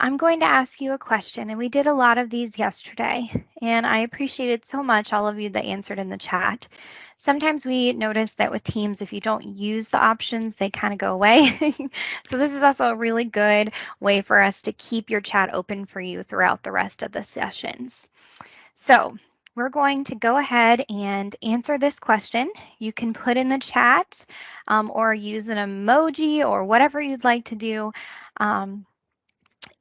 I'm going to ask you a question, and we did a lot of these yesterday, and I appreciated so much all of you that answered in the chat. Sometimes we notice that with Teams, if you don't use the options, they kind of go away. So this is also a really good way for us to keep your chat open for you throughout the rest of the sessions. So we're going to go ahead and answer this question. You can put in the chat or use an emoji or whatever you'd like to do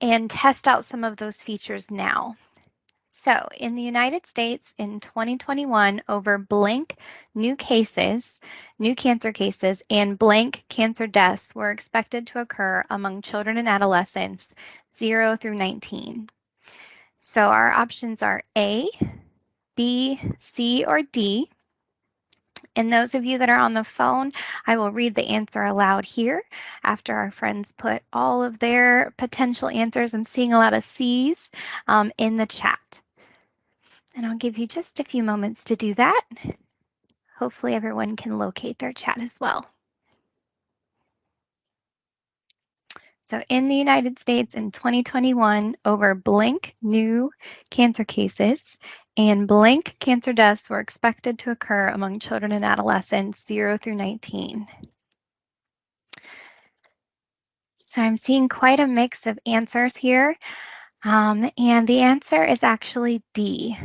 and test out some of those features now. So in the United States in 2021, over blank new cases, new cancer cases, and blank cancer deaths were expected to occur among children and adolescents 0 through 19. So our options are A, B, C, or D. And those of you that are on the phone, I will read the answer aloud here after our friends put all of their potential answers. I'm seeing a lot of C's in the chat. And I'll give you just a few moments to do that. Hopefully everyone can locate their chat as well. So in the United States in 2021, over blank new cancer cases and blank cancer deaths were expected to occur among children and adolescents 0 through 19. So I'm seeing quite a mix of answers here. And the answer is actually D.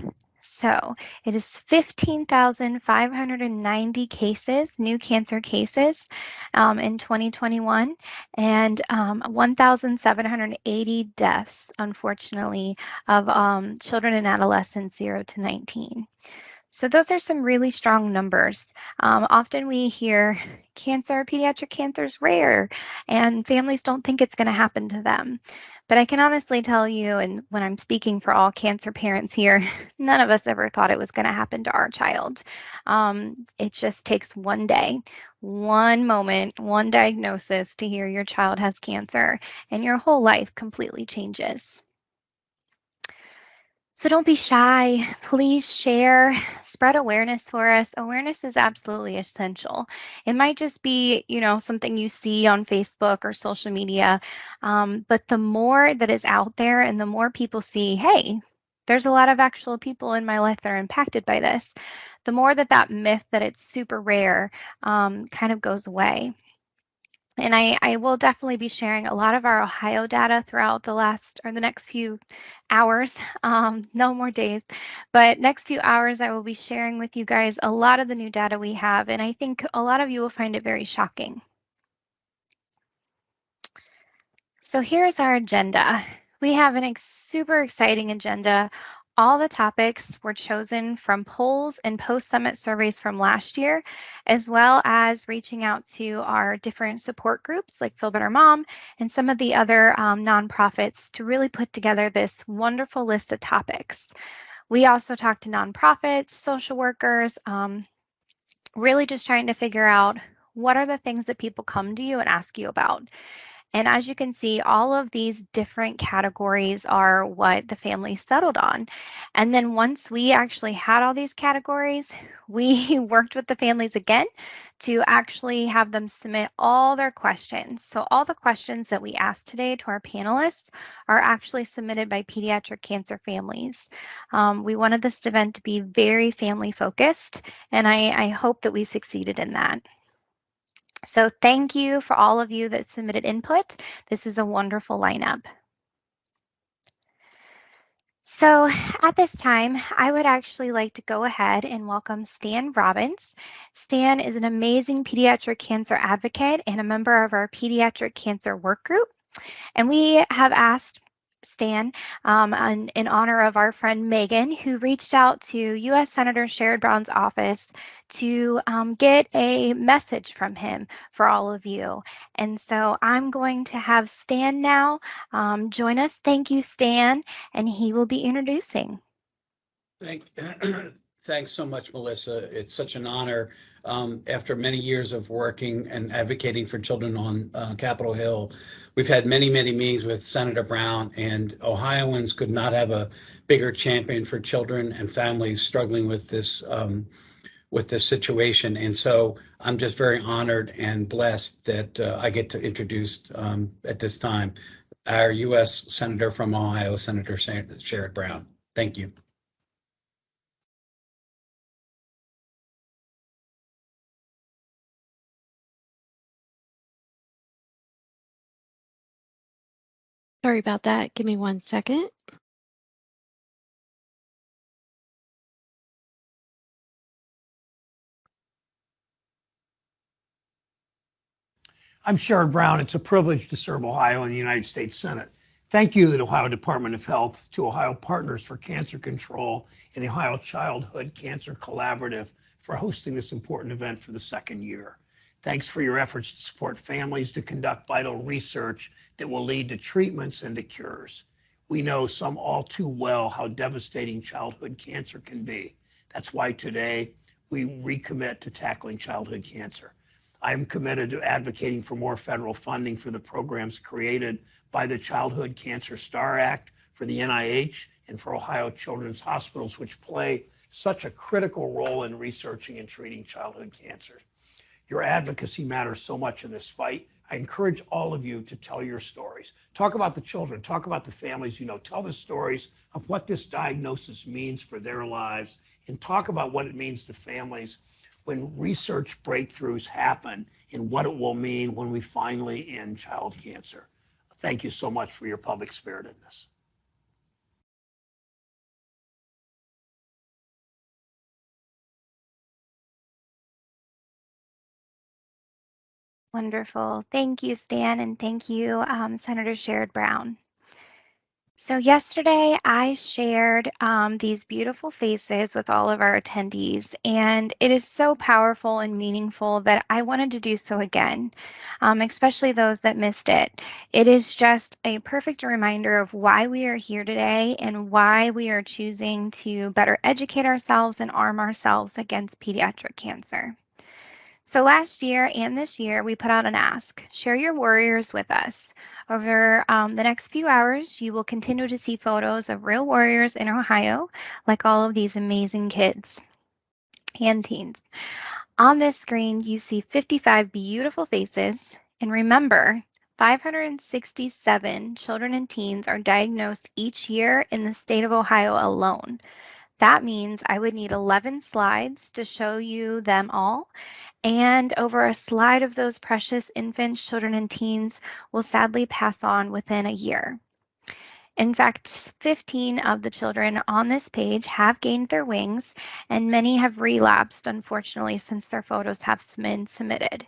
So it is 15,590 cases, new cancer cases in 2021, and 1,780 deaths, unfortunately, of children and adolescents 0 to 19. So those are some really strong numbers. Often we hear cancer, pediatric cancer is rare, and families don't think it's going to happen to them. But I can honestly tell you, and when I'm speaking for all cancer parents here, none of us ever thought it was going to happen to our child. It just takes one day, one moment, one diagnosis to hear your child has cancer, and your whole life completely changes. So don't be shy. Please share, spread awareness for us. Awareness is absolutely essential. It might just be, something you see on Facebook or social media, but the more that is out there and the more people see, hey, there's a lot of actual people in my life that are impacted by this, the more that myth that it's super rare kind of goes away. And I will definitely be sharing a lot of our Ohio data throughout the next few hours, no more days, but next few hours I will be sharing with you guys a lot of the new data we have, and I think a lot of you will find it very shocking. So here's our agenda. We have a super exciting agenda. All the topics were chosen from polls and post-summit surveys from last year, as well as reaching out to our different support groups like Feel Better Mom and some of the other nonprofits to really put together this wonderful list of topics. We also talked to nonprofits, social workers, really just trying to figure out what are the things that people come to you and ask you about. And as you can see, all of these different categories are what the family settled on. And then once we actually had all these categories, we worked with the families again to actually have them submit all their questions. So all the questions that we asked today to our panelists are actually submitted by pediatric cancer families. We wanted this event to be very family focused, and I hope that we succeeded in that. So thank you for all of you that submitted input. This is a wonderful lineup. So at this time, I would actually like to go ahead and welcome Stan Robbins. Stan is an amazing pediatric cancer advocate and a member of our pediatric cancer work group. And we have asked Stan in honor of our friend Megan, who reached out to U.S. Senator Sherrod Brown's office to get a message from him for all of you. And so I'm going to have Stan now join us. Thank you, Stan, and he will be introducing. Thanks so much, Melissa. It's such an honor. After many years of working and advocating for children on Capitol Hill, we've had many meetings with Senator Brown, and Ohioans could not have a bigger champion for children and families struggling with this situation. And so I'm just very honored and blessed that I get to introduce at this time our U.S. Senator from Ohio, Senator Sherrod Brown. Thank you. Sorry about that. Give me 1 second. I'm Sherrod Brown. It's a privilege to serve Ohio in the United States Senate. Thank you to the Ohio Department of Health, to Ohio Partners for Cancer Control, and the Ohio Childhood Cancer Collaborative for hosting this important event for the second year. Thanks for your efforts to support families to conduct vital research that will lead to treatments and to cures. We know some all too well how devastating childhood cancer can be. That's why today we recommit to tackling childhood cancer. I am committed to advocating for more federal funding for the programs created by the Childhood Cancer STAR Act, for the NIH, and for Ohio Children's Hospitals, which play such a critical role in researching and treating childhood cancer. Your advocacy matters so much in this fight. I encourage all of you to tell your stories. Talk about the children, talk about the families you know, tell the stories of what this diagnosis means for their lives, and talk about what it means to families when research breakthroughs happen and what it will mean when we finally end child cancer. Thank you so much for your public spiritedness. Wonderful. Thank you, Stan, and thank you, Senator Sherrod Brown. So yesterday I shared these beautiful faces with all of our attendees, and it is so powerful and meaningful that I wanted to do so again, especially those that missed it. It is just a perfect reminder of why we are here today and why we are choosing to better educate ourselves and arm ourselves against pediatric cancer. So last year and this year, we put out an ask, share your warriors with us. Over the next few hours, you will continue to see photos of real warriors in Ohio, like all of these amazing kids and teens. On this screen, you see 55 beautiful faces. And remember, 567 children and teens are diagnosed each year in the state of Ohio alone. That means I would need 11 slides to show you them all. And over a slide of those precious infants, children, and teens will sadly pass on within a year. In fact, 15 of the children on this page have gained their wings, and many have relapsed, unfortunately, since their photos have been submitted.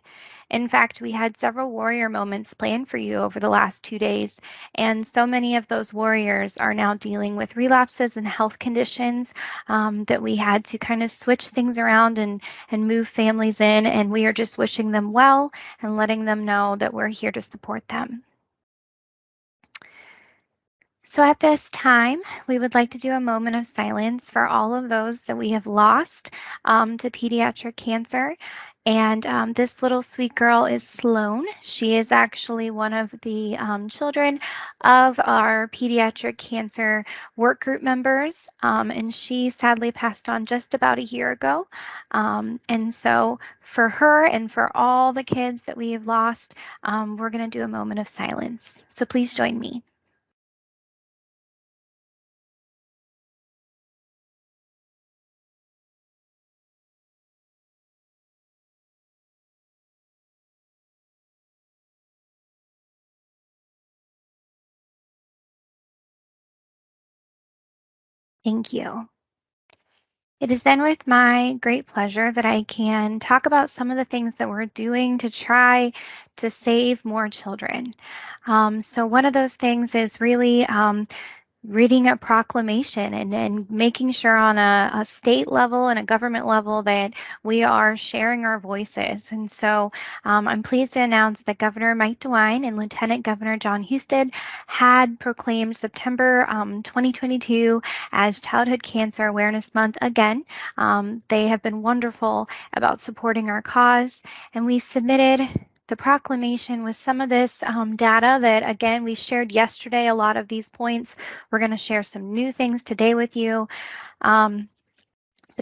In fact, we had several warrior moments planned for you over the last 2 days, and so many of those warriors are now dealing with relapses and health conditions that we had to kind of switch things around and move families in, and we are just wishing them well and letting them know that we're here to support them. So at this time, we would like to do a moment of silence for all of those that we have lost to pediatric cancer. And this little sweet girl is Sloan. She is actually one of the children of our pediatric cancer work group members. And she sadly passed on just about a year ago. And so for her and for all the kids that we have lost, we're going to do a moment of silence. So please join me. Thank you. It is then with my great pleasure that I can talk about some of the things that we're doing to try to save more children. So one of those things is really reading a proclamation and making sure on a state level and a government level that we are sharing our voices. And so I'm pleased to announce that Governor Mike DeWine and Lieutenant Governor Jon Husted had proclaimed September 2022 as Childhood Cancer Awareness Month again. They have been wonderful about supporting our cause, and we submitted the proclamation with some of this data that, again, we shared yesterday, a lot of these points. We're going to share some new things today with you. But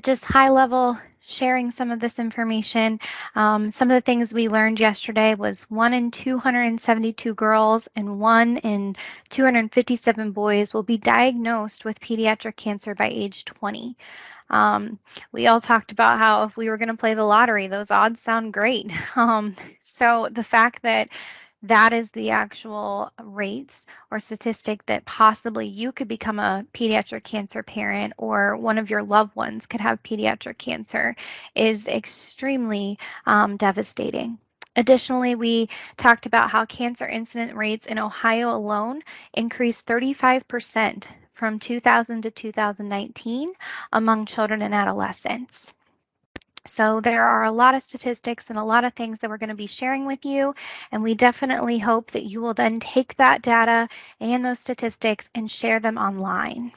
just high level, sharing some of this information. Some of the things we learned yesterday was 1 in 272 girls and 1 in 257 boys will be diagnosed with pediatric cancer by age 20. We all talked about how if we were going to play the lottery, those odds sound great. So the fact that that is the actual rates or statistic that possibly you could become a pediatric cancer parent or one of your loved ones could have pediatric cancer is extremely devastating. Additionally, we talked about how cancer incident rates in Ohio alone increased 35% from 2000 to 2019 among children and adolescents. So there are a lot of statistics and a lot of things that we're going to be sharing with you, and we definitely hope that you will then take that data and those statistics and share them online.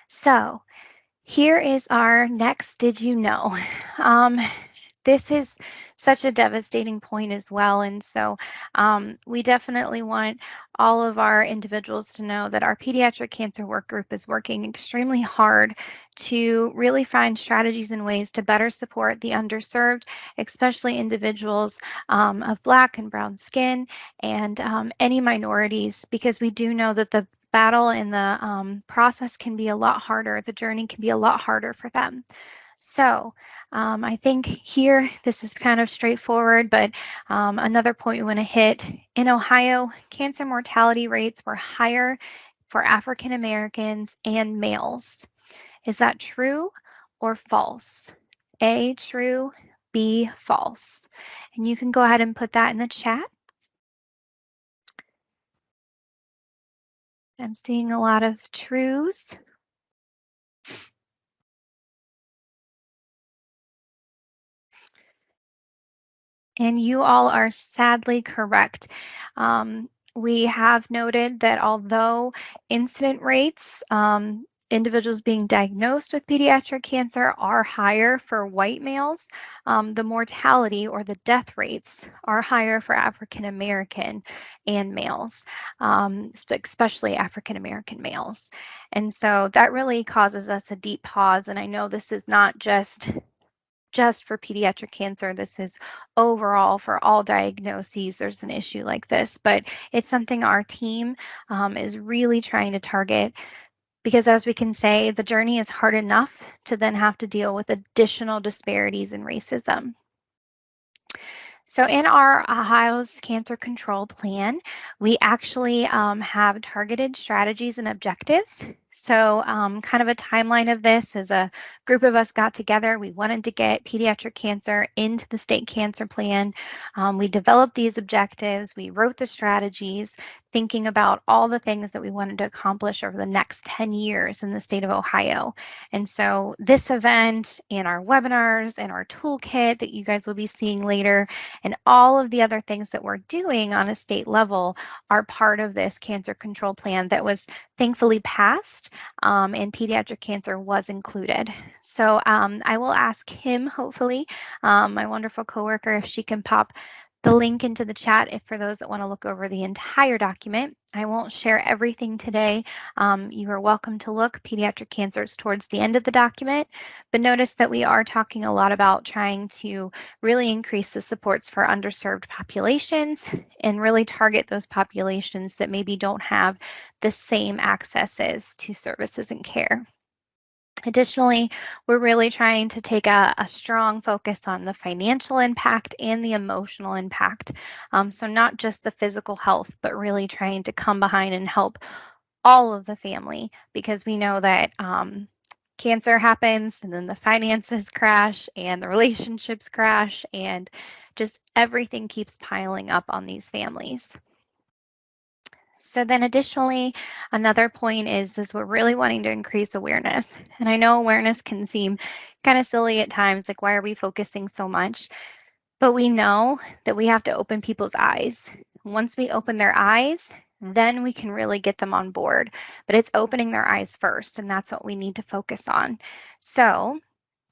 So here is our next Did You Know? This is such a devastating point as well, and so we definitely want all of our individuals to know that our pediatric cancer work group is working extremely hard to really find strategies and ways to better support the underserved, especially individuals of Black and brown skin and any minorities, because we do know that the battle and the process can be a lot harder. The journey can be a lot harder for them. So I think here this is kind of straightforward, but another point we want to hit, in Ohio, cancer mortality rates were higher for African Americans and males. Is that true or false? A, true, B, false. And you can go ahead and put that in the chat. I'm seeing a lot of trues. And you all are sadly correct. We have noted that although incident rates, individuals being diagnosed with pediatric cancer are higher for white males, the mortality or the death rates are higher for African American and males, especially African American males. And so that really causes us a deep pause. And I know this is not just for pediatric cancer. This is overall for all diagnoses. There's an issue like this, but it's something our team is really trying to target, because as we can say, the journey is hard enough to then have to deal with additional disparities in racism. So in our Ohio's Cancer Control Plan, we actually have targeted strategies and objectives. So kind of a timeline of this is a group of us got together. We wanted to get pediatric cancer into the state cancer plan. We developed these objectives. We wrote the strategies, thinking about all the things that we wanted to accomplish over the next 10 years in the state of Ohio. And so this event and our webinars and our toolkit that you guys will be seeing later and all of the other things that we're doing on a state level are part of this cancer control plan that was thankfully passed, and pediatric cancer was included. So I will ask Kim, hopefully, my wonderful coworker, if she can pop the link into the chat if for those that want to look over the entire document. I won't share everything today. You are welcome to look. Pediatric cancer is towards the end of the document, but notice that we are talking a lot about trying to really increase the supports for underserved populations and really target those populations that maybe don't have the same accesses to services and care. Additionally, we're really trying to take a strong focus on the financial impact and the emotional impact. So not just the physical health, but really trying to come behind and help all of the family, because we know that cancer happens and then the finances crash and the relationships crash and just everything keeps piling up on these families. So then additionally, another point is we're really wanting to increase awareness. And I know awareness can seem kind of silly at times, like why are we focusing so much? But we know that we have to open people's eyes. Once we open their eyes, then we can really get them on board. But it's opening their eyes first, and that's what we need to focus on. So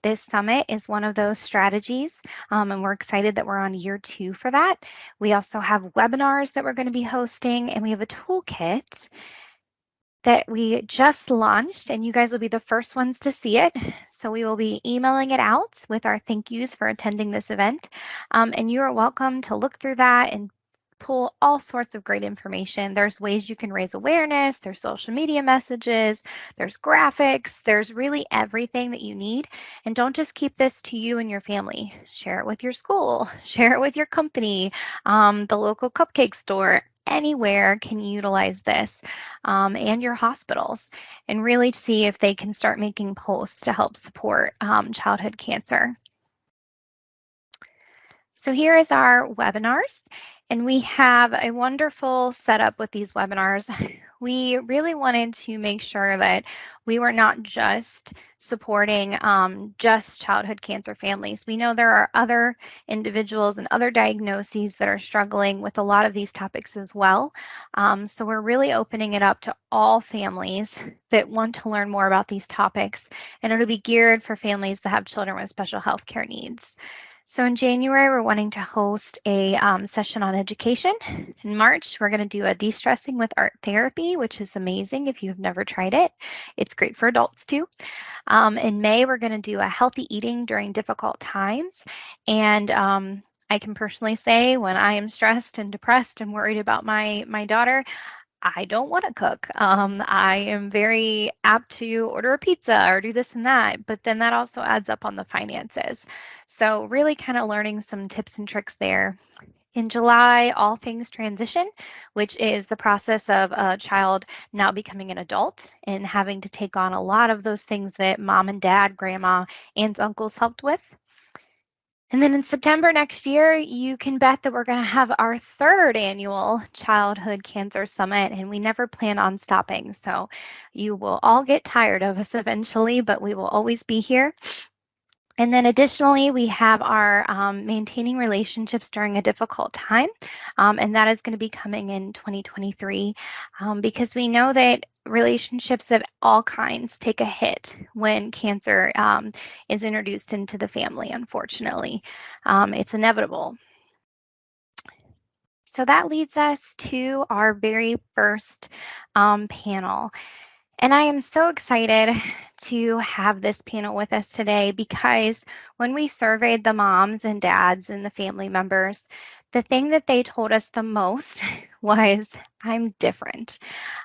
this summit is one of those strategies, and we're excited that we're on year 2 for that. We also have webinars that we're going to be hosting, and we have a toolkit that we just launched, and you guys will be the first ones to see it. So we will be emailing it out with our thank yous for attending this event. And you are welcome to look through that and pull all sorts of great information. There's ways you can raise awareness, there's social media messages, there's graphics, there's really everything that you need. And don't just keep this to you and your family. Share it with your school, share it with your company, the local cupcake store. Anywhere can utilize this, and your hospitals, and really see if they can start making posts to help support childhood cancer. So here is our webinars, and we have a wonderful setup with these webinars. We really wanted to make sure that we were not just supporting just childhood cancer families. We know there are other individuals and other diagnoses that are struggling with a lot of these topics as well. So we're really opening it up to all families that want to learn more about these topics, and it'll be geared for families that have children with special health care needs. So in January, we're wanting to host a session on education. In March, we're going to do a de-stressing with art therapy, which is amazing if you've never tried it. It's great for adults too. In May, we're going to do a healthy eating during difficult times. And I can personally say when I am stressed and depressed and worried about my daughter, I don't want to cook. I am very apt to order a pizza or do this and that, but then that also adds up on the finances. So really kind of learning some tips and tricks there. In July, all things transition, which is the process of a child now becoming an adult and having to take on a lot of those things that mom and dad, grandma, aunts, uncles helped with. And then in September next year, you can bet that we're going to have our 3rd annual Childhood Cancer Summit, and we never plan on stopping. So you will all get tired of us eventually, but we will always be here. And then additionally, we have our Maintaining Relationships During a Difficult Time, and that is going to be coming in 2023 because we know that relationships of all kinds take a hit when cancer is introduced into the family, unfortunately. It's inevitable. So that leads us to our very first panel. And I am so excited to have this panel with us today because when we surveyed the moms and dads and the family members, the thing that they told us the most was, I'm different.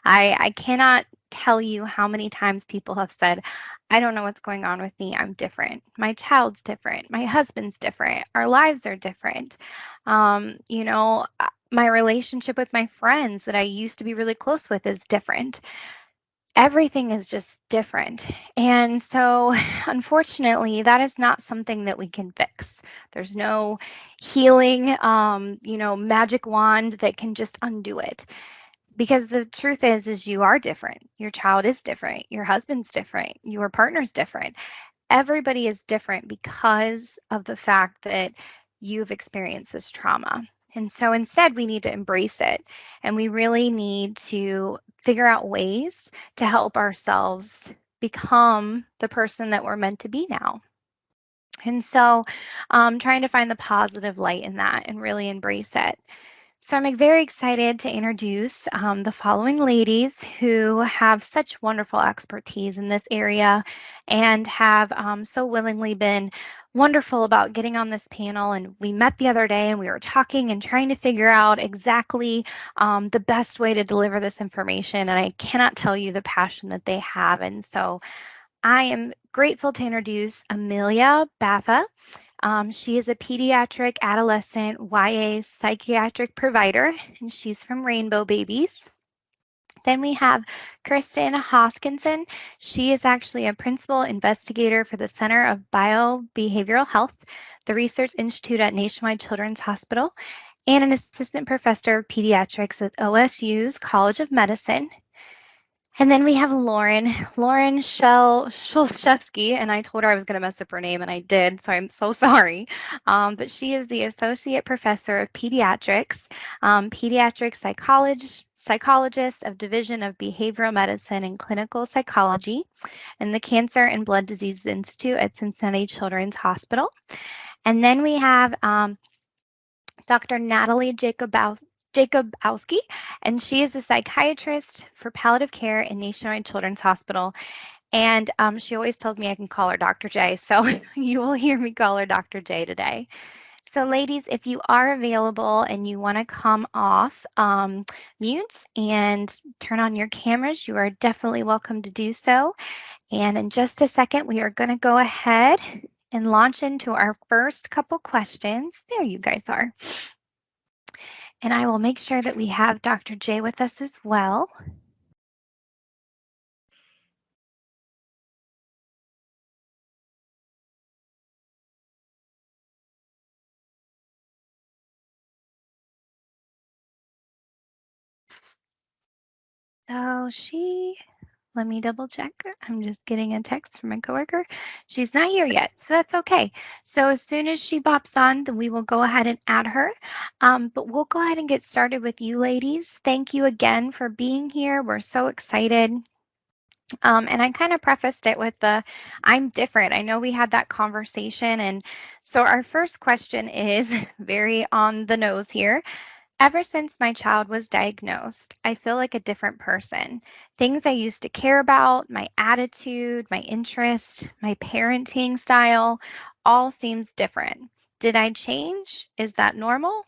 I cannot tell you how many times people have said, I don't know what's going on with me. I'm different. My child's different. My husband's different. Our lives are different. You know, my relationship with my friends that I used to be really close with is different. Everything is just different. And so, unfortunately, that is not something that we can fix. There's no healing, magic wand that can just undo it. Because the truth is you are different. Your child is different. Your husband's different. Your partner's different. Everybody is different because of the fact that you've experienced this trauma. And so instead, we need to embrace it. And we really need to figure out ways to help ourselves become the person that we're meant to be now. And so trying to find the positive light in that and really embrace it. So I'm very excited to introduce the following ladies who have such wonderful expertise in this area and have so willingly been wonderful about getting on this panel. And we met the other day and we were talking and trying to figure out exactly the best way to deliver this information. And I cannot tell you the passion that they have. And so I am grateful to introduce Amelia Baffa. She is a pediatric adolescent YA psychiatric provider, and she's from Rainbow Babies. Then we have Kristen Hoskinson. She is actually a principal investigator for the Center of Biobehavioral Health, the Research Institute at Nationwide Children's Hospital, and an assistant professor of pediatrics at OSU's College of Medicine. And then we have Lauren Sholshevsky, and I told her I was going to mess up her name, and I did, so I'm so sorry. But she is the Associate Professor of Pediatrics, Pediatric Psychologist of Division of Behavioral Medicine and Clinical Psychology in the Cancer and Blood Diseases Institute at Cincinnati Children's Hospital. And then we have Dr. Natalie Jacobowski, and she is a psychiatrist for palliative care in Nationwide Children's Hospital. And she always tells me I can call her Dr. J, so you will hear me call her Dr. J today. So ladies, if you are available and you want to come off mute and turn on your cameras, you are definitely welcome to do so. And in just a second, we are going to go ahead and launch into our first couple questions. There you guys are. And I will make sure that we have Dr. J with us as well. So let me double check. I'm just getting a text from my coworker. She's not here yet, so that's okay. So as soon as she bops on, then we will go ahead and add her. But we'll go ahead and get started with you ladies. Thank you again for being here. We're so excited. And I kind of prefaced it with I'm different. I know we had that conversation. And so our first question is very on the nose here. Ever since my child was diagnosed, I feel like a different person. Things I used to care about, my attitude, my interest, my parenting style, all seems different. Did I change? Is that normal?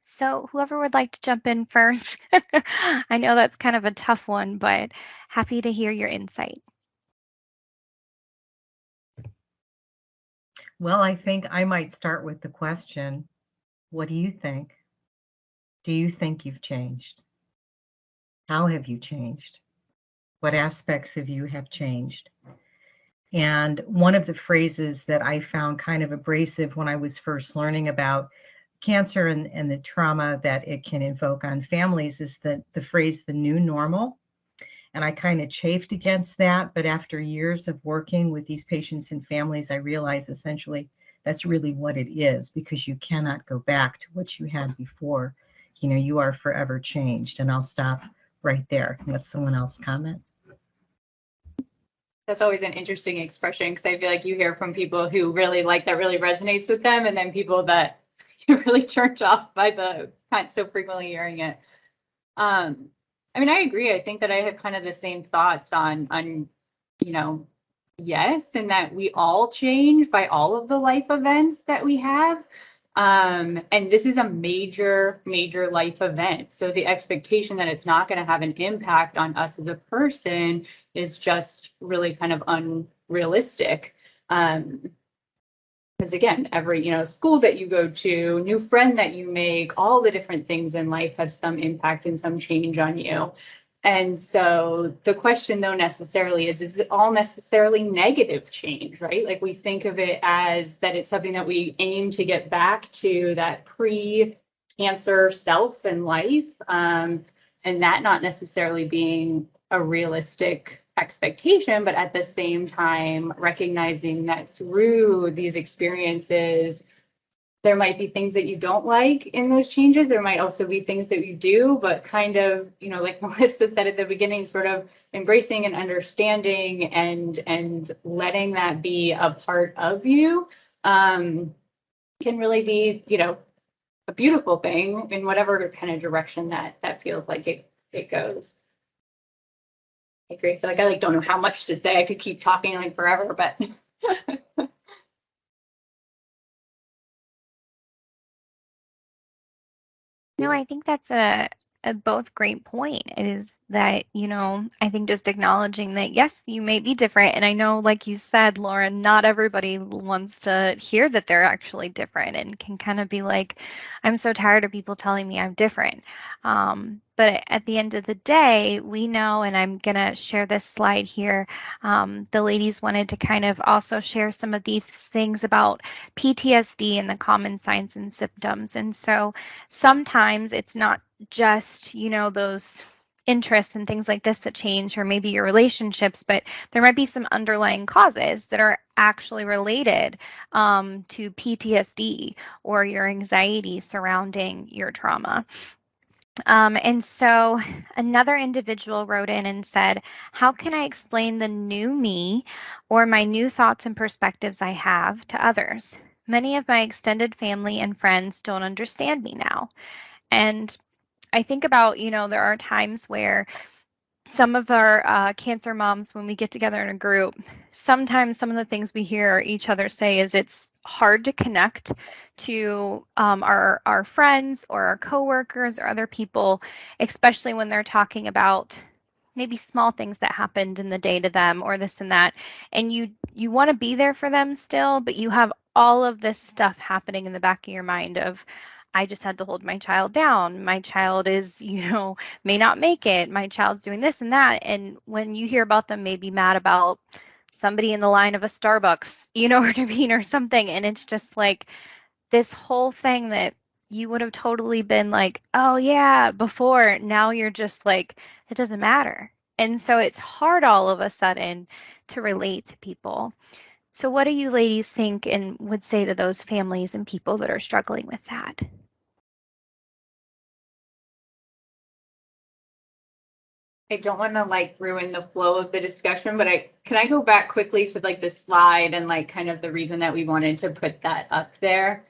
So whoever would like to jump in first. I know that's kind of a tough one, but happy to hear your insight. Well, I think I might start with the question, what do you think? Do you think you've changed? How have you changed? What aspects of you have changed? And one of the phrases that I found kind of abrasive when I was first learning about cancer and the trauma that it can invoke on families is the phrase, the new normal. And I kind of chafed against that. But after years of working with these patients and families, I realized essentially that's really what it is, because you cannot go back to what you had before. You know, you are forever changed. And I'll stop right there and let someone else comment. That's always an interesting expression, because I feel like you hear from people who really like that, really resonates with them, and then people that you're really turned off by the so frequently hearing it. I mean, I agree. I think that I have kind of the same thoughts on yes, and that we all change by all of the life events that we have. And this is a major, major life event. So the expectation that it's not going to have an impact on us as a person is just really kind of unrealistic. Because again, every, school that you go to, new friend that you make, all the different things in life have some impact and some change on you. And so the question, though, necessarily is it all necessarily negative change, right? Like we think of it as that it's something that we aim to get back to that pre-cancer self and life, and that not necessarily being a realistic expectation, but at the same time, recognizing that through these experiences, there might be things that you don't like in those changes. There might also be things that you do, but kind of, like Melissa said at the beginning, sort of embracing and understanding and letting that be a part of you can really be, a beautiful thing in whatever kind of direction that feels like it goes. I agree. I feel like I don't know how much to say. I could keep talking forever, but No, I think that's a both great point. It is that, I think just acknowledging that, yes, you may be different. And I know, like you said, Lauren, not everybody wants to hear that they're actually different and can kind of be like, I'm so tired of people telling me I'm different. But at the end of the day, we know, and I'm going to share this slide here. The ladies wanted to kind of also share some of these things about PTSD and the common signs and symptoms. And so sometimes it's not just, those interests and things like this that change, or maybe your relationships, but there might be some underlying causes that are actually related to PTSD or your anxiety surrounding your trauma. And so another individual wrote in and said, how can I explain the new me or my new thoughts and perspectives I have to others? Many of my extended family and friends don't understand me now. And I think about, there are times where some of our cancer moms, when we get together in a group, sometimes some of the things we hear each other say is it's hard to connect to our friends or our coworkers or other people, especially when they're talking about maybe small things that happened in the day to them or this and that. And you want to be there for them still, but you have all of this stuff happening in the back of your mind of, I just had to hold my child down. My child is, may not make it. My child's doing this and that. And when you hear about them maybe mad about somebody in the line of a Starbucks, you know what I mean, or something, and it's just like this whole thing that you would have totally been like, oh yeah, before, now you're just like, it doesn't matter. And so it's hard all of a sudden to relate to people. So what do you ladies think and would say to those families and people that are struggling with that? I don't want to like ruin the flow of the discussion, but can I go back quickly to like the slide and like kind of the reason that we wanted to put that up there.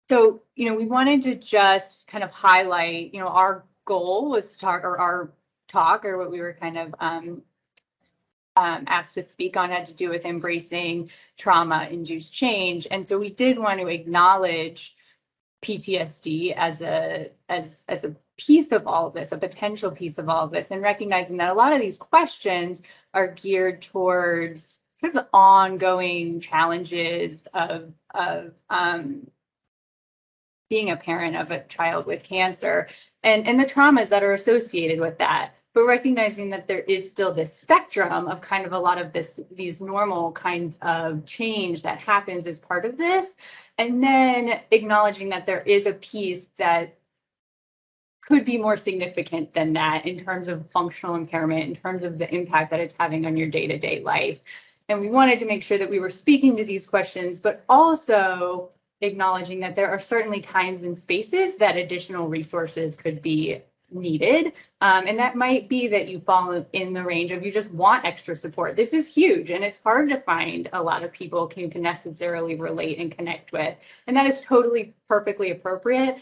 So, we wanted to just kind of highlight, our goal was to talk, or our talk, or what we were kind of asked to speak on, had to do with embracing trauma-induced change. And so we did want to acknowledge PTSD as a piece of all of this, a potential piece of all of this, and recognizing that a lot of these questions are geared towards kind of the ongoing challenges of being a parent of a child with cancer and the traumas that are associated with that. But recognizing that there is still this spectrum of kind of a lot of these normal kinds of change that happens as part of this, and then acknowledging that there is a piece that could be more significant than that in terms of functional impairment, in terms of the impact that it's having on your day-to-day life. And we wanted to make sure that we were speaking to these questions, but also acknowledging that there are certainly times and spaces that additional resources could be needed. And that might be that you fall in the range of you just want extra support. This is huge, and it's hard to find a lot of people can necessarily relate and connect with. And that is totally perfectly appropriate.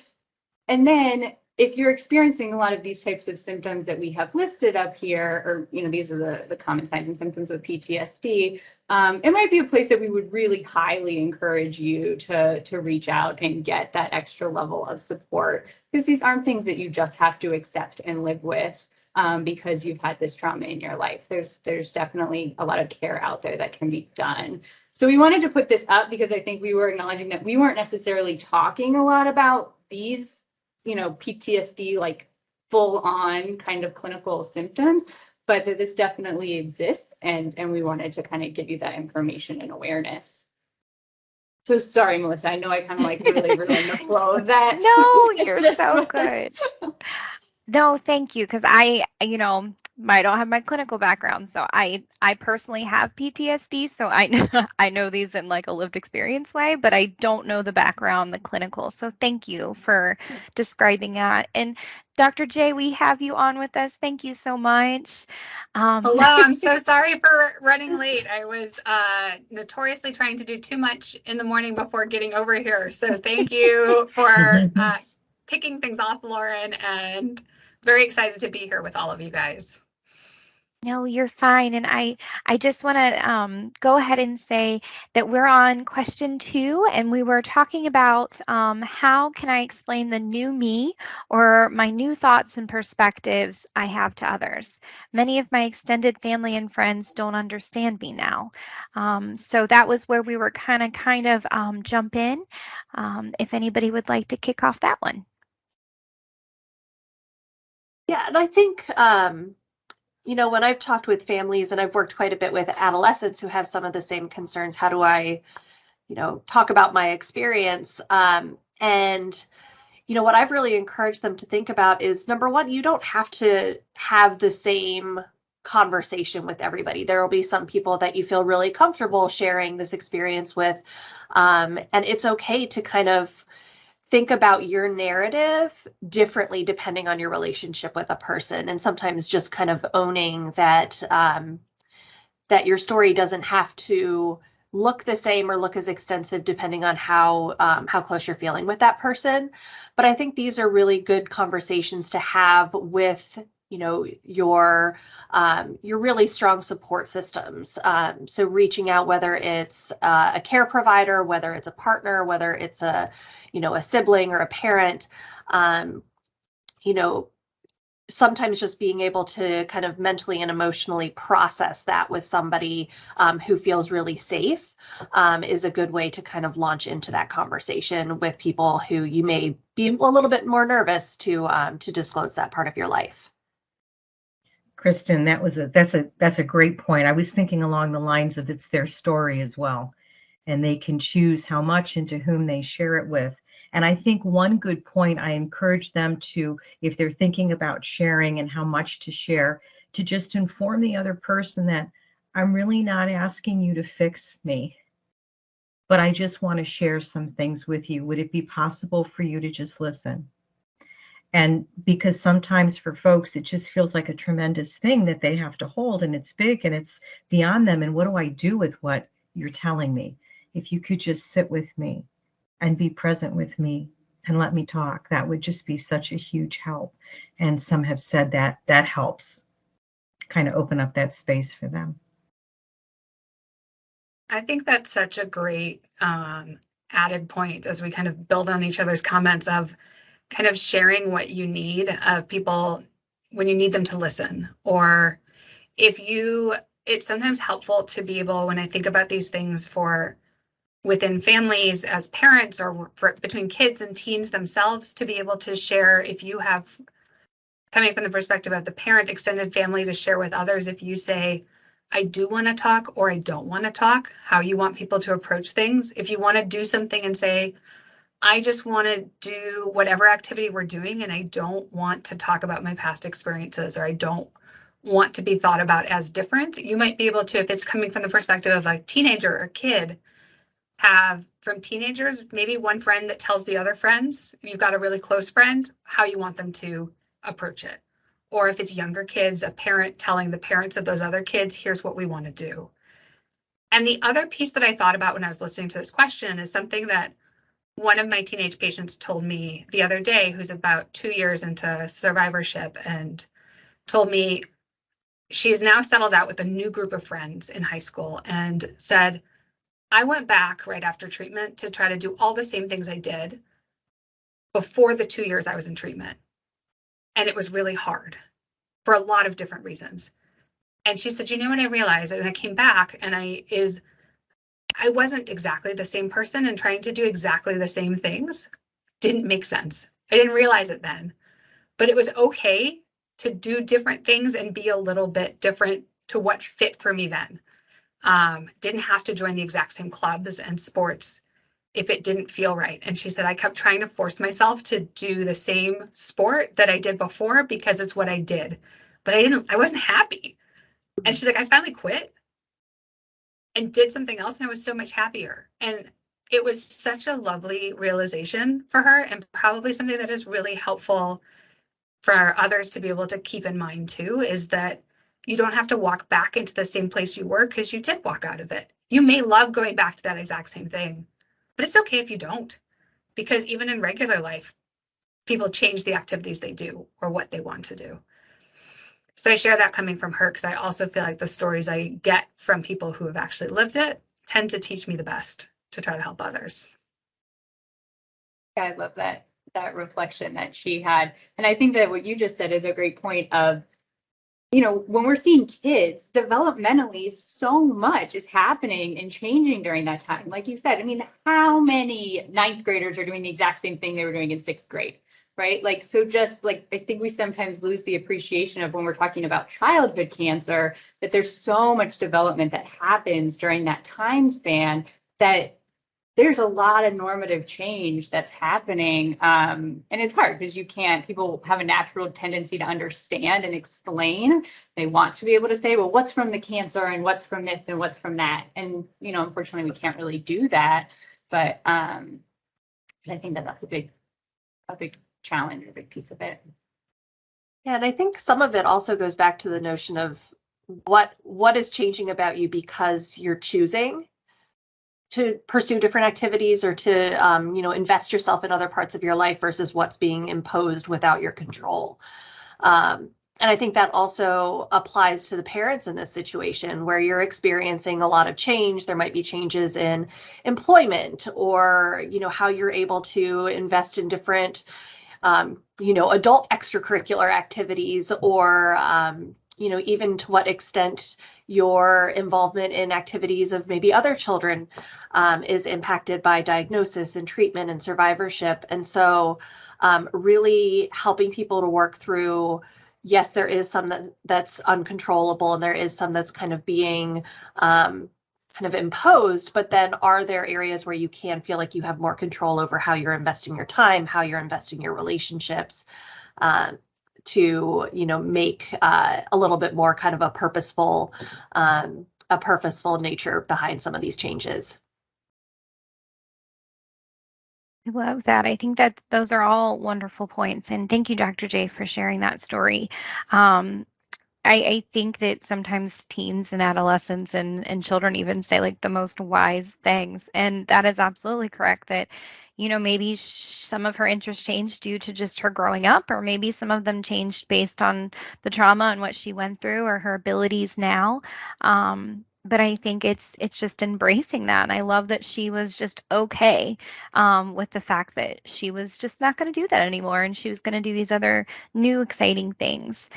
And then if you're experiencing a lot of these types of symptoms that we have listed up here, or these are the common signs and symptoms of PTSD, it might be a place that we would really highly encourage you to reach out and get that extra level of support, because these aren't things that you just have to accept and live with because you've had this trauma in your life. There's definitely a lot of care out there that can be done. So we wanted to put this up because I think we were acknowledging that we weren't necessarily talking a lot about these PTSD, like full on kind of clinical symptoms, but that this definitely exists. And we wanted to kind of give you that information and awareness. So sorry, Melissa, I know I kind of like really ruined the flow of that. No, you're so good. No, thank you. Because I don't have my clinical background, so I personally have PTSD, so I know these in like a lived experience way, but I don't know the background, the clinical. So thank you for describing that. And Dr. J, we have you on with us. Thank you so much. Hello, I'm so sorry for running late. I was notoriously trying to do too much in the morning before getting over here. So thank you for kicking things off, Lauren, and very excited to be here with all of you guys. No, you're fine. And I just want to go ahead and say that we're on question 2, and we were talking about how can I explain the new me or my new thoughts and perspectives I have to others. Many of my extended family and friends don't understand me now. So that was where we were kind of jump in. If anybody would like to kick off that one. Yeah, and I think when I've talked with families, and I've worked quite a bit with adolescents who have some of the same concerns, how do I, talk about my experience? And what I've really encouraged them to think about is, number one, you don't have to have the same conversation with everybody. There will be some people that you feel really comfortable sharing this experience with. And it's okay to kind of think about your narrative differently depending on your relationship with a person, and sometimes just kind of owning that that your story doesn't have to look the same or look as extensive depending on how close you're feeling with that person. But I think these are really good conversations to have with, you know, your really strong support systems. So reaching out, whether it's a care provider, whether it's a partner, whether it's a, you know, a sibling or a parent, you know, sometimes just being able to kind of mentally and emotionally process that with somebody who feels really safe is a good way to kind of launch into that conversation with people who you may be a little bit more nervous to disclose that part of your life. Kristen, that's a great point. I was thinking along the lines of it's their story as well, and they can choose how much and to whom they share it with. And I think one good point, I encourage them to, if they're thinking about sharing and how much to share, to just inform the other person that I'm really not asking you to fix me, but I just want to share some things with you. Would it be possible for you to just listen? And because sometimes for folks, it just feels like a tremendous thing that they have to hold, and it's big and it's beyond them. And what do I do with what you're telling me? If you could just sit with me and be present with me and let me talk, that would just be such a huge help. And some have said that that helps kind of open up that space for them. I think that's such a great added point as we kind of build on each other's comments of kind of sharing what you need of people when you need them to listen. Or it's sometimes helpful to be able, when I think about these things for within families as parents or between kids and teens themselves, to be able to share, if you have, coming from the perspective of the parent, extended family, to share with others, if you say, I do want to talk or I don't want to talk, how you want people to approach things. If you want to do something and say, I just want to do whatever activity we're doing and I don't want to talk about my past experiences, or I don't want to be thought about as different, you might be able to, if it's coming from the perspective of a teenager or kid, have from teenagers, maybe one friend that tells the other friends, you've got a really close friend, how you want them to approach it. Or if it's younger kids, a parent telling the parents of those other kids, here's what we want to do. And the other piece that I thought about when I was listening to this question is something that one of my teenage patients told me the other day, who's about 2 years into survivorship, and told me she's now settled out with a new group of friends in high school, and said, I went back right after treatment to try to do all the same things I did before the 2 years I was in treatment. And it was really hard for a lot of different reasons. And she said, you know what I realized? And I came back and I wasn't exactly the same person, and trying to do exactly the same things didn't make sense. I didn't realize it then, but it was okay to do different things and be a little bit different to what fit for me then. Didn't have to join the exact same clubs and sports if it didn't feel right. And she said, I kept trying to force myself to do the same sport that I did before because it's what I did, but I wasn't happy. And she's like, I finally quit and did something else, and I was so much happier. And it was such a lovely realization for her, and probably something that is really helpful for others to be able to keep in mind too, is that you don't have to walk back into the same place you were because you did walk out of it. You may love going back to that exact same thing, but it's okay if you don't, because even in regular life, people change the activities they do or what they want to do. So I share that coming from her because I also feel like the stories I get from people who have actually lived it tend to teach me the best to try to help others. I love that reflection that she had. And I think that what you just said is a great point of, you know, when we're seeing kids developmentally, so much is happening and changing during that time. Like you said, I mean, how many ninth graders are doing the exact same thing they were doing in sixth grade, right? Like, so just like, I think we sometimes lose the appreciation of when we're talking about childhood cancer, that there's so much development that happens during that time span, that there's a lot of normative change that's happening. And it's hard because people have a natural tendency to understand and explain. They want to be able to say, well, what's from the cancer and what's from this and what's from that? And, you know, unfortunately, we can't really do that. But I think that that's a big challenge, a big piece of it. Yeah, and I think some of it also goes back to the notion of what is changing about you because you're choosing pursue different activities or to invest yourself in other parts of your life versus what's being imposed without your control. And I think that also applies to the parents in this situation where you're experiencing a lot of change. There might be changes in employment or, how you're able to invest in different, adult extracurricular activities or, even to what extent your involvement in activities of maybe other children is impacted by diagnosis and treatment and survivorship. And so really helping people to work through, yes, there is some that's uncontrollable and there is some that's kind of being kind of imposed, but then are there areas where you can feel like you have more control over how you're investing your time, how you're investing your relationships to, make a little bit more kind of a purposeful nature behind some of these changes. I love that. I think that those are all wonderful points. And thank you, Dr. J, for sharing that story. I think that sometimes teens and adolescents and children even say like the most wise things. And that is absolutely correct that, maybe some of her interests changed due to just her growing up, or maybe some of them changed based on the trauma and what she went through or her abilities now. But I think it's just embracing that. And I love that she was just okay with the fact that she was just not going to do that anymore. And she was going to do these other new exciting things.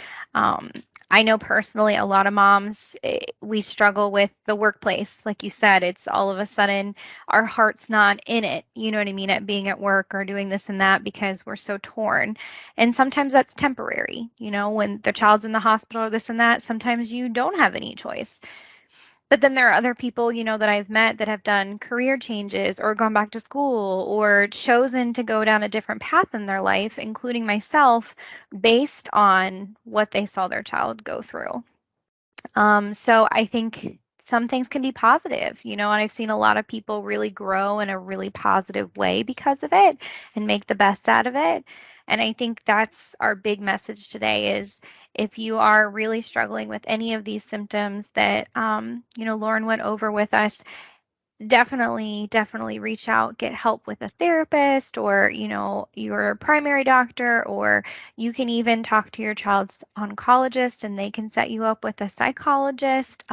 I know personally a lot of moms, we struggle with the workplace. Like you said, it's all of a sudden our heart's not in it, you know what I mean, at being at work or doing this and that because we're so torn. And sometimes that's temporary, when the child's in the hospital or this and that, sometimes you don't have any choice. But then there are other people, that I've met that have done career changes or gone back to school or chosen to go down a different path in their life, including myself, based on what they saw their child go through. So I think some things can be positive, and I've seen a lot of people really grow in a really positive way because of it and make the best out of it. And I think that's our big message today is if you are really struggling with any of these symptoms that, Lauren went over with us, definitely reach out, get help with a therapist or, your primary doctor, or you can even talk to your child's oncologist and they can set you up with a psychologist.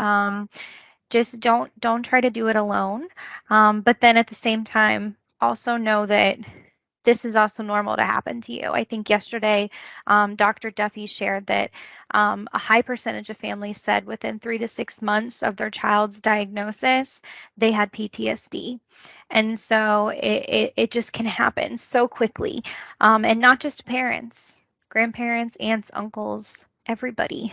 Just don't try to do it alone. But then at the same time, also know that this is also normal to happen to you. I think yesterday, Dr. Duffy shared that a high percentage of families said within 3 to 6 months of their child's diagnosis, they had PTSD. And so it just can happen so quickly. And not just parents, grandparents, aunts, uncles, everybody.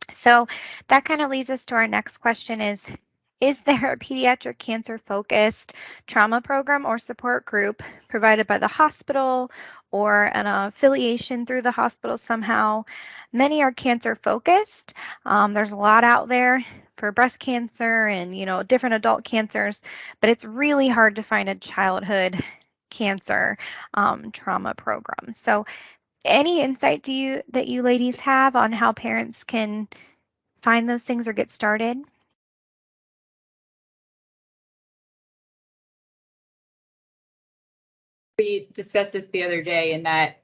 So that kind of leads us to our next question is there a pediatric cancer-focused trauma program or support group provided by the hospital or an affiliation through the hospital somehow? Many are cancer-focused. There's a lot out there for breast cancer and, different adult cancers, but it's really hard to find a childhood cancer trauma program. So any insight that you ladies have on how parents can find those things or get started? We discussed this the other day in that,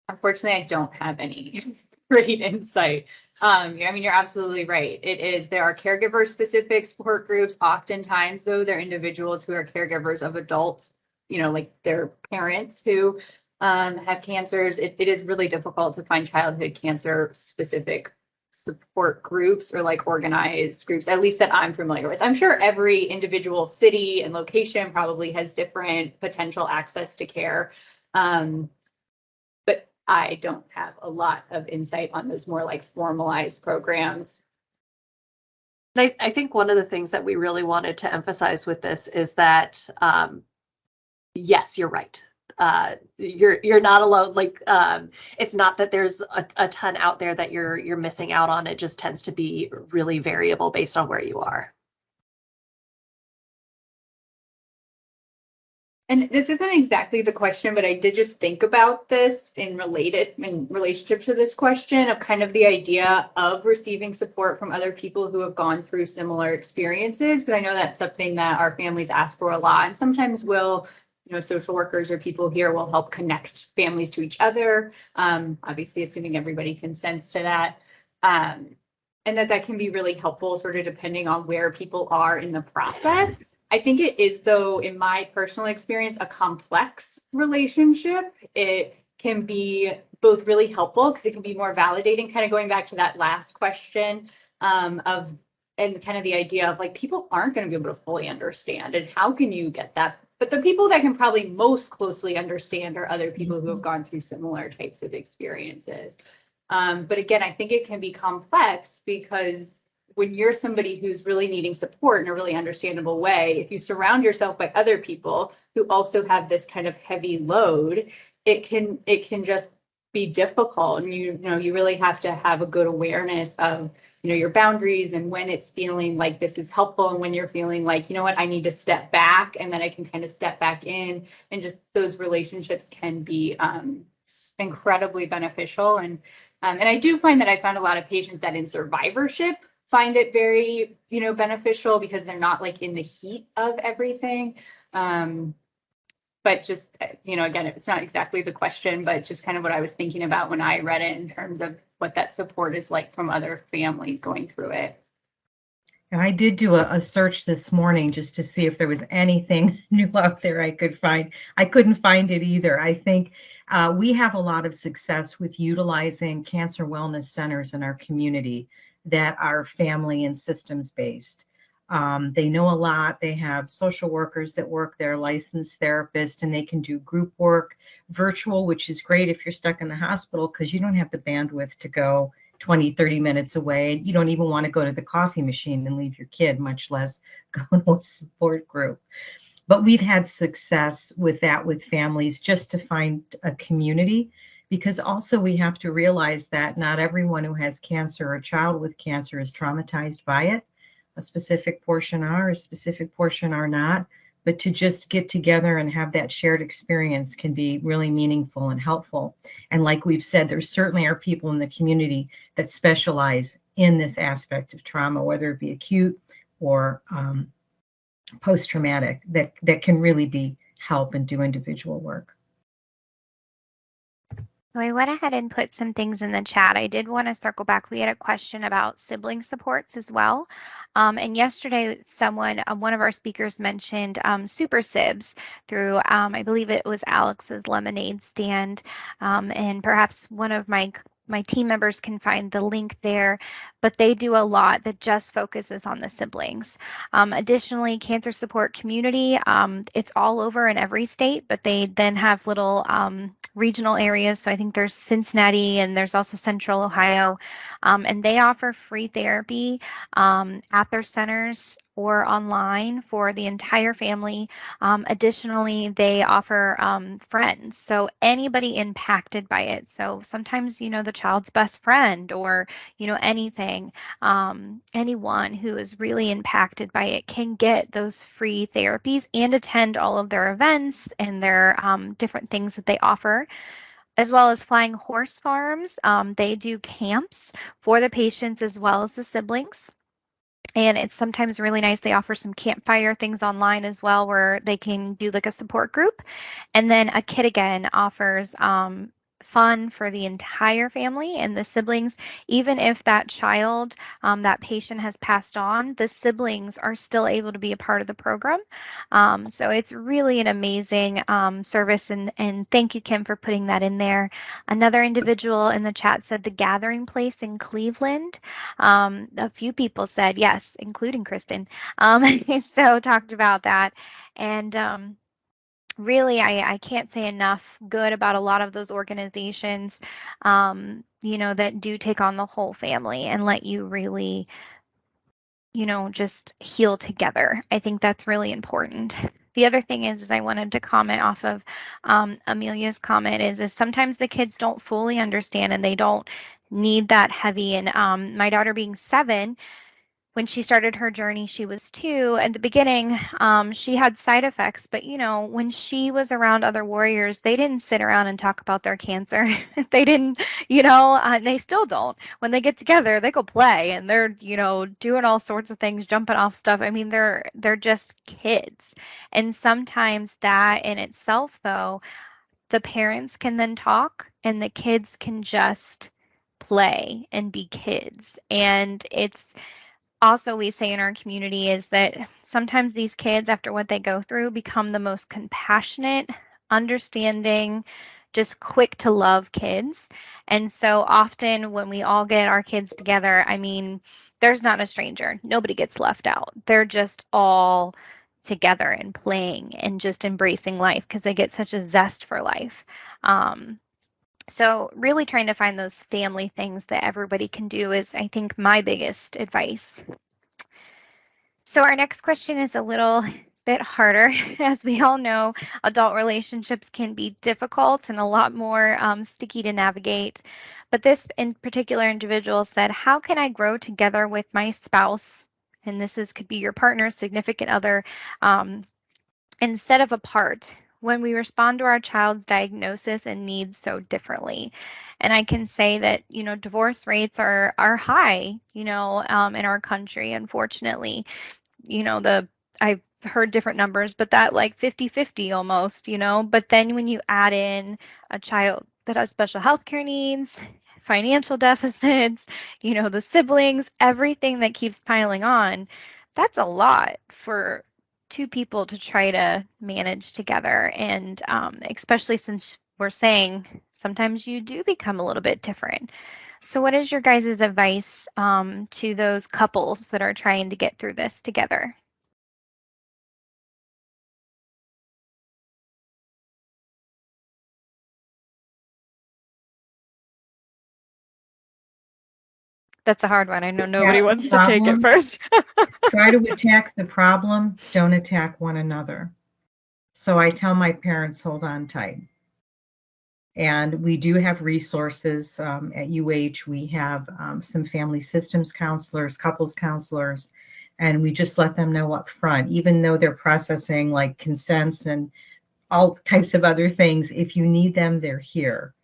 unfortunately, I don't have any great insight. You're absolutely right. There are caregiver specific support groups. Oftentimes, though, they're individuals who are caregivers of adults, like their parents who have cancers. It is really difficult to find childhood cancer specific support groups or like organized groups, at least that I'm familiar with. I'm sure every individual city and location probably has different potential access to care. But I don't have a lot of insight on those more like formalized programs. I think one of the things that we really wanted to emphasize with this is that, yes, you're right. You're not alone. Like, it's not that there's a ton out there that you're missing out on. It just tends to be really variable based on where you are. And this isn't exactly the question, but I did just think about this in relationship to this question of kind of the idea of receiving support from other people who have gone through similar experiences. Because I know that's something that our families ask for a lot. And sometimes social workers or people here will help connect families to each other. Obviously, assuming everybody consents to that. And that can be really helpful, sort of depending on where people are in the process. I think it is, though, in my personal experience, a complex relationship. It can be both really helpful because it can be more validating, kind of going back to that last question and kind of the idea of like people aren't going to be able to fully understand. And how can you get that? But the people that can probably most closely understand are other people who have gone through similar types of experiences. But again, I think it can be complex because when you're somebody who's really needing support in a really understandable way, if you surround yourself by other people who also have this kind of heavy load, it can just be difficult. And you really have to have a good awareness of your boundaries and when it's feeling like this is helpful and when you're feeling like, you know what, I need to step back, and then I can kind of step back in, and just those relationships can be incredibly beneficial. And I do find that I found a lot of patients that in survivorship find it very, beneficial because they're not like in the heat of everything. But just, again, it's not exactly the question, but just kind of what I was thinking about when I read it in terms of what that support is like from other families going through it. And I did do a search this morning just to see if there was anything new out there I could find. I couldn't find it either. I think we have a lot of success with utilizing cancer wellness centers in our community that are family and systems based. They know a lot. They have social workers that work there, licensed therapists, and they can do group work, virtual, which is great if you're stuck in the hospital because you don't have the bandwidth to go 20, 30 minutes away. You don't even want to go to the coffee machine and leave your kid, much less go to a support group. But we've had success with that with families just to find a community, because also we have to realize that not everyone who has cancer or a child with cancer is traumatized by it. A specific portion are, a specific portion are not. But to just get together and have that shared experience can be really meaningful and helpful. And like we've said, there certainly are people in the community that specialize in this aspect of trauma, whether it be acute or post-traumatic, that can really be help and do individual work. So I went ahead and put some things in the chat. I did want to circle back. We had a question about sibling supports as well. And yesterday, one of our speakers mentioned Super Sibs through, I believe it was Alex's Lemonade Stand. And perhaps one of my team members can find the link there, but they do a lot that just focuses on the siblings. Additionally, Cancer Support Community, it's all over in every state, but they then have little regional areas. So I think there's Cincinnati and there's also Central Ohio, and they offer free therapy at their centers or online for the entire family. Additionally, they offer friends, so anybody impacted by it. So sometimes, the child's best friend or, anything, anyone who is really impacted by it can get those free therapies and attend all of their events and their different things that they offer, as well as Flying Horse Farms. They do camps for the patients as well as the siblings. And it's sometimes really nice. They offer some campfire things online as well, where they can do like a support group. And then A Kid Again offers fun for the entire family and the siblings. Even if that child, that patient has passed on, the siblings are still able to be a part of the program. So it's really an amazing service. And thank you, Kim, for putting that in there. Another individual in the chat said the Gathering Place in Cleveland. A few people said yes, including Kristen. So talked about that. And really, I can't say enough good about a lot of those organizations, that do take on the whole family and let you really, just heal together. I think that's really important. The other thing is I wanted to comment off of Amelia's comment is sometimes the kids don't fully understand and they don't need that heavy. And my daughter being 7, when she started her journey, she was 2. At the beginning, she had side effects, but when she was around other warriors, they didn't sit around and talk about their cancer. They didn't, and they still don't. When they get together, they go play and they're, doing all sorts of things, jumping off stuff. I mean, they're just kids. And sometimes that in itself, though, the parents can then talk and the kids can just play and be kids. And it's also, we say in our community is that sometimes these kids, after what they go through, become the most compassionate, understanding, just quick to love kids. And so often when we all get our kids together, I mean, there's not a stranger. Nobody gets left out. They're just all together and playing and just embracing life because they get such a zest for life. So really trying to find those family things that everybody can do is, I think, my biggest advice. So our next question is a little bit harder. As we all know, adult relationships can be difficult and a lot more sticky to navigate. But this in particular individual said, how can I grow together with my spouse? And this could be your partner, significant other, instead of apart, when we respond to our child's diagnosis and needs so differently. And I can say that, divorce rates are high, in our country, unfortunately. I've heard different numbers, but that like 50-50 almost, but then when you add in a child that has special health care needs, financial deficits, the siblings, everything that keeps piling on, that's a lot for 2 people to try to manage together. And especially since we're saying sometimes you do become a little bit different. So what is your guys' advice to those couples that are trying to get through this together? That's a hard one. I know nobody wants to take it first. Try to attack the problem. Don't attack one another. So I tell my parents, hold on tight. And we do have resources at UH. We have some family systems counselors, couples counselors, and we just let them know up front, even though they're processing like consents and all types of other things. If you need them, they're here.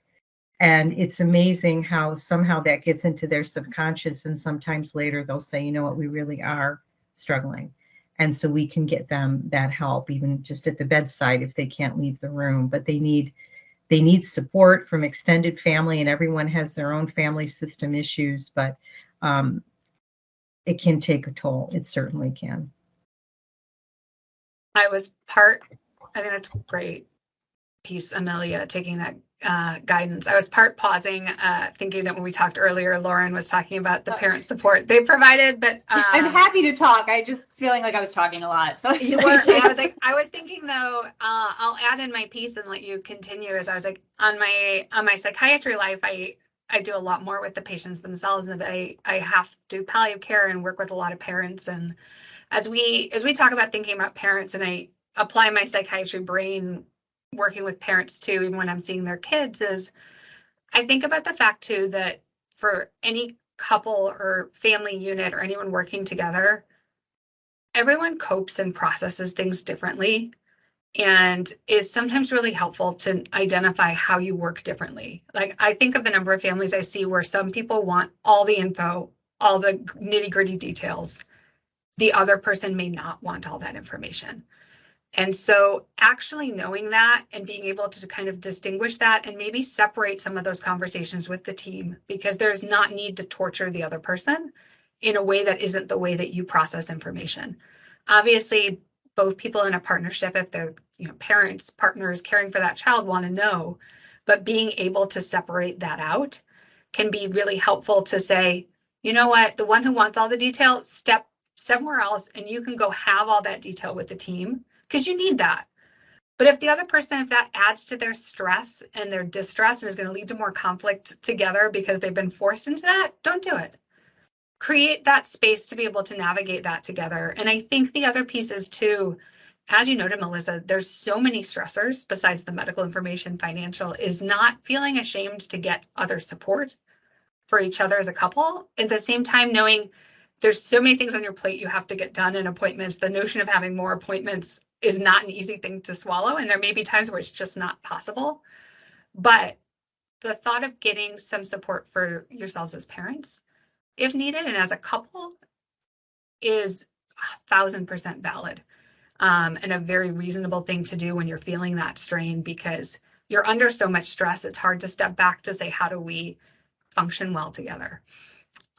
And it's amazing how somehow that gets into their subconscious. And sometimes later they'll say, you know what, we really are struggling. And so we can get them that help, even just at the bedside if they can't leave the room. But they need support from extended family, and everyone has their own family system issues, but it can take a toll. It certainly can. I think that's a great piece, Amelia, taking that guidance. I was part pausing, thinking that when we talked earlier, Lauren was talking about the parent support they provided, but I'm happy to talk. I just was feeling like I was talking a lot. So you were. I was thinking though, I'll add in my piece and let you continue. As I was like on my psychiatry life, I do a lot more with the patients themselves, and I have to do palliative care and work with a lot of parents. And as we talk about thinking about parents, and I apply my psychiatry brain working with parents too, even when I'm seeing their kids, is I think about the fact too that for any couple or family unit or anyone working together, everyone copes and processes things differently, and is sometimes really helpful to identify how you work differently. Like I think of the number of families I see where some people want all the info, all the nitty-gritty details. The other person may not want all that information. And so actually knowing that and being able to kind of distinguish that and maybe separate some of those conversations with the team, because there's not need to torture the other person in a way that isn't the way that you process information. Obviously, both people in a partnership, if they're parents, partners caring for that child, want to know, but being able to separate that out can be really helpful to say, you know what, the one who wants all the detail, step somewhere else and you can go have all that detail with the team, because you need that. But if the other person, if that adds to their stress and their distress and is going to lead to more conflict together because they've been forced into that, don't do it. Create that space to be able to navigate that together. And I think the other piece is too, as you noted, Melissa, there's so many stressors besides the medical information, financial, is not feeling ashamed to get other support for each other as a couple. At the same time, knowing there's so many things on your plate you have to get done in appointments. The notion of having more appointments is not an easy thing to swallow, and there may be times where it's just not possible. But the thought of getting some support for yourselves as parents, if needed, and as a couple, is 1,000% valid, and a very reasonable thing to do when you're feeling that strain, because you're under so much stress. It's hard to step back to say, how do we function well together?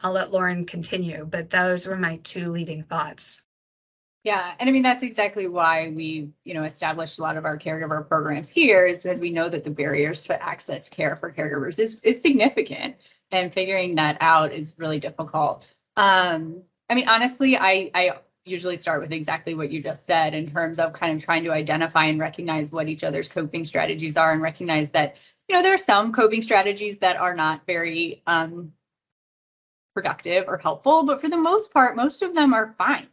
I'll let Lauren continue, but those were my two leading thoughts. Yeah, and I mean, that's exactly why we, established a lot of our caregiver programs here, is because we know that the barriers to access care for caregivers is significant, and figuring that out is really difficult. I mean, honestly, I usually start with exactly what you just said, in terms of kind of trying to identify and recognize what each other's coping strategies are, and recognize that, there are some coping strategies that are not very productive or helpful, but for the most part, most of them are fine.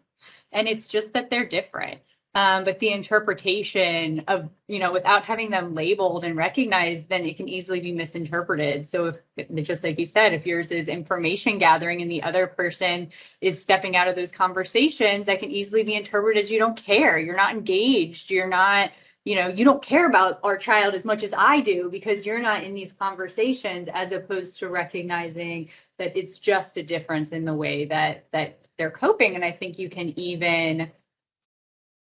And it's just that they're different. But the interpretation of, without having them labeled and recognized, then it can easily be misinterpreted. So if, just like you said, if yours is information gathering and the other person is stepping out of those conversations, that can easily be interpreted as you don't care, you're not engaged, you're not, you don't care about our child as much as I do because you're not in these conversations, as opposed to recognizing that it's just a difference in the way that they're coping. And I think you can even,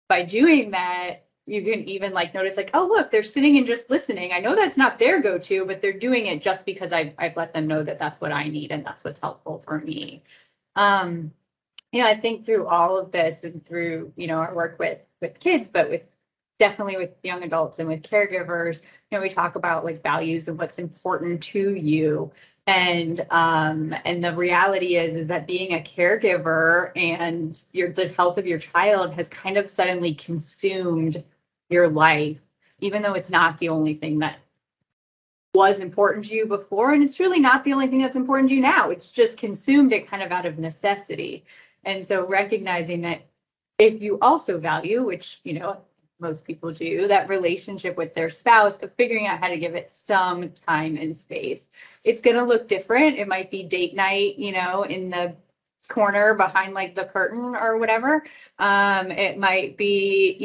by doing that, you can even notice oh, look, they're sitting and just listening. I know that's not their go-to, but they're doing it just because I've let them know that that's what I need and that's what's helpful for me. I think through all of this, and through, our work with kids, but definitely with young adults and with caregivers, we talk about values and what's important to you. And the reality is that being a caregiver and the health of your child has kind of suddenly consumed your life, even though it's not the only thing that was important to you before, and it's truly not the only thing that's important to you now. It's just consumed it kind of out of necessity. And so recognizing that if you also value, which most people do, that relationship with their spouse, of figuring out how to give it some time and space. It's going to look different. It might be date night, in the corner behind the curtain or whatever. It might be,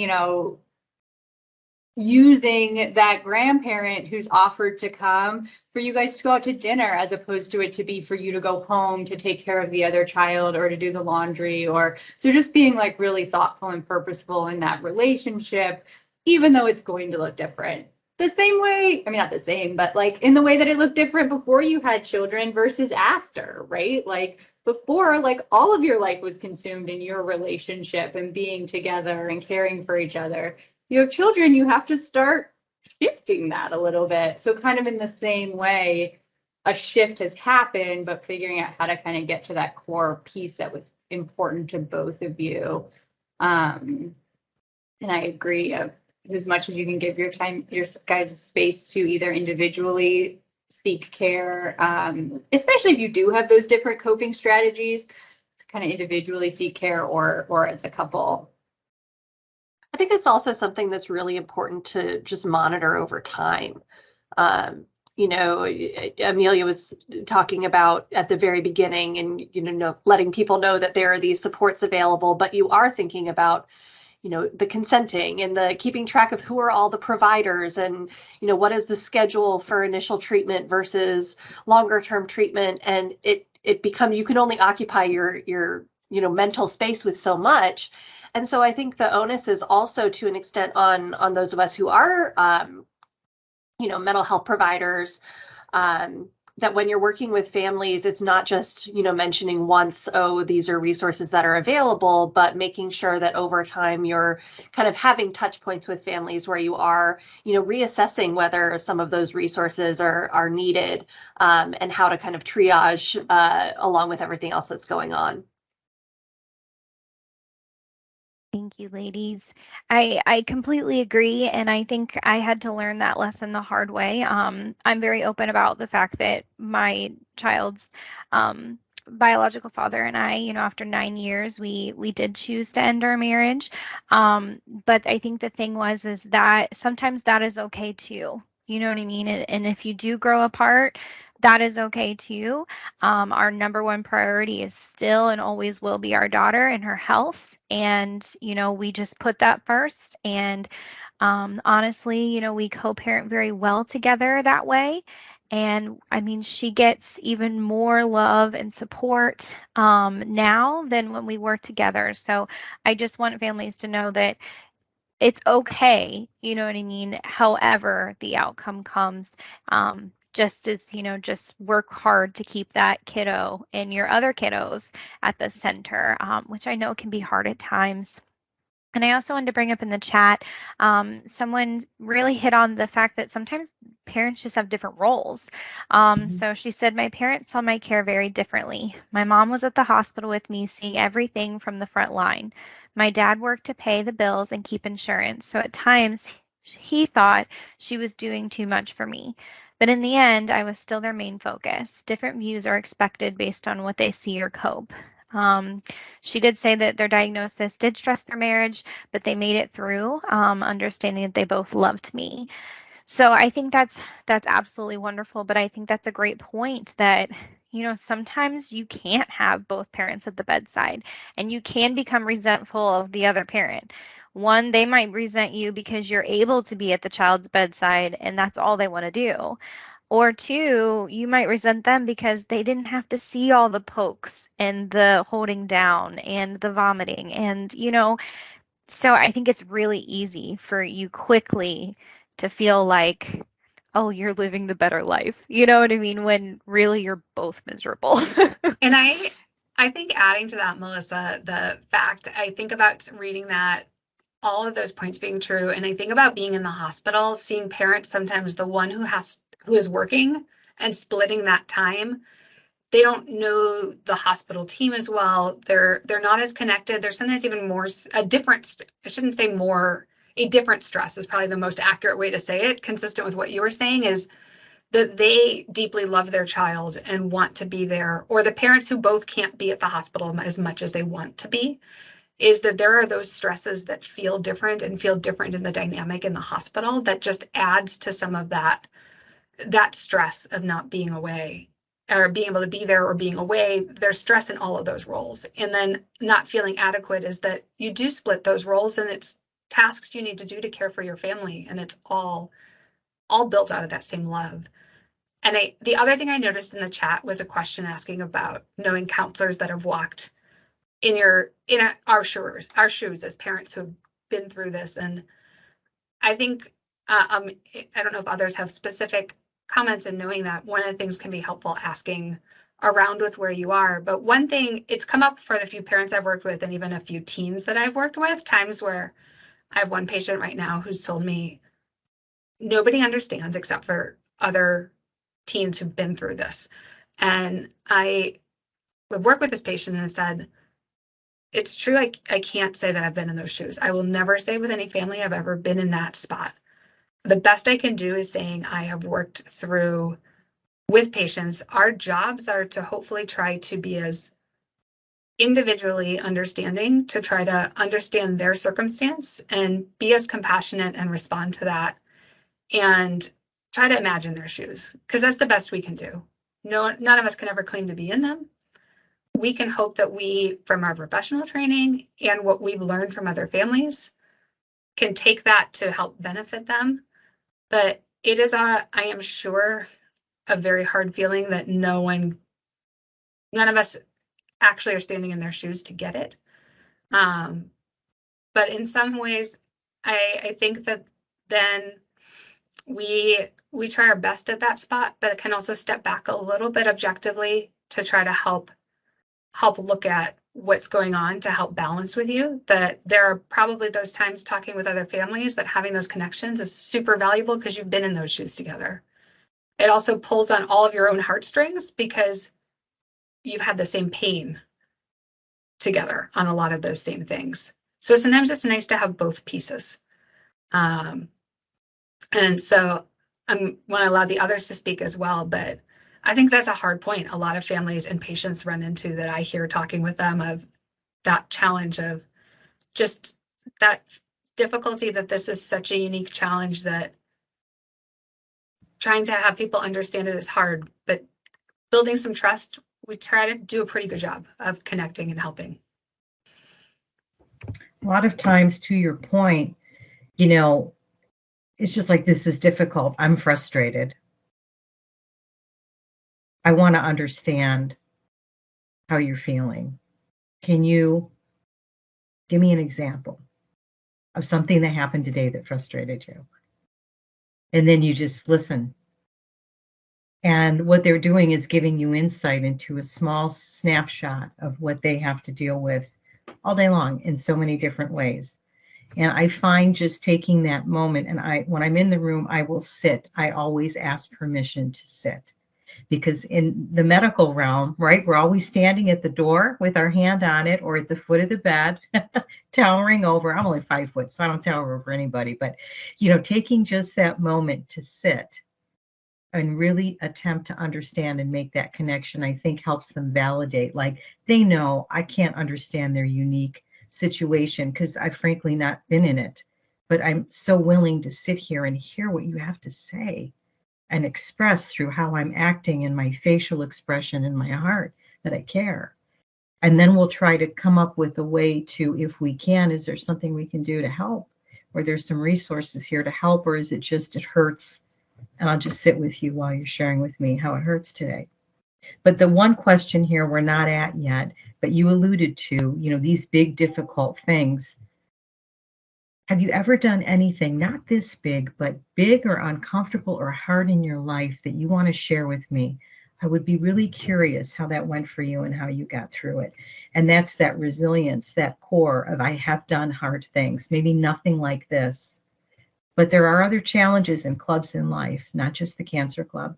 using that grandparent who's offered to come for you guys to go out to dinner, as opposed to it to be for you to go home to take care of the other child or to do the laundry. Or so just being really thoughtful and purposeful in that relationship, even though it's going to look different. The same way, I mean, not the same, but in the way that it looked different before you had children versus after, right? Before, all of your life was consumed in your relationship and being together and caring for each other. You have children, you have to start shifting that a little bit. So kind of in the same way, a shift has happened, but figuring out how to kind of get to that core piece that was important to both of you. And I agree, as much as you can give your guys space to either individually seek care, especially if you do have those different coping strategies, kind of individually seek care or as a couple. I think it's also something that's really important to just monitor over time. Amelia was talking about at the very beginning, and letting people know that there are these supports available, but you are thinking about the consenting and the keeping track of who are all the providers, and what is the schedule for initial treatment versus longer term treatment. And it become, you can only occupy your mental space with so much. And so I think the onus is also, to an extent, on those of us who are, mental health providers, that when you're working with families, it's not just, mentioning once, oh, these are resources that are available, but making sure that over time you're kind of having touch points with families where you are, reassessing whether some of those resources are needed, and how to kind of triage along with everything else that's going on. Thank you, ladies. I completely agree, and I think I had to learn that lesson the hard way. I'm very open about the fact that my child's biological father and I, after 9 years, we did choose to end our marriage. But I think the thing is that sometimes that is okay too. You know what I mean? And if you do grow apart, that is okay too. Our number one priority is still and always will be our daughter and her health. And, we just put that first. And honestly, we co-parent very well together that way. And I mean, she gets even more love and support now than when we were together. So I just want families to know that it's okay, you know what I mean? However, the outcome comes, just as, just work hard to keep that kiddo and your other kiddos at the center, which I know can be hard at times. And I also wanted to bring up in the chat, someone really hit on the fact that sometimes parents just have different roles. So she said, my parents saw my care very differently. My mom was at the hospital with me, seeing everything from the front line. My dad worked to pay the bills and keep insurance. So at times he thought she was doing too much for me. But in the end, I was still their main focus. Different views are expected based on what they see or cope. She did say that their diagnosis did stress their marriage, but they made it through, understanding that they both loved me. So I think that's absolutely wonderful. But I think that's a great point that, sometimes you can't have both parents at the bedside, and you can become resentful of the other parent. One, they might resent you because you're able to be at the child's bedside and that's all they want to do. Or two, you might resent them because they didn't have to see all the pokes and the holding down and the vomiting. And, so I think it's really easy for you quickly to feel like, oh, you're living the better life. You know what I mean? When really you're both miserable. And I think adding to that, Melissa, the fact I think about reading that, all of those points being true, and I think about being in the hospital, seeing parents, sometimes the one who is working and splitting that time. They don't know the hospital team as well. They're not as connected. There's sometimes even more a different stress is probably the most accurate way to say it, consistent with what you were saying, is that they deeply love their child and want to be there, or the parents who both can't be at the hospital as much as they want to be, is that there are those stresses that feel different in the dynamic in the hospital that just adds to some of that stress of not being away, or being able to be there or being away. There's stress in all of those roles. And then not feeling adequate is that you do split those roles, and it's tasks you need to do to care for your family. And it's all built out of that same love. And the other thing I noticed in the chat was a question asking about knowing counselors that have walked in our shoes as parents who have been through this. And I think, I don't know if others have specific comments in knowing that. One of the things can be helpful asking around with where you are. But one thing, it's come up for the few parents I've worked with and even a few teens that I've worked with, times where I have one patient right now who's told me nobody understands except for other teens who've been through this. And I would work with this patient and said, it's true, I can't say that I've been in those shoes. I will never say with any family I've ever been in that spot. The best I can do is saying I have worked through with patients. Our jobs are to hopefully try to be as individually understanding, to try to understand their circumstance and be as compassionate and respond to that, and try to imagine their shoes, because that's the best we can do. None of us can ever claim to be in them. We can hope that we, from our professional training and what we've learned from other families, can take that to help benefit them. But it is I am sure, a very hard feeling that none of us actually are standing in their shoes to get it. But in some ways, I think that then we try our best at that spot, but it can also step back a little bit objectively to try to help look at what's going on, to help balance with you. That there are probably those times talking with other families that having those connections is super valuable because you've been in those shoes together. It also pulls on all of your own heartstrings because you've had the same pain together on a lot of those same things. So sometimes it's nice to have both pieces. And so I want to allow the others to speak as well, but I think that's a hard point a lot of families and patients run into, that I hear talking with them, of that challenge of just that difficulty, that this is such a unique challenge that trying to have people understand it is hard, but building some trust, we try to do a pretty good job of connecting and helping. A lot of times, to your point, it's just like, this is difficult. I'm frustrated. I want to understand how you're feeling. Can you give me an example of something that happened today that frustrated you? And then you just listen. And what they're doing is giving you insight into a small snapshot of what they have to deal with all day long in so many different ways. And I find just taking that moment, and when I'm in the room, I will sit. I always ask permission to sit. Because in the medical realm, right, we're always standing at the door with our hand on it or at the foot of the bed, towering over. I'm only 5 foot, so I don't tower over anybody. But, taking just that moment to sit and really attempt to understand and make that connection, I think helps them validate. Like, they know I can't understand their unique situation because I've frankly not been in it. But I'm so willing to sit here and hear what you have to say and express through how I'm acting in my facial expression in my heart that I care. And then we'll try to come up with a way to, if we can, is there something we can do to help? Or there's some resources here to help, or is it just it hurts and I'll just sit with you while you're sharing with me how it hurts today? But the one question here we're not at yet, but you alluded to, these big difficult things. Have you ever done anything, not this big, but big or uncomfortable or hard in your life that you want to share with me? I would be really curious how that went for you and how you got through it. And that's that resilience, that core of I have done hard things, maybe nothing like this. But there are other challenges and clubs in life, not just the Cancer Club.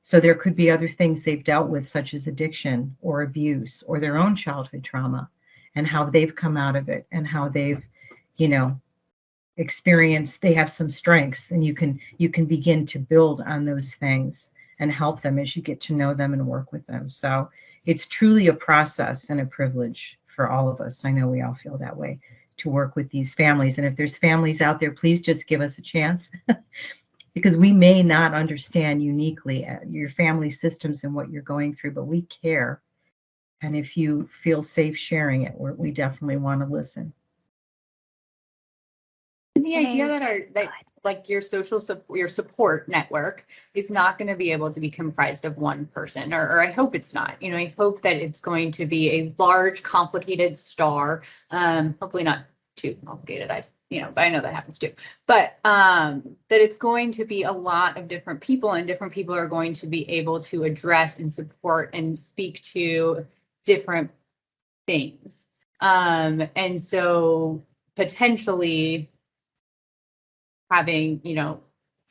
So there could be other things they've dealt with, such as addiction or abuse or their own childhood trauma, and how they've come out of it and how they've, experience, they have some strengths, and you can begin to build on those things and help them as you get to know them and work with them. So it's truly a process and a privilege for all of us. I know we all feel that way, to work with these families. And if there's families out there, please just give us a chance because we may not understand uniquely your family systems and what you're going through, but we care. And if you feel safe sharing it, we definitely want to listen. The idea that your your support network is not going to be able to be comprised of one person, or I hope it's not. I hope that it's going to be a large, complicated star. Hopefully not too complicated. But I know that happens too. But that it's going to be a lot of different people, and different people are going to be able to address and support and speak to different things. And so potentially having,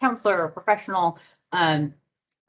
counselor or professional,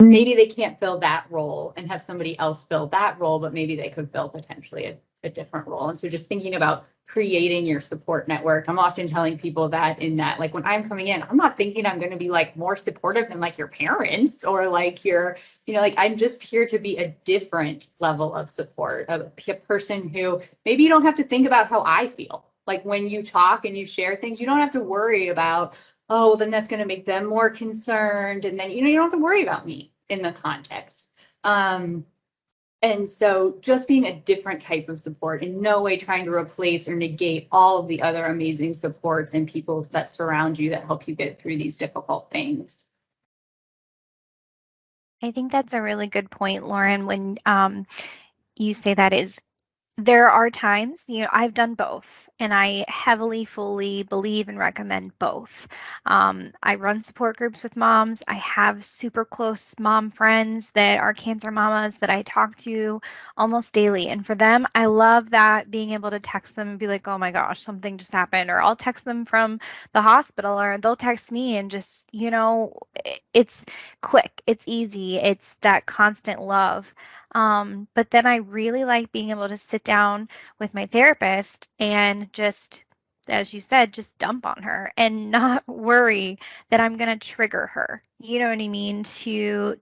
maybe they can't fill that role and have somebody else fill that role, but maybe they could fill potentially a different role. And so just thinking about creating your support network, I'm often telling people that like when I'm coming in, I'm not thinking I'm going to be like more supportive than like your parents or like your, I'm just here to be a different level of support, a person who maybe you don't have to think about how I feel. Like when you talk and you share things, you don't have to worry about, oh, then that's going to make them more concerned. And then, you don't have to worry about me in the context. And so just being a different type of support, in no way trying to replace or negate all of the other amazing supports and people that surround you that help you get through these difficult things. I think that's a really good point, Lauren, when you say that there are times, I've done both, and I heavily, fully believe and recommend both. I run support groups with moms. I have super close mom friends that are cancer mamas that I talk to almost daily. And for them, I love that, being able to text them and be like, oh my gosh, something just happened. Or I'll text them from the hospital, or they'll text me, and just, it's quick, it's easy, it's that constant love. But then I really like being able to sit down with my therapist and just, as you said, just dump on her and not worry that I'm going to trigger her. You know what I mean? To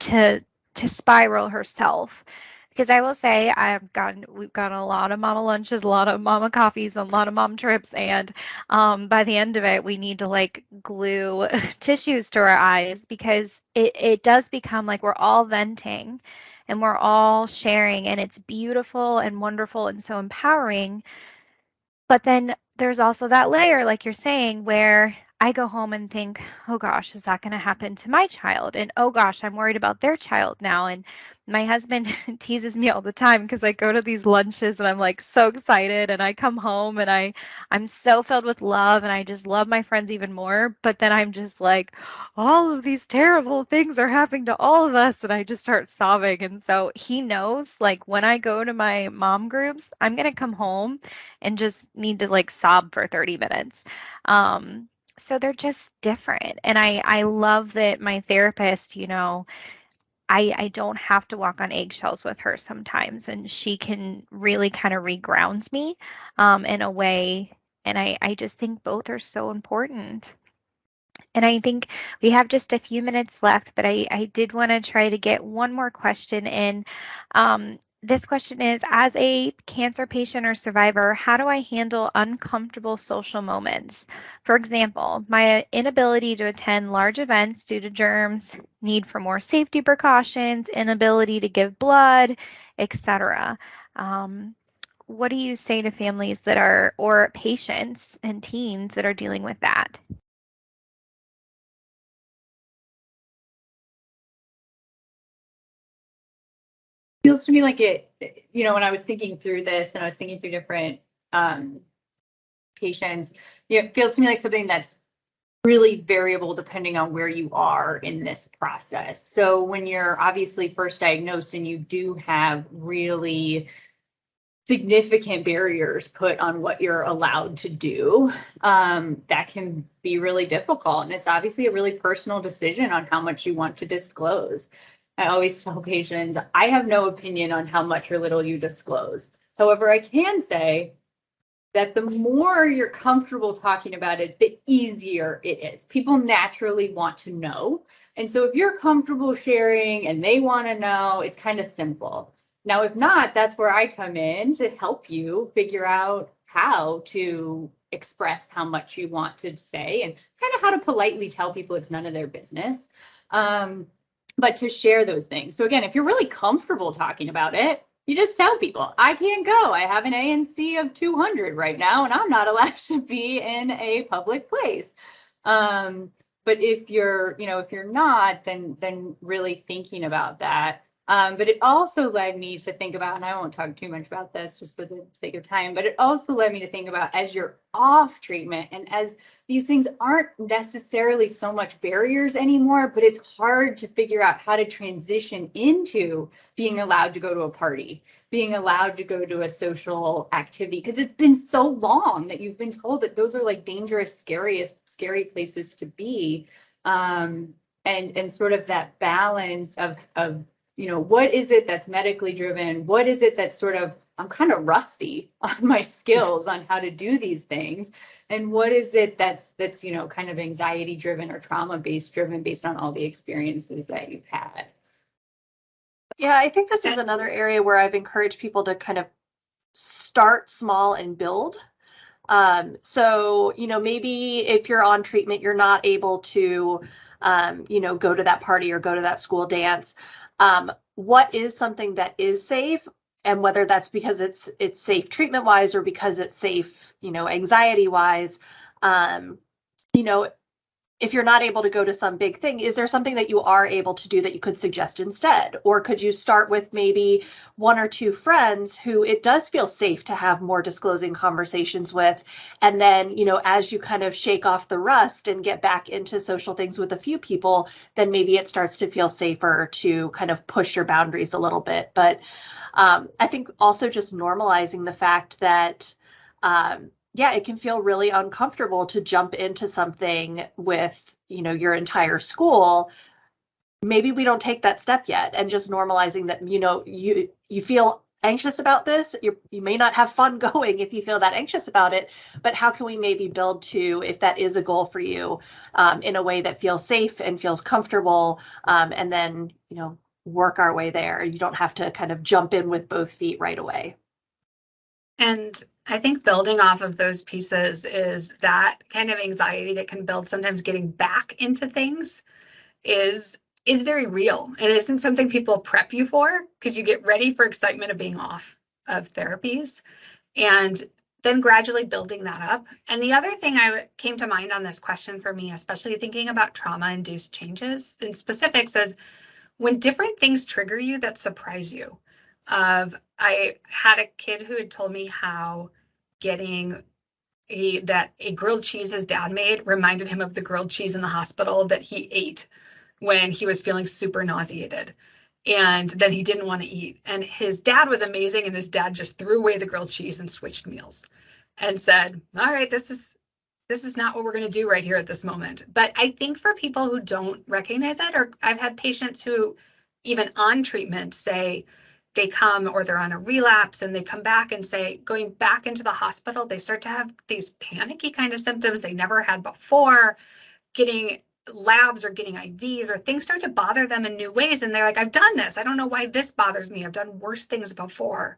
spiral herself. Because I will say we've gotten a lot of mama lunches, a lot of mama coffees, and a lot of mom trips, and by the end of it, we need to like glue tissues to our eyes, because it does become like we're all venting. and we're all sharing, and it's beautiful and wonderful and so empowering. But then there's also that layer, like you're saying, where I go home and think, oh gosh, is that going to happen to my child? And oh gosh, I'm worried about their child now. And my husband teases me all the time because I go to these lunches and I'm like so excited, and I come home and I'm so filled with love, and I just love my friends even more. But then I'm just like, all of these terrible things are happening to all of us, and I just start sobbing. And so he knows, like, when I go to my mom groups, I'm going to come home and just need to like sob for 30 minutes. So they're just different. And I love that my therapist, I don't have to walk on eggshells with her sometimes, and she can really kind of regrounds me in a way. And I just think both are so important. And I think we have just a few minutes left, but I did want to try to get one more question in. This question is, as a cancer patient or survivor, how do I handle uncomfortable social moments? For example, my inability to attend large events due to germs, need for more safety precautions, inability to give blood, etc. What do you say to families that are, or patients and teens that are dealing with that? Feels to me like it, when I was thinking through this and I was thinking through different patients, it feels to me like something that's really variable depending on where you are in this process. So when you're obviously first diagnosed and you do have really significant barriers put on what you're allowed to do, that can be really difficult. And it's obviously a really personal decision on how much you want to disclose. I always tell patients, I have no opinion on how much or little you disclose. However, I can say that the more you're comfortable talking about it, the easier it is. People naturally want to know. And so if you're comfortable sharing and they want to know, it's kind of simple. Now, if not, that's where I come in to help you figure out how to express how much you want to say and kind of how to politely tell people it's none of their business. But to share those things. So again, if you're really comfortable talking about it, you just tell people, I can't go. I have an ANC of 200 right now, and I'm not allowed to be in a public place. But if you're not, then really thinking about that. But it also led me to think about, and I won't talk too much about this just for the sake of time, but it also led me to think about, as you're off treatment and as these things aren't necessarily so much barriers anymore, but it's hard to figure out how to transition into being allowed to go to a party, being allowed to go to a social activity, because it's been so long that you've been told that those are like dangerous, scary places to be. And sort of that balance of what is it that's medically driven? What is it that's sort of, I'm kind of rusty on my skills on how to do these things. And what is it that's kind of anxiety driven or trauma-based driven based on all the experiences that you've had? Yeah, I think this is another area where I've encouraged people to kind of start small and build. So, maybe if you're on treatment, you're not able to, go to that party or go to that school dance. What is something that is safe, and whether that's because it's safe treatment wise or because it's safe, anxiety wise, if you're not able to go to some big thing, is there something that you are able to do that you could suggest instead? Or could you start with maybe one or two friends who it does feel safe to have more disclosing conversations with? And then, as you kind of shake off the rust and get back into social things with a few people, then maybe it starts to feel safer to kind of push your boundaries a little bit. But I think also just normalizing the fact that it can feel really uncomfortable to jump into something with, your entire school. Maybe we don't take that step yet, and just normalizing that, you feel anxious about this. You may not have fun going if you feel that anxious about it, but how can we maybe build to, if that is a goal for you, in a way that feels safe and feels comfortable, and then, work our way there. You don't have to kind of jump in with both feet right away. And I think building off of those pieces is that kind of anxiety that can build sometimes getting back into things is is very real. It isn't something people prep you for because you get ready for excitement of being off of therapies and then gradually building that up. And the other thing came to mind on this question for me, especially thinking about trauma-induced changes in specifics, is when different things trigger you that surprise you. I had a kid who had told me how getting a grilled cheese his dad made reminded him of the grilled cheese in the hospital that he ate when he was feeling super nauseated. And then he didn't want to eat. And his dad was amazing. And his dad just threw away the grilled cheese and switched meals and said, all right, this is not what we're going to do right here at this moment. But I think for people who don't recognize it, or I've had patients who even on treatment say they come or they're on a relapse and they come back and say, going back into the hospital, they start to have these panicky kind of symptoms they never had before, getting labs or getting IVs, or things start to bother them in new ways. And they're like, I've done this. I don't know why this bothers me. I've done worse things before.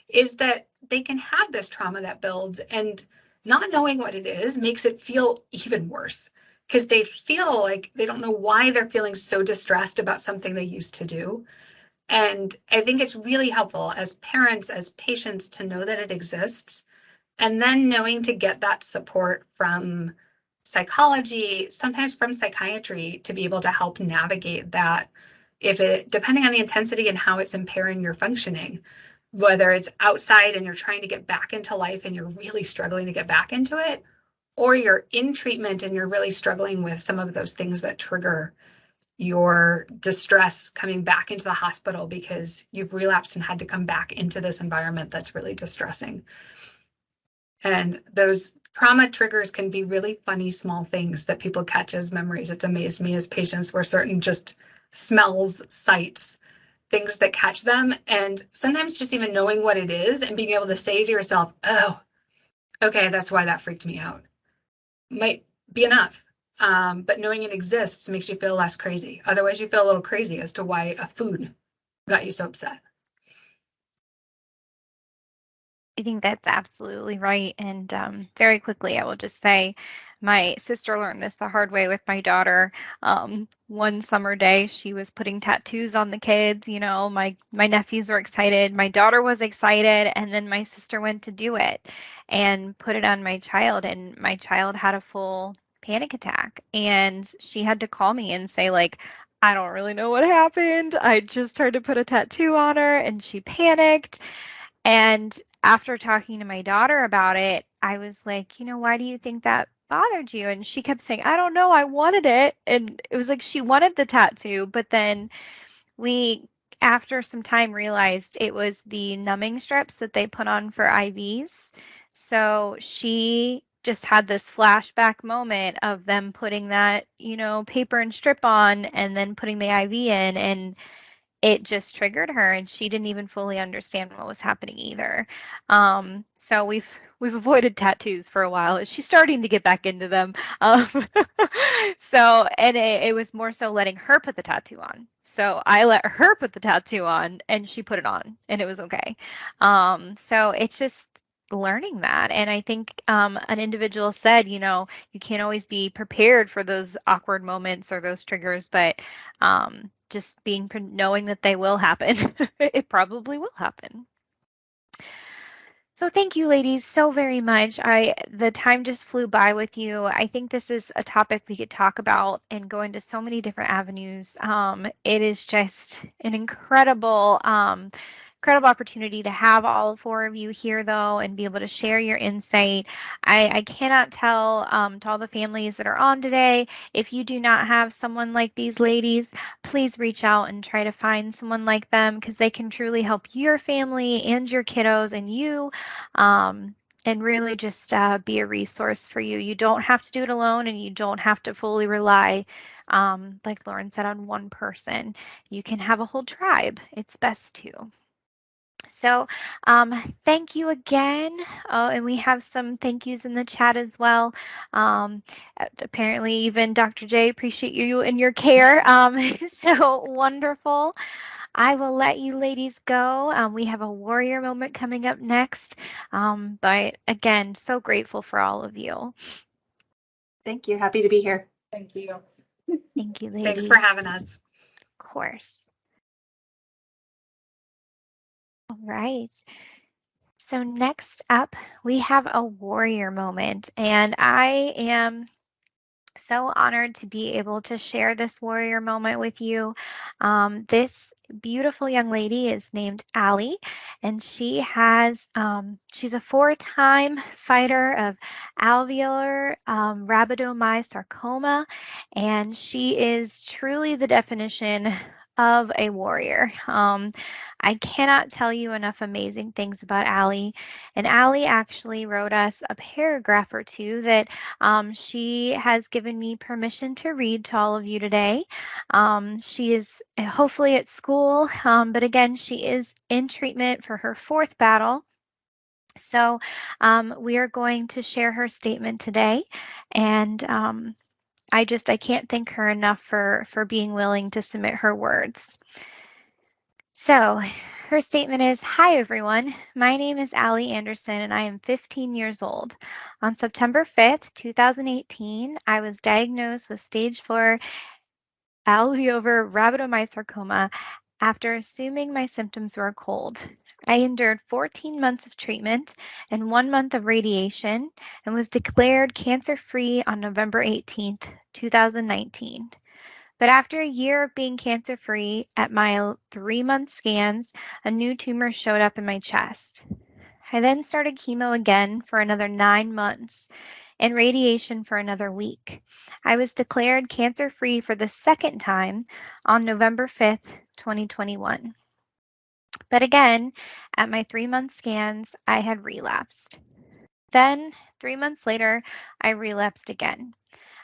Is that they can have this trauma that builds, and not knowing what it is makes it feel even worse because they feel like they don't know why they're feeling so distressed about something they used to do. And I think it's really helpful as parents, as patients, to know that it exists, and then knowing to get that support from psychology, sometimes from psychiatry, to be able to help navigate that, depending on the intensity and how it's impairing your functioning, whether it's outside and you're trying to get back into life and you're really struggling to get back into it, or you're in treatment and you're really struggling with some of those things that trigger your distress coming back into the hospital because you've relapsed and had to come back into this environment that's really distressing. And those trauma triggers can be really funny, small things that people catch as memories. It's amazed me as patients where certain just smells, sights, things that catch them. And sometimes just even knowing what it is and being able to say to yourself, oh, okay, that's why that freaked me out, might be enough. But knowing it exists makes you feel less crazy. Otherwise, you feel a little crazy as to why a food got you so upset. I think that's absolutely right. And very quickly, I will just say my sister learned this the hard way with my daughter. One summer day, she was putting tattoos on the kids. You know, my nephews were excited. My daughter was excited. And then my sister went to do it and put it on my child. And my child had a full panic attack. And she had to call me and say, like, I don't really know what happened. I just tried to put a tattoo on her and she panicked. And after talking to my daughter about it, I was like, you know, why do you think that bothered you? And she kept saying, I don't know, I wanted it. And it was like she wanted the tattoo, but then we, after some time, realized it was the numbing strips that they put on for IVs. So she just had this flashback moment of them putting that, you know, paper and strip on and then putting the IV in, and it just triggered her, and she didn't even fully understand what was happening either. So we've avoided tattoos for a while. She's starting to get back into them. So, and it was more so letting her put the tattoo on. So I let her put the tattoo on, and she put it on, and it was okay. So it's just learning that. And I think an individual said, you know, you can't always be prepared for those awkward moments or those triggers, but just knowing that they will happen. It probably will happen. So thank you, ladies, so very much. The time just flew by with you. I think this is a topic we could talk about and go into so many different avenues. It is just an incredible opportunity to have all four of you here, though, and be able to share your insight. I cannot tell to all the families that are on today, if you do not have someone like these ladies, please reach out and try to find someone like them, because they can truly help your family and your kiddos and you, and really just be a resource for you. You don't have to do it alone, and you don't have to fully rely, like Lauren said, on one person. You can have a whole tribe. It's best to. So thank you again. And we have some thank yous in the chat as well. Apparently even Dr. J, appreciate you and your care. So wonderful. I will let you ladies go. We have a warrior moment coming up next. But again, so grateful for all of you. Thank you. Happy to be here. Thank you. Thank you, ladies. Thanks for having us. course. All right. So next up, we have a warrior moment, and I am so honored to be able to share this warrior moment with you. This beautiful young lady is named Allie, and she's a 4-time fighter of alveolar rhabdomyosarcoma, and she is truly the definition of a warrior. I cannot tell you enough amazing things about Allie, and Allie actually wrote us a paragraph or two that she has given me permission to read to all of you today. She is hopefully at school, but again, she is in treatment for her 4th battle. So we are going to share her statement today, and I can't thank her enough for being willing to submit her words. So her statement is, "Hi everyone, my name is Allie Anderson and I am 15 years old. On September 5th, 2018, I was diagnosed with stage 4 alveolar rhabdomyosarcoma after assuming my symptoms were a cold. I endured 14 months of treatment and 1 month of radiation and was declared cancer-free on November 18th, 2019. But after a year of being cancer-free, at my 3-month scans, a new tumor showed up in my chest. I then started chemo again for another 9 months and radiation for another week. I was declared cancer-free for the 2nd time on November 5th, 2021. But again, at my 3-month scans, I had relapsed. Then, 3 months later, I relapsed again.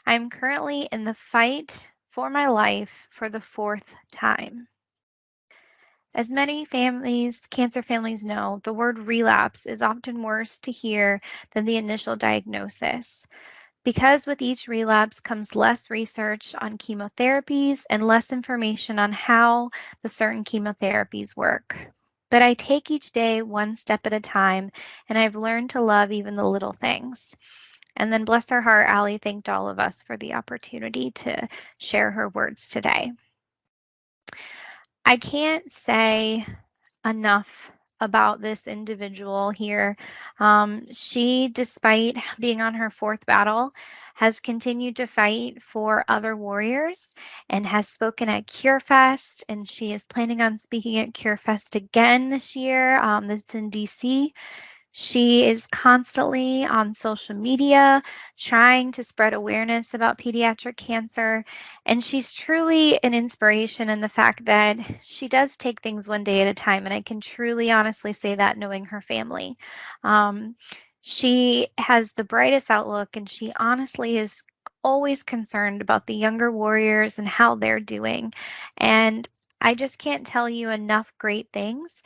I'm currently in the fight for my life for the 4th time. As many cancer families know, the word relapse is often worse to hear than the initial diagnosis, because with each relapse comes less research on chemotherapies and less information on how the certain chemotherapies work. But I take each day one step at a time, and I've learned to love even the little things." And then, bless her heart, Allie thanked all of us for the opportunity to share her words today. I can't say enough about this individual here. She, despite being on her 4th battle, has continued to fight for other warriors and has spoken at CureFest, and she is planning on speaking at CureFest again this year. This is in DC. She is constantly on social media trying to spread awareness about pediatric cancer, and she's truly an inspiration in the fact that she does take things one day at a time, and I can truly honestly say that knowing her family. She has the brightest outlook, and she honestly is always concerned about the younger warriors and how they're doing, and I just can't tell you enough great things.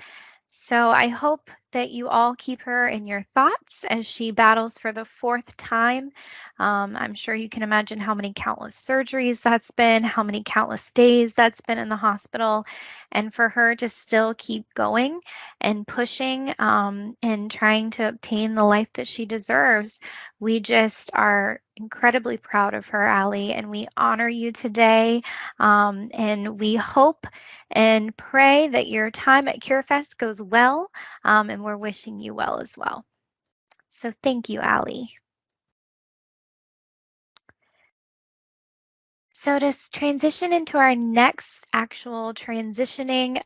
So I hope that you all keep her in your thoughts as she battles for the 4th time. I'm sure you can imagine how many countless surgeries that's been, how many countless days that's been in the hospital, and for her to still keep going and pushing and trying to obtain the life that she deserves. We just are incredibly proud of her, Allie, and we honor you today. And we hope and pray that your time at CureFest goes well, and we're wishing you well as well. So thank you, Allie. So to transition into our next actual transitioning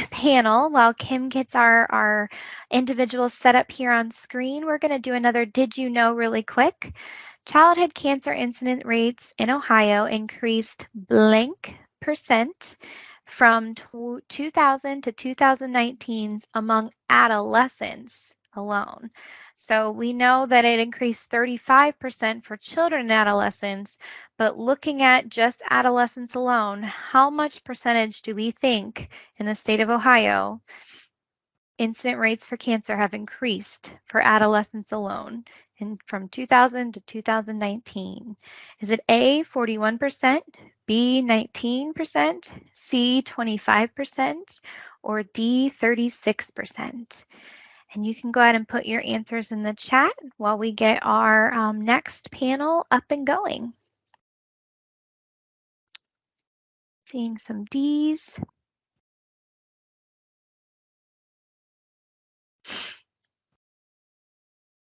panel, while Kim gets our individuals set up here on screen, we're going to do another Did You Know really quick. Childhood cancer incident rates in Ohio increased blank % from 2000 to 2019 among adolescents alone. So we know that it increased 35% for children and adolescents, but looking at just adolescents alone, how much percentage do we think in the state of Ohio incident rates for cancer have increased for adolescents alone from 2000 to 2019? Is it A, 41%, B, 19%, C, 25%, or D, 36%? And you can go ahead and put your answers in the chat while we get our next panel up and going. Seeing some D's.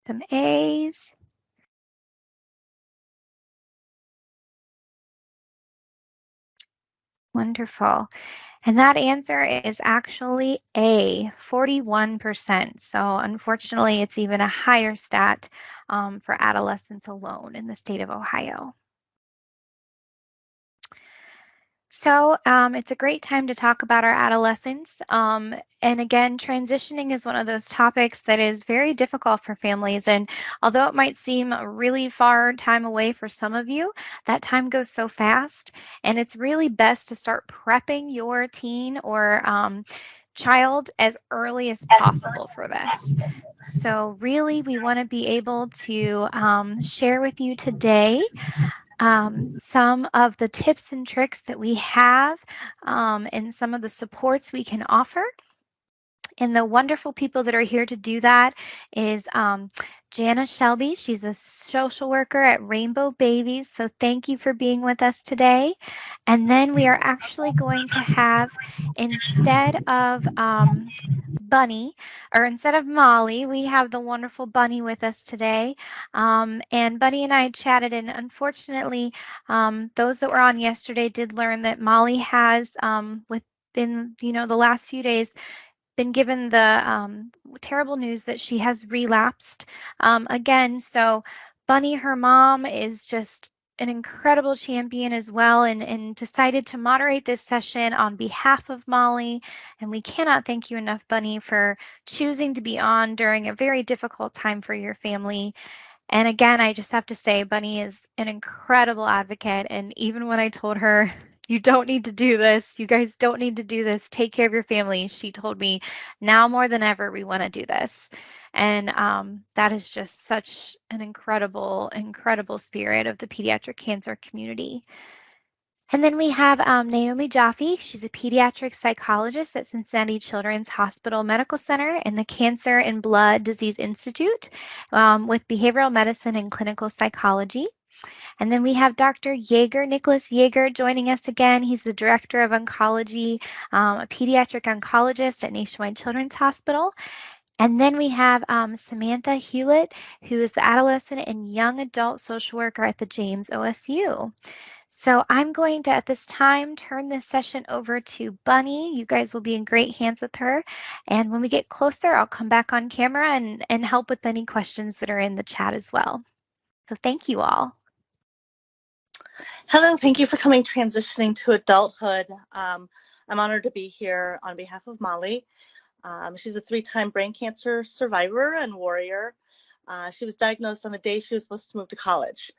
Some A's. Wonderful. And that answer is actually A, 41%. So unfortunately, it's even a higher stat for adolescents alone in the state of Ohio. So it's a great time to talk about our adolescents. And again, transitioning is one of those topics that is very difficult for families. And although it might seem a really far time away for some of you, that time goes so fast. And it's really best to start prepping your teen or child as early as possible for this. So really, we want to be able to share with you today some of the tips and tricks that we have and some of the supports we can offer. And the wonderful people that are here to do that is Jana Shelby. She's a social worker at Rainbow Babies. So thank you for being with us today. And then we are actually going to have, instead of Bunny, or instead of Molly, we have the wonderful Bunny with us today. And Bunny and I chatted, and unfortunately, those that were on yesterday did learn that Molly has, within the last few days, been given the terrible news that she has relapsed again. So Bunny, her mom, is just an incredible champion as well, and decided to moderate this session on behalf of Molly. And we cannot thank you enough, Bunny, for choosing to be on during a very difficult time for your family. And again, I just have to say, Bunny is an incredible advocate. And even when I told her, you don't need to do this, you guys don't need to do this, take care of your family, she told me, now more than ever, we want to do this. And that is just such an incredible, incredible spirit of the pediatric cancer community. And then we have Naomi Jaffe. She's a pediatric psychologist at Cincinnati Children's Hospital Medical Center and the Cancer and Blood Disease Institute with behavioral medicine and clinical psychology. And then we have Dr. Yeager, Nicholas Yeager, joining us again. He's the director of oncology, a pediatric oncologist at Nationwide Children's Hospital. And then we have Samantha Hewlett, who is the adolescent and young adult social worker at the James OSU. So I'm going to, at this time, turn this session over to Bunny. You guys will be in great hands with her. And when we get closer, I'll come back on camera and help with any questions that are in the chat as well. So thank you all. Hello, thank you for coming transitioning to adulthood. I'm honored to be here on behalf of Molly. She's a 3-time brain cancer survivor and warrior. She was diagnosed on the day she was supposed to move to college.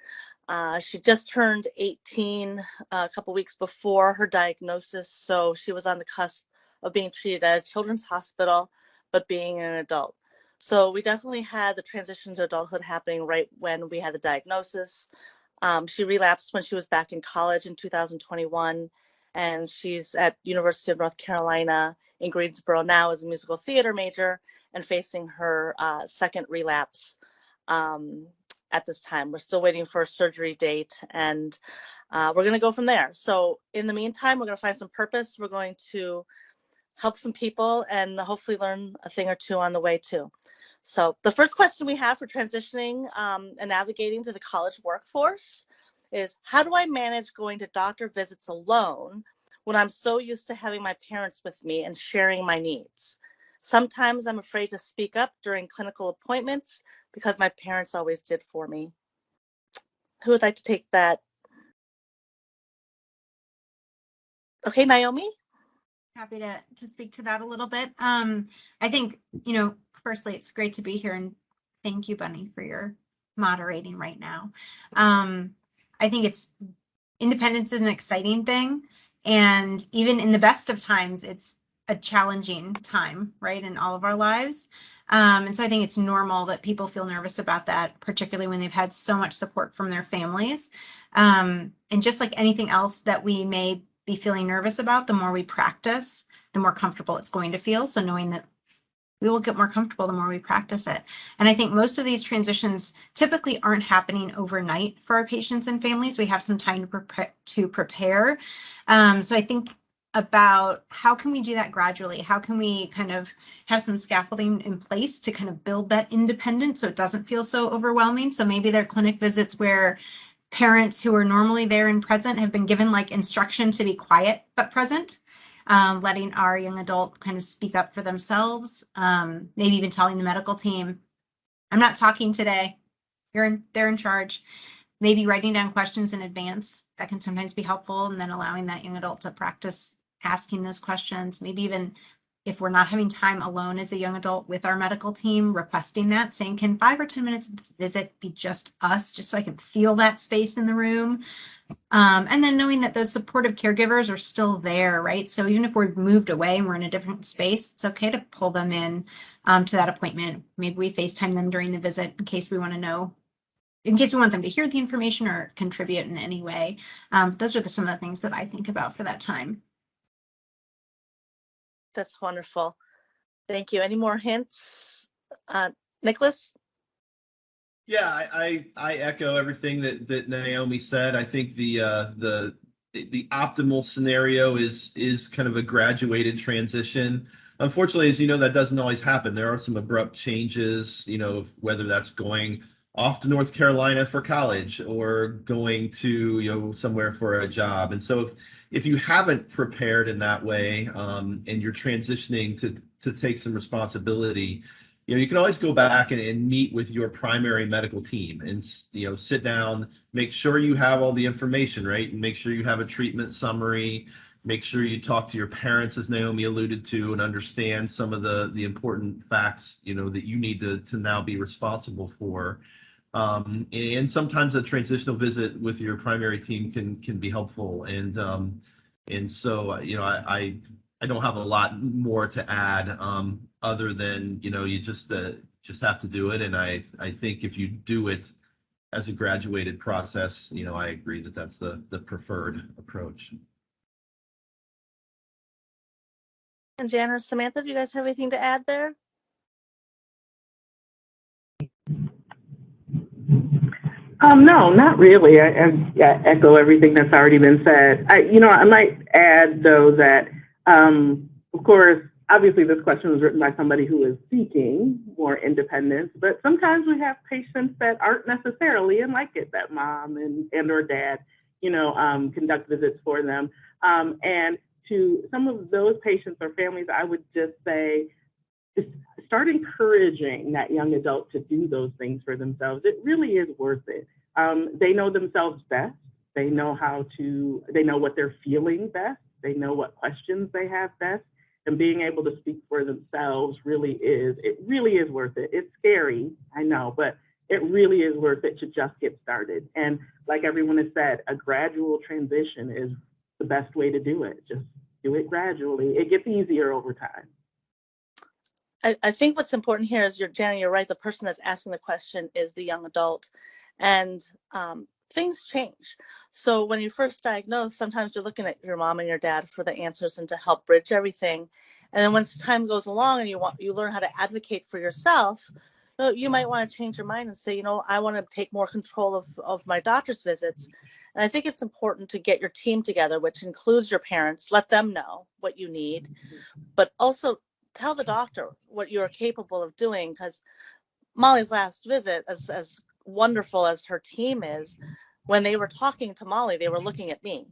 She just turned 18 a couple weeks before her diagnosis, so she was on the cusp of being treated at a children's hospital, but being an adult. So we definitely had the transition to adulthood happening right when we had the diagnosis. She relapsed when she was back in college in 2021, and she's at University of North Carolina in Greensboro now as a musical theater major and facing her second relapse at this time. We're still waiting for a surgery date, and we're going to go from there. So in the meantime, we're going to find some purpose. We're going to help some people and hopefully learn a thing or two on the way too. So the first question we have for transitioning and navigating to the college workforce is, how do I manage going to doctor visits alone when I'm so used to having my parents with me and sharing my needs? Sometimes I'm afraid to speak up during clinical appointments because my parents always did for me. Who would like to take that? Okay, Naomi? Happy to speak to that a little bit. I think, firstly, it's great to be here, and thank you, Bunny, for your moderating right now. I think independence is an exciting thing, and even in the best of times, it's a challenging time, right, in all of our lives. And so I think it's normal that people feel nervous about that, particularly when they've had so much support from their families. And just like anything else that we may be feeling nervous about, the more we practice, the more comfortable it's going to feel. So knowing that we will get more comfortable the more we practice it. And I think most of these transitions typically aren't happening overnight for our patients and families. We have some time to prepare. So I think about how can we do that gradually? How can we kind of have some scaffolding in place to kind of build that independence so it doesn't feel so overwhelming? So maybe there are clinic visits where parents who are normally there and present have been given like instruction to be quiet but present. Letting our young adult kind of speak up for themselves, maybe even telling the medical team, I'm not talking today, they're in charge. Maybe writing down questions in advance, that can sometimes be helpful, and then allowing that young adult to practice asking those questions. Maybe even if we're not having time alone as a young adult with our medical team, requesting that, saying, can 5 or 10 minutes of this visit be just us, just so I can feel that space in the room? And then knowing that those supportive caregivers are still there, right? So even if we've moved away and we're in a different space, it's okay to pull them in to that appointment. Maybe we FaceTime them during the visit in case we want to know, in case we want them to hear the information or contribute in any way. Those are some of the things that I think about for that time. That's wonderful. Thank you. Any more hints? Nicholas? Yeah, I echo everything that Naomi said. I think the optimal scenario is kind of a graduated transition. Unfortunately, as you know, that doesn't always happen. There are some abrupt changes, you know, whether that's going off to North Carolina for college or going to, you know, somewhere for a job. And so if you haven't prepared in that way, and you're transitioning to take some responsibility, you know, you can always go back and meet with your primary medical team and, you know, sit down, make sure you have all the information, right? And make sure you have a treatment summary, make sure you talk to your parents, as Naomi alluded to, and understand some of the important facts, you know, that you need to now be responsible for. And sometimes a transitional visit with your primary team can be helpful. And so, you know, I don't have a lot more to add, other than, you know, you just have to do it. And I think if you do it as a graduated process, you know, I agree that that's the preferred approach. And Jan or Samantha, do you guys have anything to add there? No, not really. I echo everything that's already been said. I might add, though, that, of course, obviously this question was written by somebody who is seeking more independence, but sometimes we have patients that aren't necessarily and like it that mom and or dad, you know, conduct visits for them. And to some of those patients or families, I would just say, start encouraging that young adult to do those things for themselves. It really is worth it. They know themselves best. They know what they're feeling best. They know what questions they have best. And being able to speak for themselves really is worth it. It's scary, I know, but it really is worth it to just get started. And like everyone has said, a gradual transition is the best way to do it. Just do it gradually. It gets easier over time. I think what's important here is, Janet, you're right. The person that's asking the question is the young adult, and things change. So when you first diagnose, sometimes you're looking at your mom and your dad for the answers and to help bridge everything. And then once time goes along and you learn how to advocate for yourself, you might want to change your mind and say, you know, I want to take more control of my doctor's visits. And I think it's important to get your team together, which includes your parents. Let them know what you need, but also tell the doctor what you're capable of doing, because Molly's last visit, as wonderful as her team is, when they were talking to Molly, they were looking at me.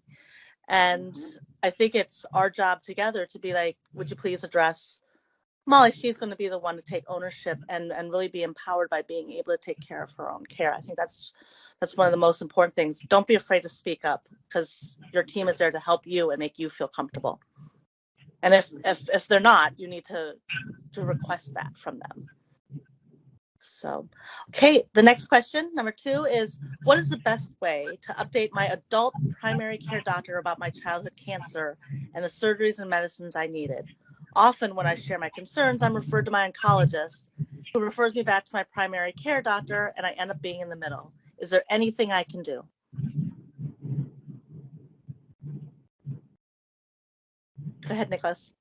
And I think it's our job together to be like, would you please address Molly? She's going to be the one to take ownership and really be empowered by being able to take care of her own care. I think that's one of the most important things. Don't be afraid to speak up, because your team is there to help you and make you feel comfortable. And if they're not, you need to request that from them. So, okay, the next question, number 2, is what is the best way to update my adult primary care doctor about my childhood cancer and the surgeries and medicines I needed? Often when I share my concerns, I'm referred to my oncologist, who refers me back to my primary care doctor, and I end up being in the middle. Is there anything I can do? Go ahead, Nicholas.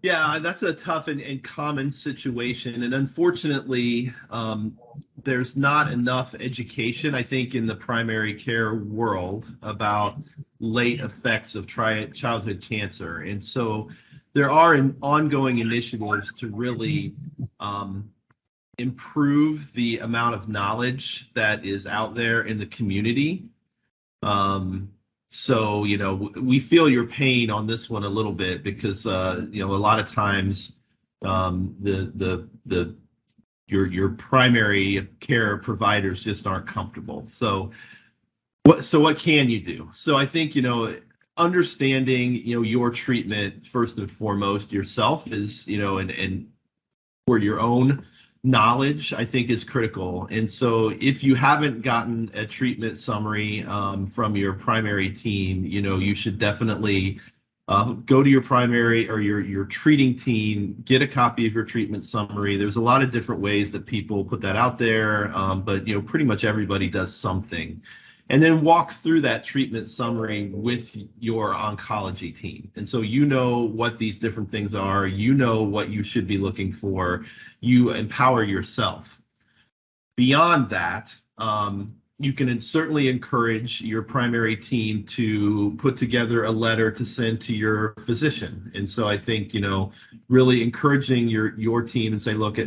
Yeah, that's a tough and common situation. And unfortunately, there's not enough education, I think, in the primary care world about late effects of childhood cancer. And so there are ongoing initiatives to really improve the amount of knowledge that is out there in the community. So, we feel your pain on this one a little bit because, a lot of times your primary care providers just aren't comfortable. So what can you do? So I think, understanding, your treatment first and foremost yourself is, and for your own knowledge, I think, is critical. And so if you haven't gotten a treatment summary from your primary team, you should definitely go to your primary or your treating team, get a copy of your treatment summary. There's a lot of different ways that people put that out there, but pretty much everybody does something. And then walk through that treatment summary with your oncology team. And so what these different things are, what you should be looking for, you empower yourself. Beyond that, you can certainly encourage your primary team to put together a letter to send to your physician. And so I think, really encouraging your team and say, look,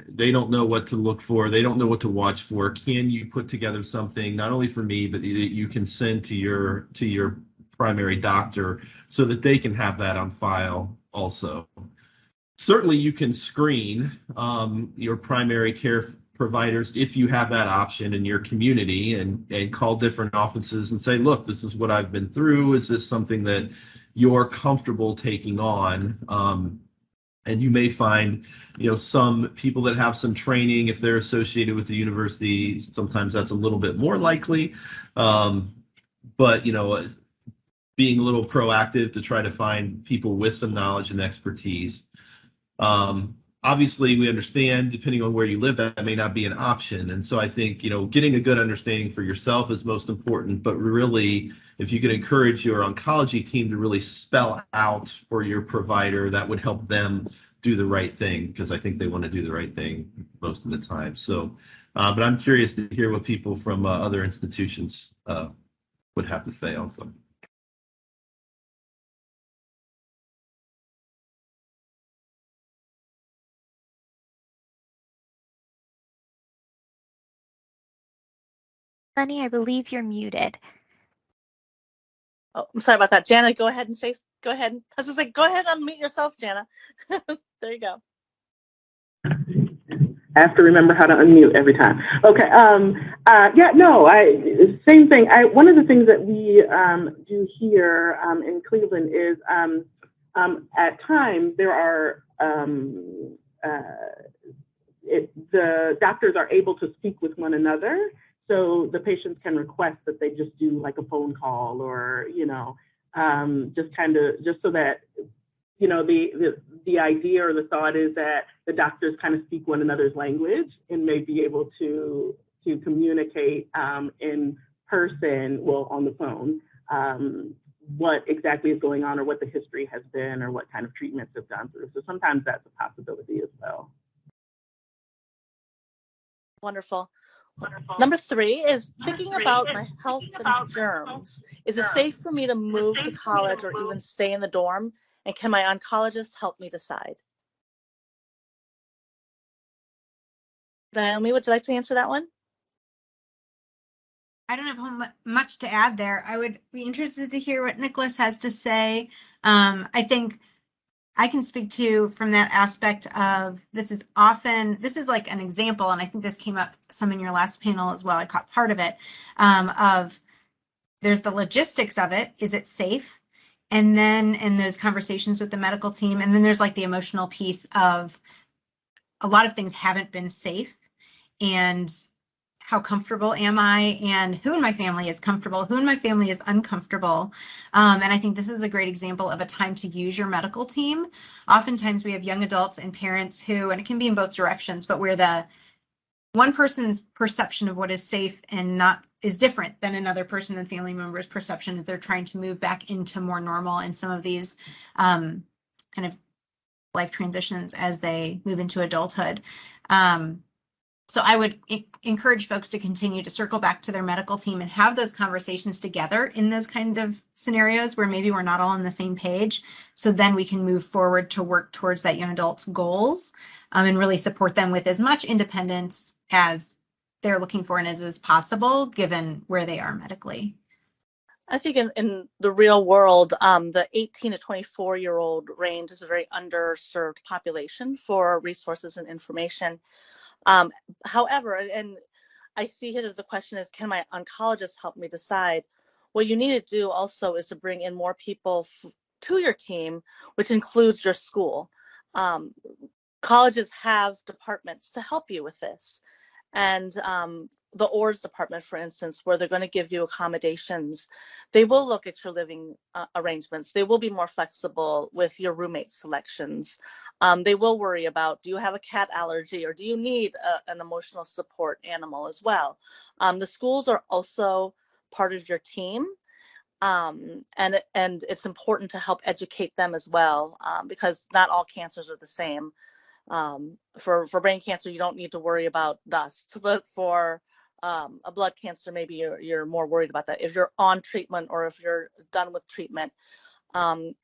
they don't know what to look for. They don't know what to watch for. Can you put together something not only for me, but that you can send to your primary doctor so that they can have that on file also? Certainly, you can screen your primary care providers if you have that option in your community and call different offices and say, look, this is what I've been through. Is this something that you're comfortable taking on? And you may find, some people that have some training, if they're associated with the university, sometimes that's a little bit more likely. But, being a little proactive to try to find people with some knowledge and expertise. Obviously, we understand, depending on where you live, that may not be an option. And so I think, getting a good understanding for yourself is most important. But really, if you could encourage your oncology team to really spell out for your provider, that would help them do the right thing, because I think they want to do the right thing most of the time. So, but I'm curious to hear what people from other institutions would have to say also. Bunny, I believe you're muted. Oh, I'm sorry about that. Jana, go ahead. I was just like, go ahead and unmute yourself, Jana. There you go. I have to remember how to unmute every time. Okay. Same thing. One of the things that we do here in Cleveland is at times there are the doctors are able to speak with one another. So the patients can request that they just do like a phone call or, just so that, the idea or the thought is that the doctors kind of speak one another's language and may be able to communicate in person, on the phone, what exactly is going on or what the history has been or what kind of treatments have gone through. So sometimes that's a possibility as well. Wonderful. Number 3 is thinking about my health and germs. Is it safe for me to move to college or even stay in the dorm? And can my oncologist help me decide? Naomi, would you like to answer that one? I don't have much to add there. I would be interested to hear what Nicholas has to say. I think I can speak to from that aspect of this is like an example, and I think this came up some in your last panel as well. I caught part of it of there's the logistics of it. Is it safe? And then in those conversations with the medical team, and then there's like the emotional piece of a lot of things haven't been safe, and how comfortable am I, and who in my family is comfortable, who in my family is uncomfortable. And I think this is a great example of a time to use your medical team. Oftentimes we have young adults and parents who, and it can be in both directions, but where the one person's perception of what is safe and not is different than another person and family member's perception as they're trying to move back into more normal and some of these kind of life transitions as they move into adulthood. So I would encourage folks to continue to circle back to their medical team and have those conversations together in those kind of scenarios where maybe we're not all on the same page. So then we can move forward to work towards that young adult's goals, and really support them with as much independence as they're looking for and as is possible given where they are medically. I think in the real world, the 18 to 24-year-old range is a very underserved population for resources and information. However, and I see here that the question is, can my oncologist help me decide? What you need to do also is to bring in more people to your team, which includes your school. Colleges have departments to help you with this. And the ORS department, for instance, where they're going to give you accommodations, they will look at your living arrangements. They will be more flexible with your roommate selections. They will worry about, do you have a cat allergy or do you need an emotional support animal as well? The schools are also part of your team. And it's important to help educate them as well, because not all cancers are the same. For brain cancer, you don't need to worry about dust, but for a blood cancer, maybe you're more worried about that. If you're on treatment or if you're done with treatment,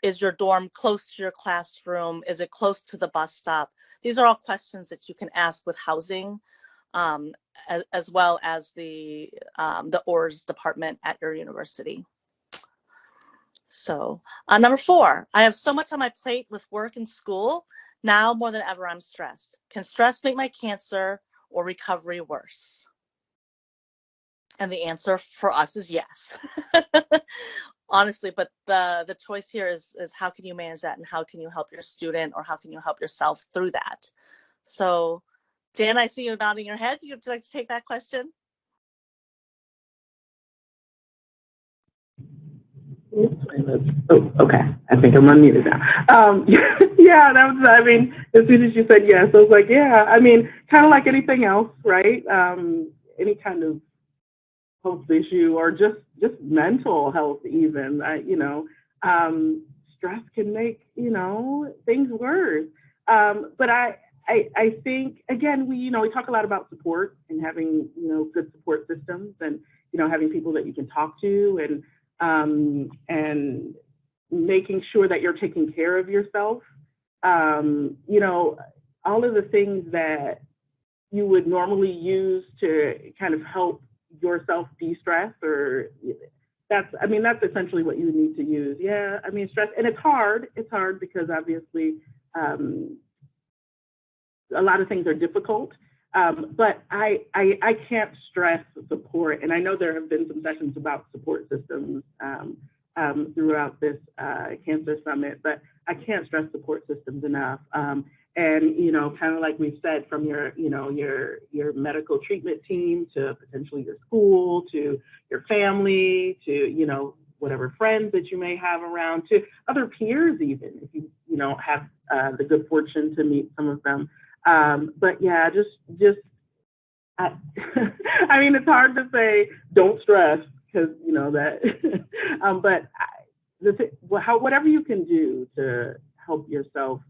is your dorm close to your classroom? Is it close to the bus stop? These are all questions that you can ask with housing, as well as the ORS department at your university. So number 4, I have so much on my plate with work and school. Now more than ever, I'm stressed. Can stress make my cancer or recovery worse? And the answer for us is yes. Honestly, but the choice here is how can you manage that and how can you help your student or how can you help yourself through that? So, Jan, I see you nodding your head. Would you like to take that question? Oh, okay. I think I'm unmuted now. Yeah, that was, I mean, as soon as you said yes, I was like, yeah, I mean, kind of like anything else, right? Any kind of health issue or just mental health even, stress can make, things worse. But I think, again, we talk a lot about support and having, good support systems and, having people that you can talk to and making sure that you're taking care of yourself. All of the things that you would normally use to kind of help yourself de-stress, or that's essentially what you would need to use. Yeah, I mean, stress, and it's hard because obviously a lot of things are difficult. But I can't stress support, and I know there have been some sessions about support systems throughout this Cancer Summit, but I can't stress support systems enough. And kind of like we've said, from your medical treatment team to potentially your school to your family to whatever friends that you may have around, to other peers, even if you have the good fortune to meet some of them. But yeah, I mean, it's hard to say don't stress because that, but whatever you can do to help yourself,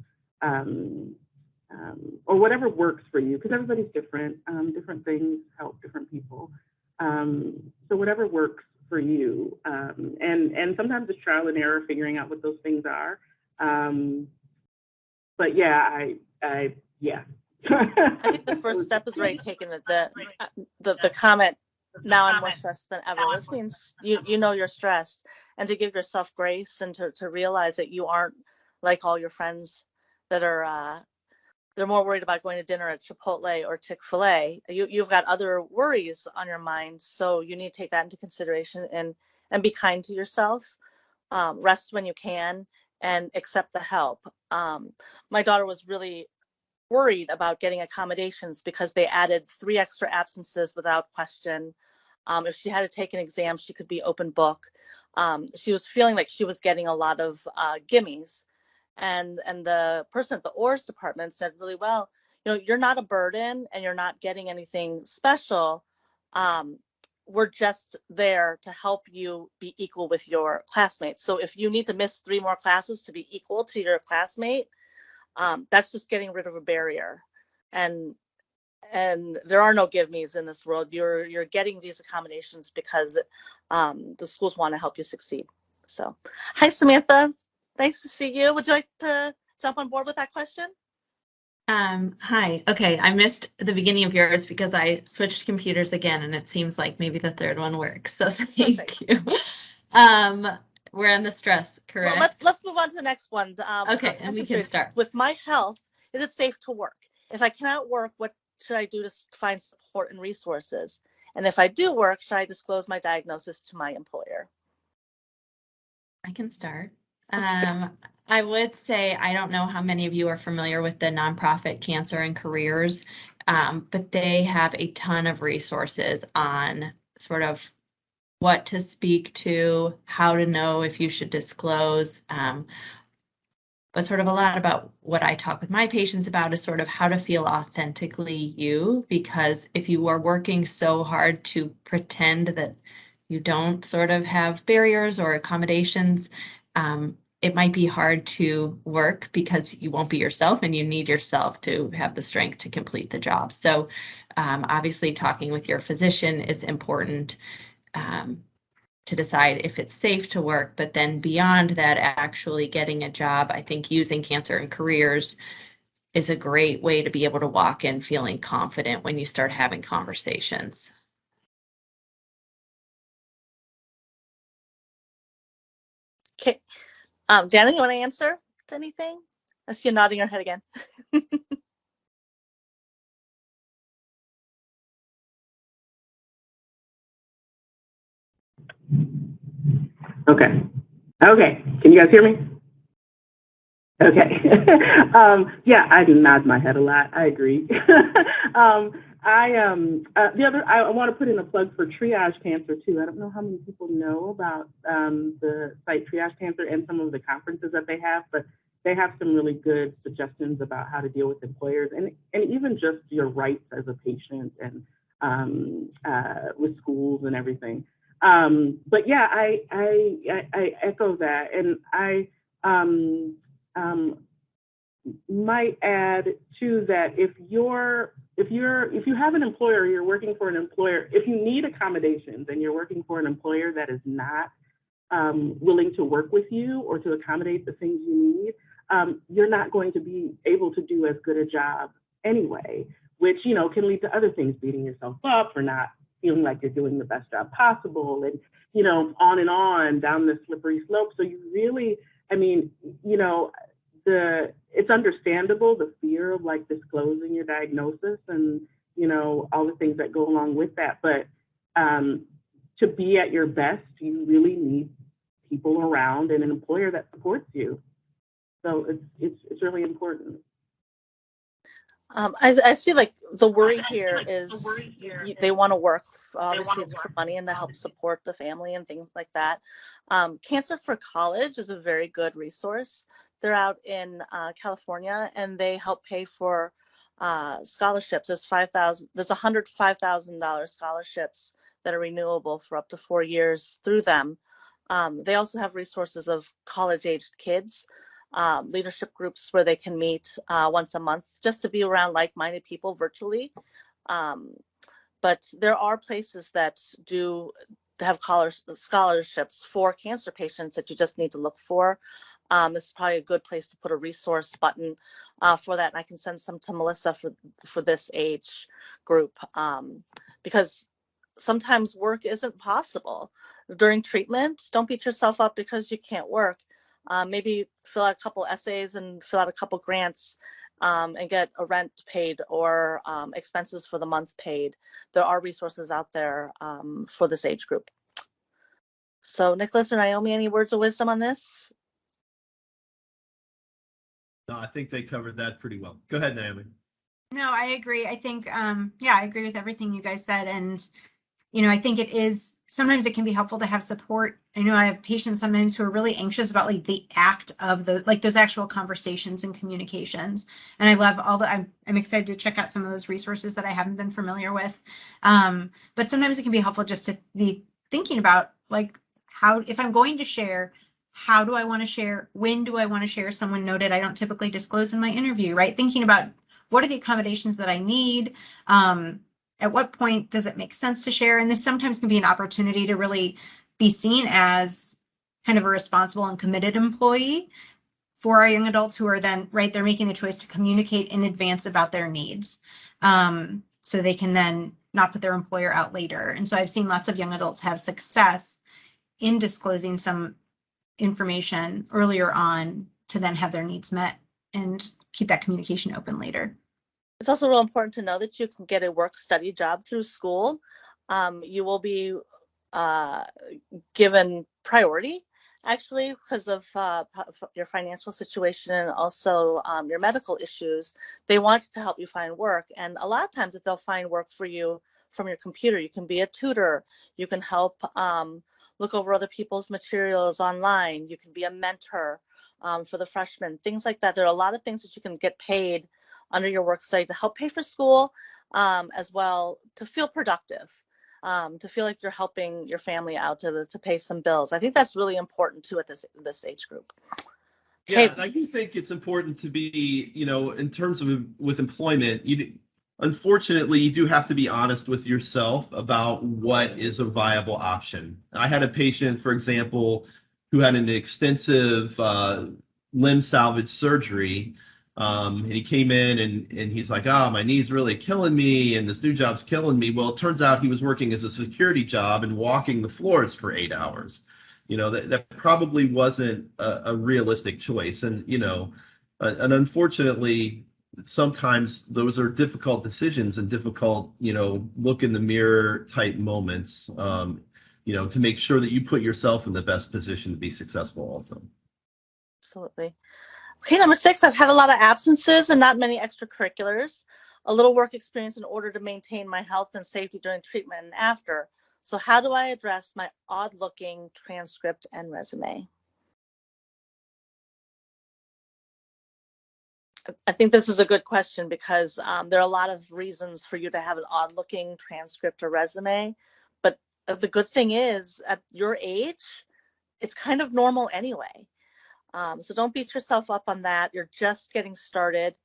or whatever works for you, because everybody's different. Different things help different people. So whatever works for you, and sometimes it's trial and error figuring out what those things are. But yeah, yeah. I think the first step is already taken. That the comment, now I'm more stressed than ever, which means you're stressed, and to give yourself grace and to realize that you aren't like all your friends that are they're more worried about going to dinner at Chipotle or Chick-fil-A. You've got other worries on your mind, so you need to take that into consideration and be kind to yourself. Rest when you can and accept the help. My daughter was really worried about getting accommodations because they added 3 extra absences without question. If she had to take an exam, she could be open book. She was feeling like she was getting a lot of gimmies. And the person at the ORS department said really well, you're not a burden and you're not getting anything special. We're just there to help you be equal with your classmates. So if you need to miss 3 more classes to be equal to your classmate, That's just getting rid of a barrier. And there are no give me's in this world. You're getting these accommodations because the schools want to help you succeed. So, hi Samantha, nice to see you. Would you like to jump on board with that question? Hi. Okay, I missed the beginning of yours because I switched computers again, and it seems like maybe the third one works. So thank you. We're on the stress, correct? Well, let's move on to the next one. Okay, and we can start. With my health, is it safe to work? If I cannot work, what should I do to find support and resources? And if I do work, should I disclose my diagnosis to my employer? I can start. I would say, I don't know how many of you are familiar with the nonprofit Cancer and Careers, but they have a ton of resources on sort of what to speak to, how to know if you should disclose, but sort of a lot about what I talk with my patients about is sort of how to feel authentically you, because if you are working so hard to pretend that you don't sort of have barriers or accommodations, it might be hard to work because you won't be yourself and you need yourself to have the strength to complete the job. So obviously talking with your physician is important to decide if it's safe to work, but then beyond that, actually getting a job, I think using Cancer and Careers is a great way to be able to walk in feeling confident when you start having conversations. Okay. Janet, you want to answer anything? I see you nodding your head again. Okay. Can you guys hear me? Okay. Yeah, I do nod my head a lot. I agree. I want to put in a plug for Triage Cancer too. I don't know how many people know about the site Triage Cancer and some of the conferences that they have, but they have some really good suggestions about how to deal with employers and even just your rights as a patient and with schools and everything. But yeah, I echo that, and I might add too that if you have an employer, you're working for an employer, if you need accommodations and you're working for an employer that is not willing to work with you or to accommodate the things you need, you're not going to be able to do as good a job anyway, which can lead to other things, beating yourself up for not feeling like you're doing the best job possible, and on and on down the slippery slope. So you really, it's understandable, the fear of like disclosing your diagnosis and all the things that go along with that. But to be at your best, you really need people around and an employer that supports you. So it's really important. I see like the worry here is they want to work obviously for money and to help support the family and things like that. Cancer for College is a very good resource. They're out in California and they help pay for scholarships. There's $105,000 scholarships that are renewable for up to 4 years through them. They also have resources of college-aged kids. Leadership groups where they can meet once a month just to be around like-minded people virtually. But there are places that do have scholarships for cancer patients that you just need to look for. This is probably a good place to put a resource button for that. And I can send some to Melissa for this age group because sometimes work isn't possible. During treatment, don't beat yourself up because you can't work. Maybe fill out a couple essays and fill out a couple grants and get a rent paid or expenses for the month paid. There are resources out there for this age group. So Nicholas or Naomi, any words of wisdom on this? No, I think they covered that pretty well. Go ahead, Naomi. No, I agree. I think, I agree with everything you guys said. And I think sometimes it can be helpful to have support. I know I have patients sometimes who are really anxious about like the act of those actual conversations and communications. And I love I'm excited to check out some of those resources that I haven't been familiar with. But sometimes it can be helpful just to be thinking about like if I'm going to share, how do I want to share? When do I want to share? Someone noted I don't typically disclose in my interview, right? Thinking about what are the accommodations that I need? At what point does it make sense to share? And this sometimes can be an opportunity to really be seen as kind of a responsible and committed employee for our young adults who are then, right, they're making the choice to communicate in advance about their needs. So they can then not put their employer out later. And so I've seen lots of young adults have success in disclosing some information earlier on to then have their needs met and keep that communication open later. It's also real important to know that you can get a work-study job through school. You will be given priority, actually, because of your financial situation and also your medical issues. They want to help you find work. And a lot of times if they'll find work for you from your computer, you can be a tutor. You can help look over other people's materials online. You can be a mentor for the freshmen, things like that. There are a lot of things that you can get paid under your work study to help pay for school, as well to feel productive, to feel like you're helping your family out to pay some bills. I think that's really important too at this age group. Yeah, and I do think it's important to be, in terms of with employment, unfortunately, you do have to be honest with yourself about what is a viable option. I had a patient, for example, who had an extensive limb salvage surgery. And he came in and he's like, my knee's really killing me and this new job's killing me. Well, it turns out he was working as a security job and walking the floors for 8 hours. That probably wasn't a realistic choice. And, and unfortunately, sometimes those are difficult decisions and difficult, look in the mirror type moments, to make sure that you put yourself in the best position to be successful also. Absolutely. Okay, number 6, I've had a lot of absences and not many extracurriculars. A little work experience in order to maintain my health and safety during treatment and after. So how do I address my odd-looking transcript and resume? I think this is a good question because there are a lot of reasons for you to have an odd-looking transcript or resume. But the good thing is, at your age, it's kind of normal anyway. So don't beat yourself up on that. You're just getting started.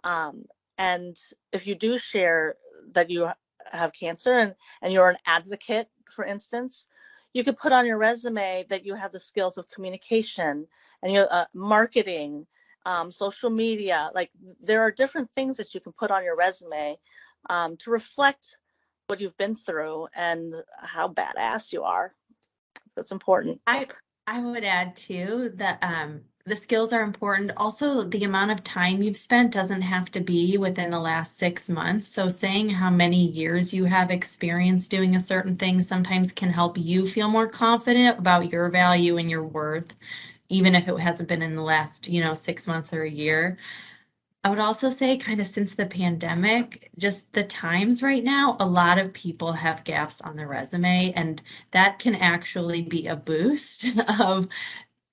And if you do share that you have cancer and you're an advocate, for instance, you could put on your resume that you have the skills of communication and your marketing, social media. Like there are different things that you can put on your resume to reflect what you've been through and how badass you are. That's important. I would add too that the skills are important. Also, the amount of time you've spent doesn't have to be within the last 6 months. So saying how many years you have experience doing a certain thing sometimes can help you feel more confident about your value and your worth, even if it hasn't been in the last, 6 months or a year. I would also say kind of since the pandemic, just the times right now, a lot of people have gaps on their resume, and that can actually be a boost of,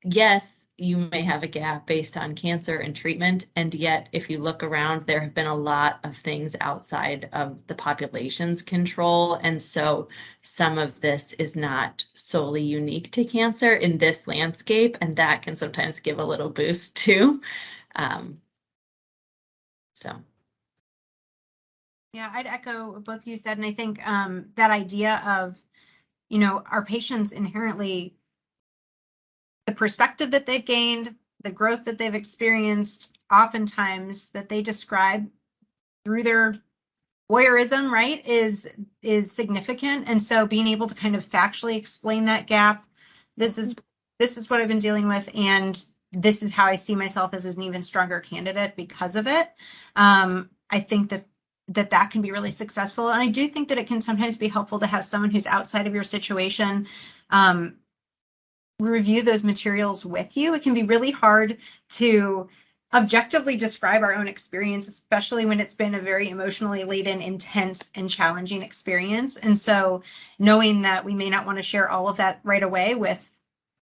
yes, you may have a gap based on cancer and treatment, and yet if you look around, there have been a lot of things outside of the population's control, and so some of this is not solely unique to cancer in this landscape, and that can sometimes give a little boost too. Yeah, I'd echo what both you said. And I think that idea of, our patients inherently, the perspective that they've gained, the growth that they've experienced, oftentimes that they describe through their voyeurism, right, is significant. And so being able to kind of factually explain that gap, this is what I've been dealing with, and this is how I see myself as an even stronger candidate because of it. I think that can be really successful. And I do think that it can sometimes be helpful to have someone who's outside of your situation review those materials with you. It can be really hard to objectively describe our own experience, especially when it's been a very emotionally laden, intense, and challenging experience. And so knowing that we may not want to share all of that right away with,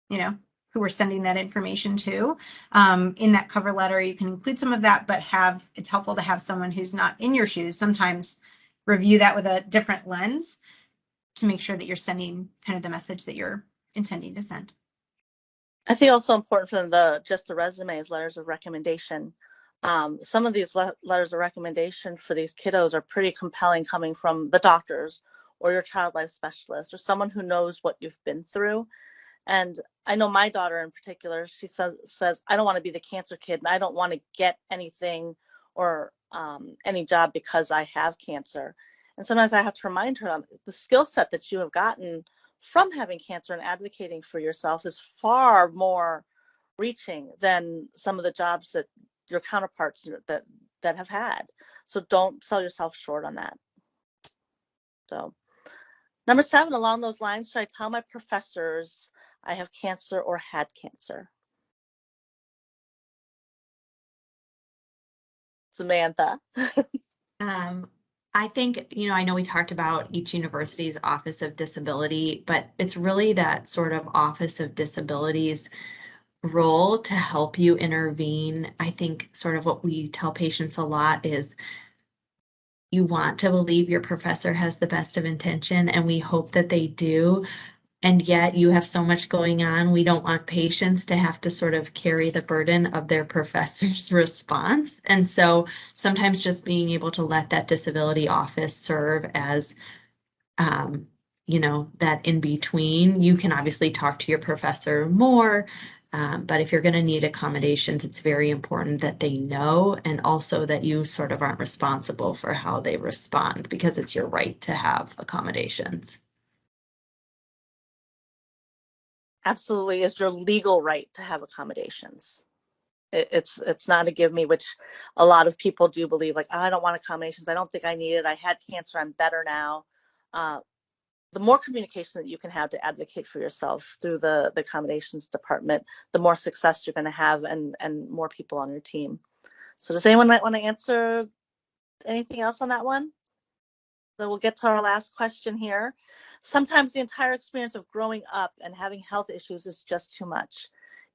who we're sending that information to. In that cover letter, you can include some of that, but it's helpful to have someone who's not in your shoes sometimes review that with a different lens to make sure that you're sending kind of the message that you're intending to send. I think also important for just the resumes, letters of recommendation. Some of these letters of recommendation for these kiddos are pretty compelling, coming from the doctors or your child life specialist or someone who knows what you've been through. And I know my daughter in particular, she says, I don't want to be the cancer kid, and I don't want to get anything or any job because I have cancer. And sometimes I have to remind her the skill set that you have gotten from having cancer and advocating for yourself is far more reaching than some of the jobs that your counterparts that have had. So don't sell yourself short on that. So number 7, along those lines, should I tell my professors I have cancer or had cancer? Samantha. I think, I know we talked about each university's Office of Disability, but it's really that sort of Office of Disability's role to help you intervene. I think sort of what we tell patients a lot is you want to believe your professor has the best of intention, and we hope that they do. And yet you have so much going on. We don't want patients to have to sort of carry the burden of their professor's response. And so sometimes just being able to let that disability office serve as, that in between. You can obviously talk to your professor more, but if you're going to need accommodations, it's very important that they know, and also that you sort of aren't responsible for how they respond, because it's your right to have accommodations. Absolutely is your legal right to have accommodations. It's not a give me, which a lot of people do believe, like, oh, I don't want accommodations. I don't think I need it. I had cancer. I'm better now. The more communication that you can have to advocate for yourself through the accommodations department, the more success you're going to have and more people on your team. So does anyone want to answer anything else on that one? So we'll get to our last question here. Sometimes the entire experience of growing up and having health issues is just too much.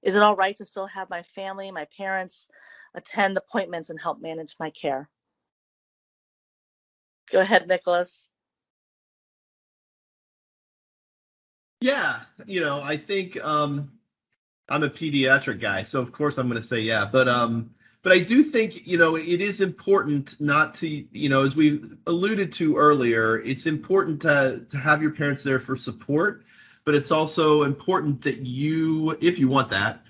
Is it all right to still have my family, my parents, attend appointments and help manage my care? Go ahead, Nicholas. Yeah, I think I'm a pediatric guy, so of course I'm going to say yeah. But I do think, it is important not to, as we alluded to earlier, it's important to have your parents there for support, but it's also important that you, if you want that,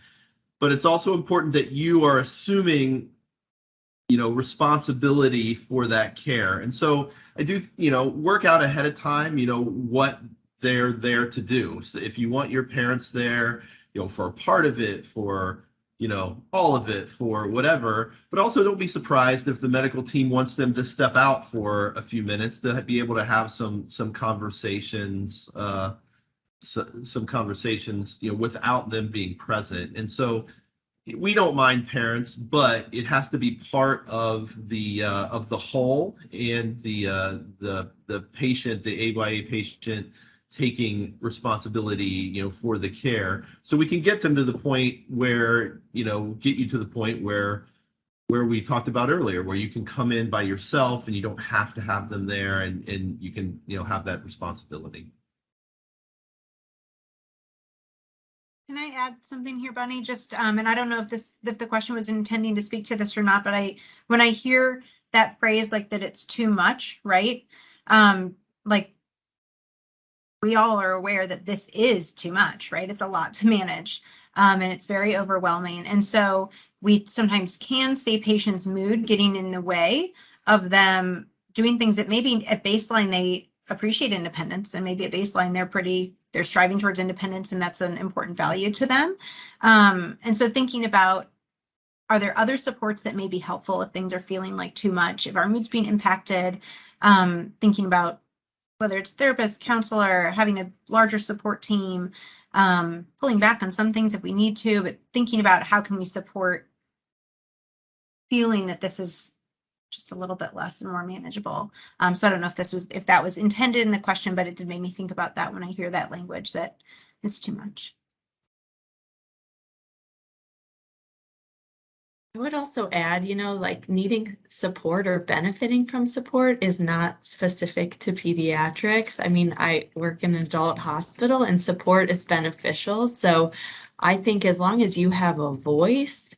but it's also important that you are assuming, responsibility for that care. And so I do, work out ahead of time, what they're there to do. So if you want your parents there, for a part of it, for all of it, for whatever, but also don't be surprised if the medical team wants them to step out for a few minutes to be able to have some conversations, without them being present. And so we don't mind parents, but it has to be part of the whole, and the patient, the AYA patient, taking responsibility, for the care, so we can get them to the point where, get you to the point where we talked about earlier, where you can come in by yourself and you don't have to have them there, and you can, have that responsibility. Can I add something here, Bunny? Just and I don't know if the question was intending to speak to this or not, but when I hear that phrase, like, that it's too much, right? Like, we all are aware that this is too much, right? It's a lot to manage, and it's very overwhelming. And so we sometimes can see patients' mood getting in the way of them doing things that maybe at baseline they appreciate independence, and maybe at baseline they're striving towards independence, and that's an important value to them. And so thinking about, are there other supports that may be helpful if things are feeling like too much, if our mood's being impacted, thinking about whether it's therapist, counselor, having a larger support team, pulling back on some things if we need to, but thinking about how can we support feeling that this is just a little bit less and more manageable. So I don't know if that was intended in the question, but it did make me think about that when I hear that language, that it's too much. I would also add, like needing support or benefiting from support is not specific to pediatrics. I mean, I work in an adult hospital and support is beneficial. So I think as long as you have a voice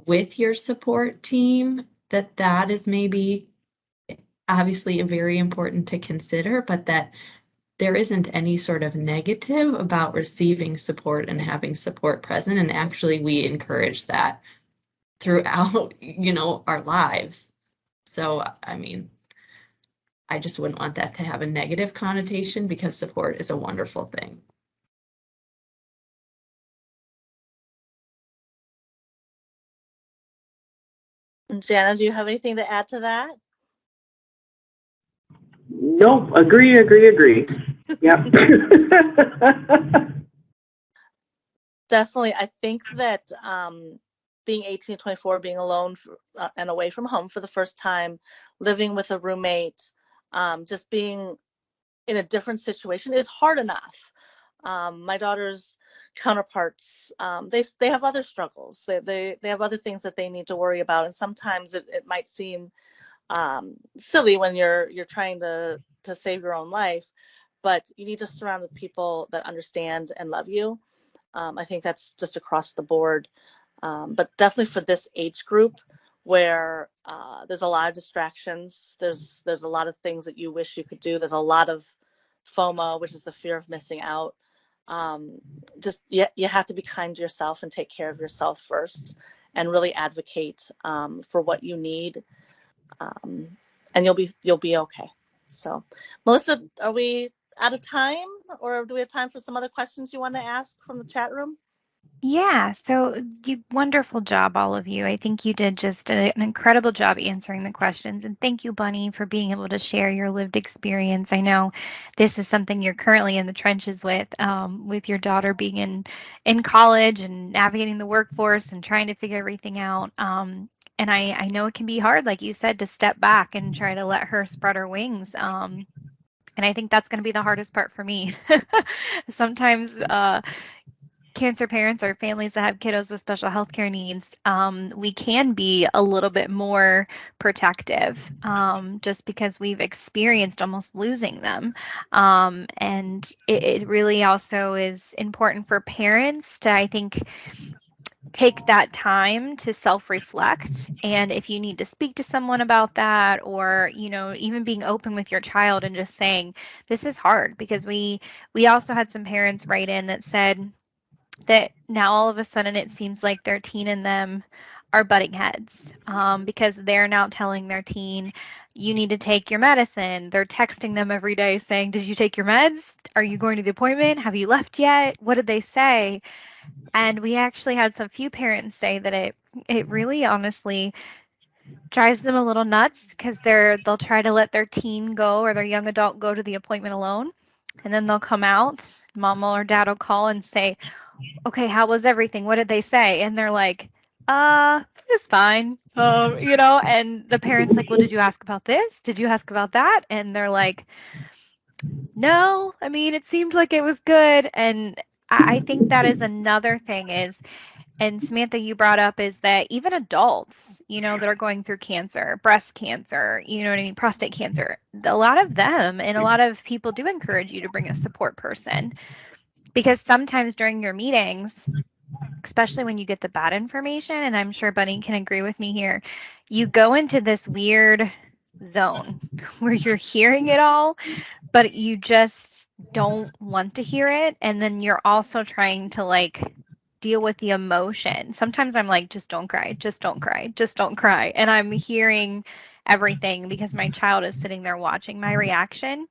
with your support team, that is maybe obviously very important to consider, but that there isn't any sort of negative about receiving support and having support present. And actually, we encourage that throughout, our lives. So, I mean, I just wouldn't want that to have a negative connotation because support is a wonderful thing. Jana, do you have anything to add to that? Nope. Agree. Yep. Definitely. I think that being 18 to 24, being alone and away from home for the first time, living with a roommate, just being in a different situation is hard enough. My daughter's counterparts, they have other struggles. They have other things that they need to worry about, and sometimes it might seem silly when you're trying to save your own life, but you need to surround with people that understand and love you. I think that's just across the board, but definitely for this age group where there's a lot of distractions, there's a lot of things that you wish you could do, there's a lot of FOMO, which is the fear of missing out. Just you have to be kind to yourself and take care of yourself first, and really advocate for what you need, and you'll be okay. So, Melissa, are we out of time, or do we have time for some other questions you want to ask from the chat room? Yeah, so wonderful job, all of you. I think you did just an incredible job answering the questions. And thank you, Bunny, for being able to share your lived experience. I know this is something you're currently in the trenches with your daughter being in college and navigating the workforce and trying to figure everything out. And I know it can be hard, like you said, to step back and try to let her spread her wings. And I think that's going to be the hardest part for me. Sometimes cancer parents or families that have kiddos with special healthcare needs, we can be a little bit more protective just because we've experienced almost losing them. And it really also is important for parents to, I think, take that time to self-reflect, and if you need to speak to someone about that, or even being open with your child and just saying this is hard, because we also had some parents write in that said that now all of a sudden it seems like their teen and them are butting heads because they're now telling their teen, you need to take your medicine. They're texting them every day saying, did you take your meds? Are you going to the appointment? Have you left yet? What did they say? And we actually had some few parents say that it really honestly drives them a little nuts, because they'll try to let their teen go or their young adult go to the appointment alone, and then they'll come out, mama or dad will call and say, okay, how was everything? What did they say? And they're like, it's fine. And the parent's like, well, did you ask about this? Did you ask about that? And they're like, no, I mean, it seemed like it was good. And I think that is another thing and Samantha, you brought up, is that even adults, that are going through cancer, breast cancer, prostate cancer, a lot of them and a lot of people do encourage you to bring a support person. Because sometimes during your meetings, especially when you get the bad information, and I'm sure Bunny can agree with me here, you go into this weird zone where you're hearing it all, but you just don't want to hear it. And then you're also trying to deal with the emotion. Sometimes I'm like, just don't cry, just don't cry, just don't cry. And I'm hearing everything because my child is sitting there watching my reaction.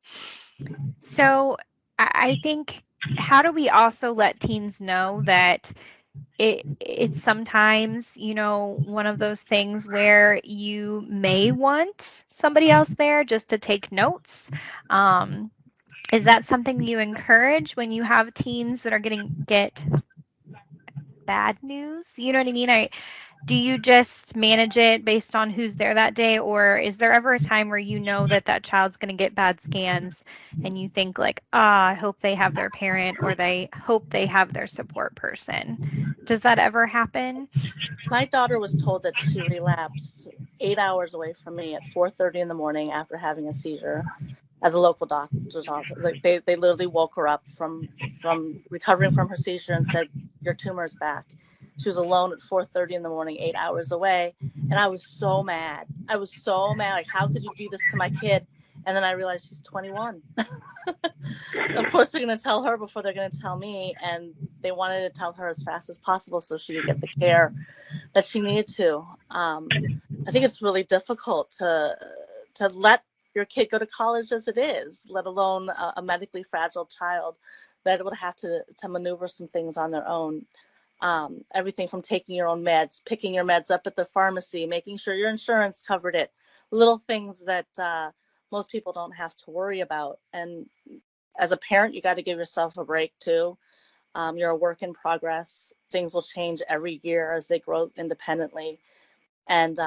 So I think, how do we also let teens know that it's sometimes, one of those things where you may want somebody else there just to take notes? Is that something you encourage when you have teens that are get bad news? You know what I mean? Do you just manage it based on who's there that day, or is there ever a time where that child's going to get bad scans and you think I hope they have their parent, or they hope they have their support person? Does that ever happen? My daughter was told that she relapsed 8 hours away from me at 4:30 in the morning after having a seizure at the local doctor's office. Like they literally woke her up from recovering from her seizure and said, "Your tumor is back." She was alone at 4:30 in the morning, 8 hours away, and I was so mad. I was so mad. Like, how could you do this to my kid? And then I realized she's 21. Of course, they're going to tell her before they're going to tell me, and they wanted to tell her as fast as possible so she could get the care that she needed to. I think it's really difficult to let your kid go to college as it is, let alone a medically fragile child that would have to maneuver some things on their own. Everything from taking your own meds, picking your meds up at the pharmacy, making sure your insurance covered it, little things that most people don't have to worry about. And as a parent, you got to give yourself a break too. You're a work in progress. Things will change every year as they grow independently. And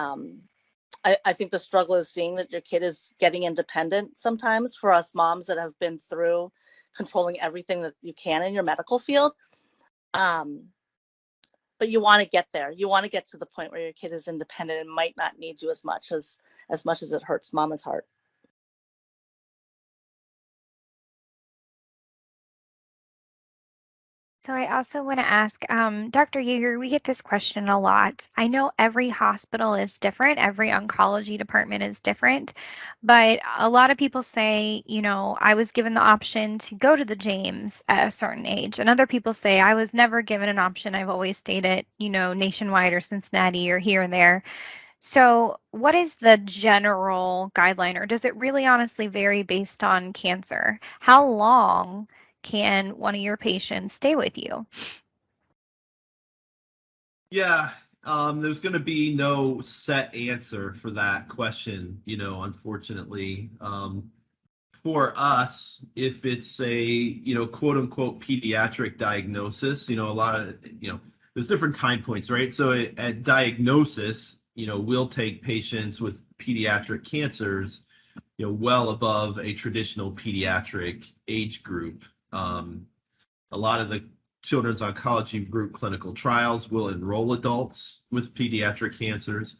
I think the struggle is seeing that your kid is getting independent sometimes for us moms that have been through controlling everything that you can in your medical field. But you want to get there. You want to get to the point where your kid is independent and might not need you as much as it hurts mama's heart. So I also want to ask, Dr. Yeager, we get this question a lot. I know every hospital is different, every oncology department is different, but a lot of people say, you know, I was given the option to go to the James at a certain age, and other people say I was never given an option. I've always stayed at, you know, Nationwide or Cincinnati or here and there. So what is the general guideline, or does it really honestly vary based on cancer? How long can one of your patients stay with you? Yeah, there's going to be no set answer for that question, you know, unfortunately. For us, if it's a, you know, quote unquote pediatric diagnosis, you know, a lot of, you know, there's different time points, right? So at diagnosis, you know, we'll take patients with pediatric cancers, you know, well above a traditional pediatric age group. A lot of the Children's Oncology Group clinical trials will enroll adults with pediatric cancers.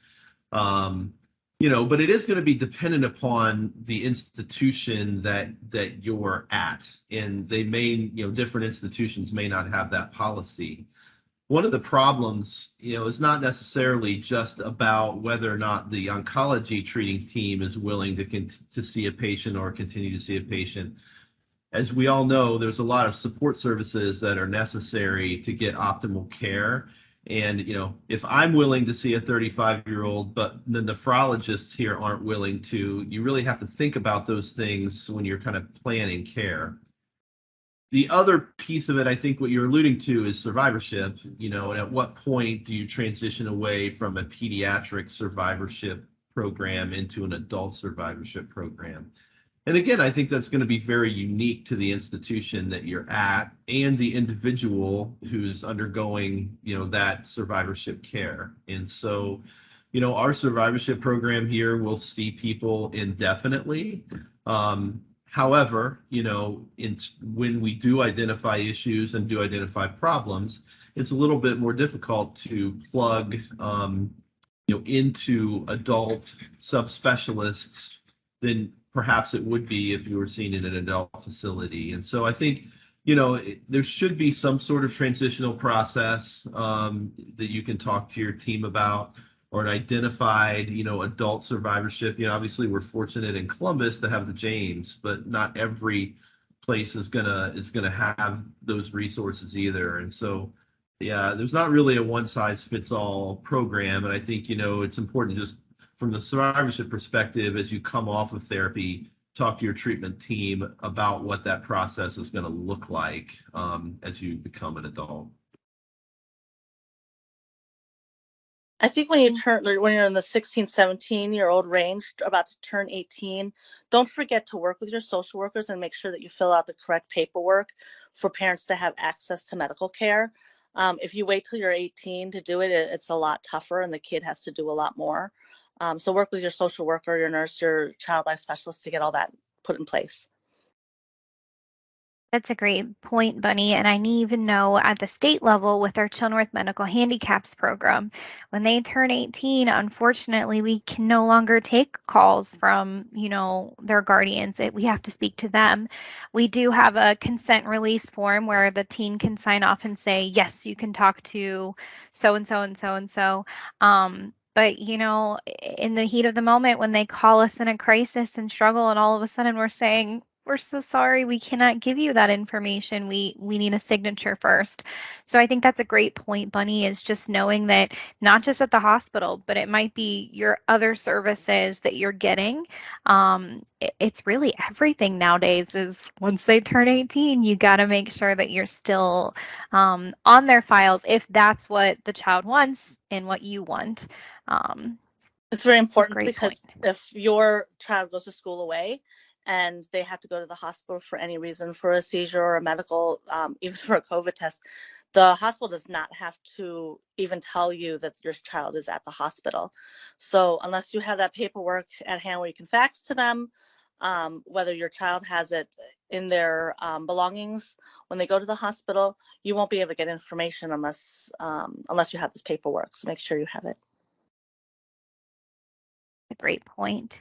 You know, but it is going to be dependent upon the institution that you're at, and they may, you know, different institutions may not have that policy. One of the problems, you know, is not necessarily just about whether or not the oncology treating team is willing to see a patient or continue to see a patient. As we all know, there's a lot of support services that are necessary to get optimal care. And, you know, if I'm willing to see a 35-year-old, but the nephrologists here aren't willing to, you really have to think about those things when you're kind of planning care. The other piece of it, I think what you're alluding to is survivorship, you know, and at what point do you transition away from a pediatric survivorship program into an adult survivorship program? And again, I think that's going to be very unique to the institution that you're at and the individual who's undergoing, you know, that survivorship care. And so, you know, our survivorship program here will see people indefinitely. However, you know, when we do identify issues and do identify problems, it's a little bit more difficult to plug, you know, into adult subspecialists than perhaps it would be if you were seen in an adult facility. And so I think, you know, there should be some sort of transitional process that you can talk to your team about, or an identified, you know, adult survivorship. You know, obviously we're fortunate in Columbus to have the James, but not every place is gonna have those resources either. And so, yeah, there's not really a one size fits all program. And I think, you know, it's important to just, from the survivorship perspective, as you come off of therapy, talk to your treatment team about what that process is going to look like as you become an adult. I think when you're in the 16, 17-year-old range, about to turn 18, don't forget to work with your social workers and make sure that you fill out the correct paperwork for parents to have access to medical care. If you wait till you're 18 to do it, it's a lot tougher and the kid has to do a lot more. So work with your social worker, your nurse, your child life specialist to get all that put in place. That's a great point, Bunny. And I even know at the state level with our Children with Medical Handicaps program, when they turn 18, unfortunately, we can no longer take calls from, their guardians. We have to speak to them. We do have a consent release form where the teen can sign off and say, yes, you can talk to so and so and so and so. But, in the heat of the moment, when they call us in a crisis and struggle, and all of a sudden we're saying, we're so sorry, we cannot give you that information. We need a signature first. So I think that's a great point, Bunny, is just knowing that not just at the hospital, but it might be your other services that you're getting. It's really everything nowadays is once they turn 18, you got to make sure that you're still on their files if that's what the child wants and what you want. It's very important great because point. if your child goes to school away and they have to go to the hospital for any reason, for a seizure or a medical, even for a COVID test, the hospital does not have to even tell you that your child is at the hospital. So unless you have that paperwork at hand where you can fax to them, whether your child has it in their belongings when they go to the hospital, you won't be able to get information unless you have this paperwork. So make sure you have it. A great point.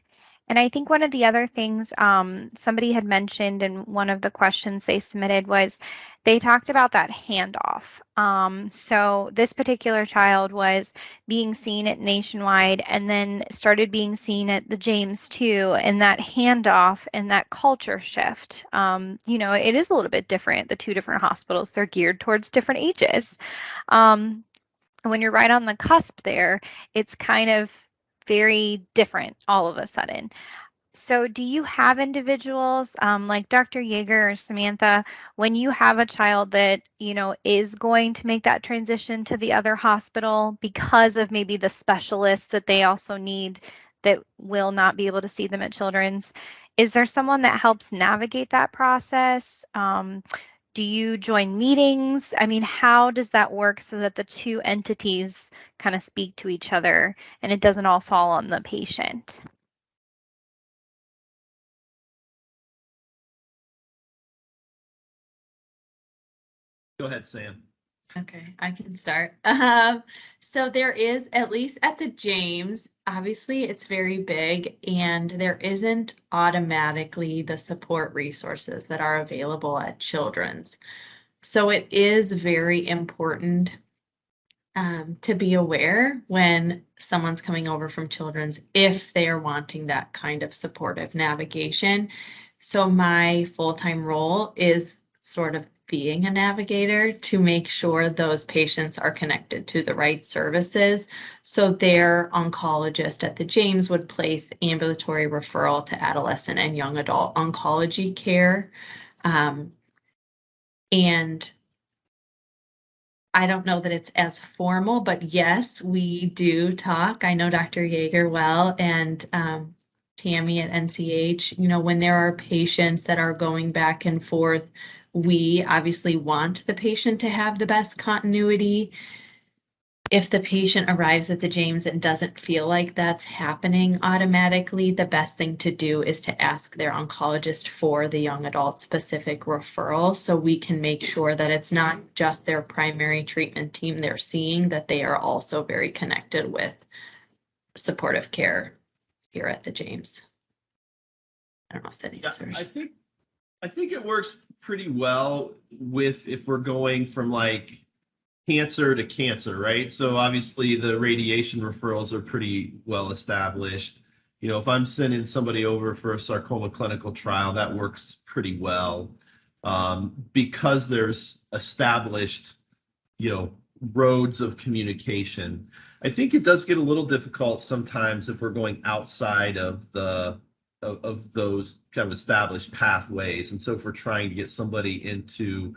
And I think one of the other things somebody had mentioned in one of the questions they submitted was they talked about that handoff. So this particular child was being seen at Nationwide and then started being seen at the James too, and that handoff and that culture shift. It is a little bit different. The two different hospitals, they're geared towards different ages. When you're right on the cusp there, it's kind of very different all of a sudden. So do you have individuals like Dr. Yeager or Samantha, when you have a child that, is going to make that transition to the other hospital because of maybe the specialists that they also need that will not be able to see them at Children's, is there someone that helps navigate that process? Do you join meetings? I mean, how does that work so that the two entities kind of speak to each other and it doesn't all fall on the patient? Go ahead, Sam. Okay, I can start. So there is, at least at the James, obviously it's very big and there isn't automatically the support resources that are available at Children's. So it is very important to be aware when someone's coming over from Children's if they are wanting that kind of supportive navigation. So my full-time role is sort of being a navigator to make sure those patients are connected to the right services. So their oncologist at the James would place ambulatory referral to adolescent and young adult oncology care. And I don't know that it's as formal, but yes, we do talk. I know Dr. Yeager well and Tammy at NCH. When there are patients that are going back and forth, we obviously want the patient to have the best continuity. If the patient arrives at the James and doesn't feel like that's happening automatically, the best thing to do is to ask their oncologist for the young adult specific referral so we can make sure that it's not just their primary treatment team they're seeing, that they are also very connected with supportive care here at the James. I don't know if that answers. Yeah, I think it works pretty well with if we're going from like cancer to cancer, right? So obviously the radiation referrals are pretty well established. If I'm sending somebody over for a sarcoma clinical trial, that works pretty well because there's established, roads of communication. I think it does get a little difficult sometimes if we're going outside of those kind of established pathways. And so if we're trying to get somebody into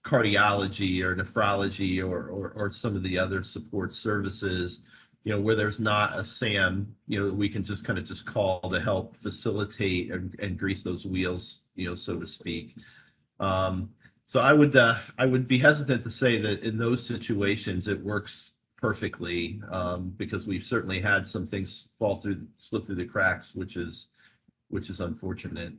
cardiology or nephrology or some of the other support services, where there's not a SAM, that we can just kind of just call to help facilitate and grease those wheels, so to speak. So I would be hesitant to say that in those situations it works perfectly because we've certainly had some things slip through the cracks, which is unfortunate.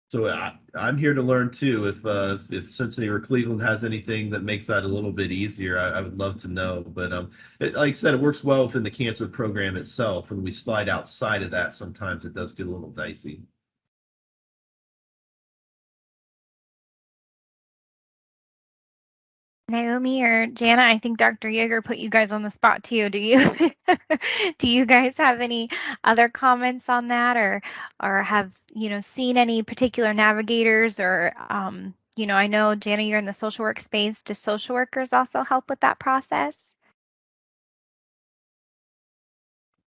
So I'm here to learn too. If Cincinnati or Cleveland has anything that makes that a little bit easier, I would love to know. But like I said, it works well within the cancer program itself. When we slide outside of that, sometimes it does get a little dicey. Naomi or Jana, I think Dr. Yeager put you guys on the spot too. Do you do you guys have any other comments on that, or have seen any particular navigators, or I know Jana, you're in the social work space. Do social workers also help with that process?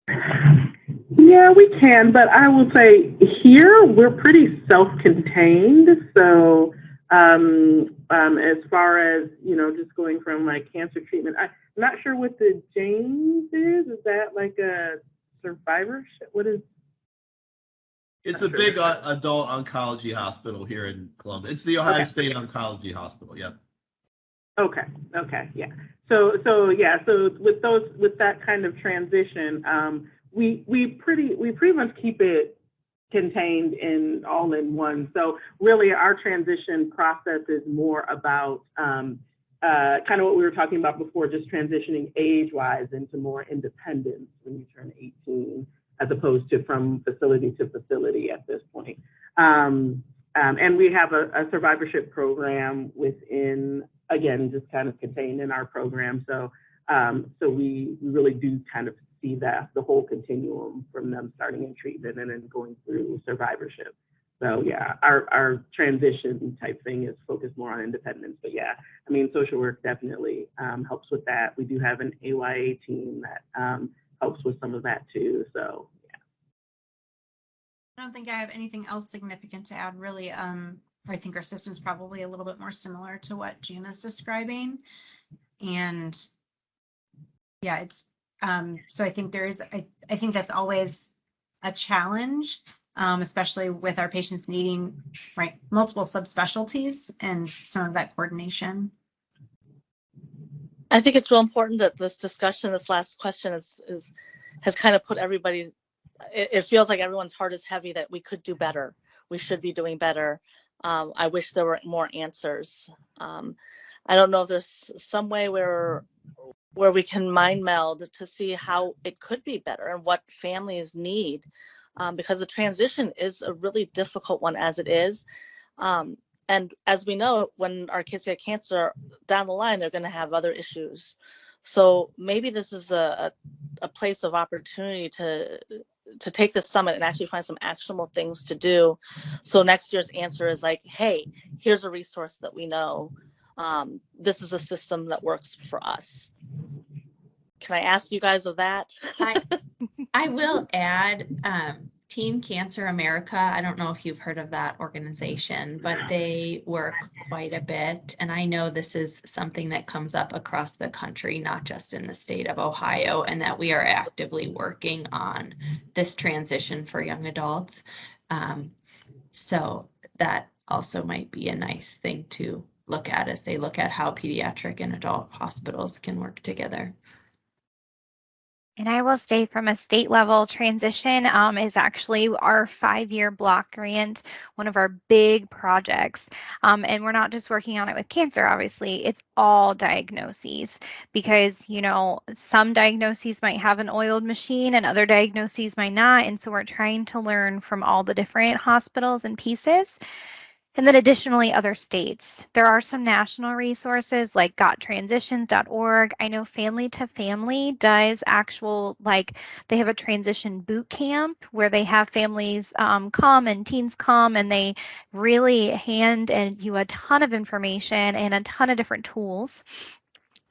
Yeah, we can, but I will say here we're pretty self-contained. So as far as, just going from like cancer treatment, I'm not sure what the James is. Is that like a survivorship? What is? It's a big adult oncology hospital here in Columbus. It's the Ohio State Oncology Hospital. Yep. Okay. Yeah. So with that kind of transition, we pretty much keep it contained in all in one. So really our transition process is more about kind of what we were talking about before, just transitioning age-wise into more independence when you turn 18, as opposed to from facility to facility at this point. And we have a survivorship program within, again, just kind of contained in our program. So we really do kind of see that the whole continuum from them starting in treatment and then going through survivorship. So yeah, our transition type thing is focused more on independence. But yeah, I mean, social work definitely helps with that. We do have an AYA team that helps with some of that too. So yeah. I don't think I have anything else significant to add, really. I think our system's probably a little bit more similar to what Jana's describing. And yeah, it's so I think I think that's always a challenge, especially with our patients needing multiple subspecialties and some of that coordination. I think it's real important that this discussion, this last question has kind of put everybody, it feels like everyone's heart is heavy that we could do better. We should be doing better. I wish there were more answers. I don't know if there's some way where we can mind meld to see how it could be better and what families need, because the transition is a really difficult one as it is. And as we know, when our kids get cancer down the line, they're going to have other issues. So maybe this is a place of opportunity to take this summit and actually find some actionable things to do. So next year's answer is like, hey, here's a resource that we know. This is a system that works for us. Can I ask you guys of that? I will add Team Cancer America. I don't know if you've heard of that organization, but they work quite a bit. And I know this is something that comes up across the country, not just in the state of Ohio, and that we are actively working on this transition for young adults. So that also might be a nice thing to look at as they look at how pediatric and adult hospitals can work together. And I will say, from a state level, transition is actually our 5-year block grant, one of our big projects. And we're not just working on it with cancer, obviously, it's all diagnoses, because, some diagnoses might have an oiled machine and other diagnoses might not. And so we're trying to learn from all the different hospitals and pieces. And then additionally, other states. There are some national resources like gottransitions.org. I know Family to Family does they have a transition boot camp where they have families come and teens come, and they really hand you a ton of information and a ton of different tools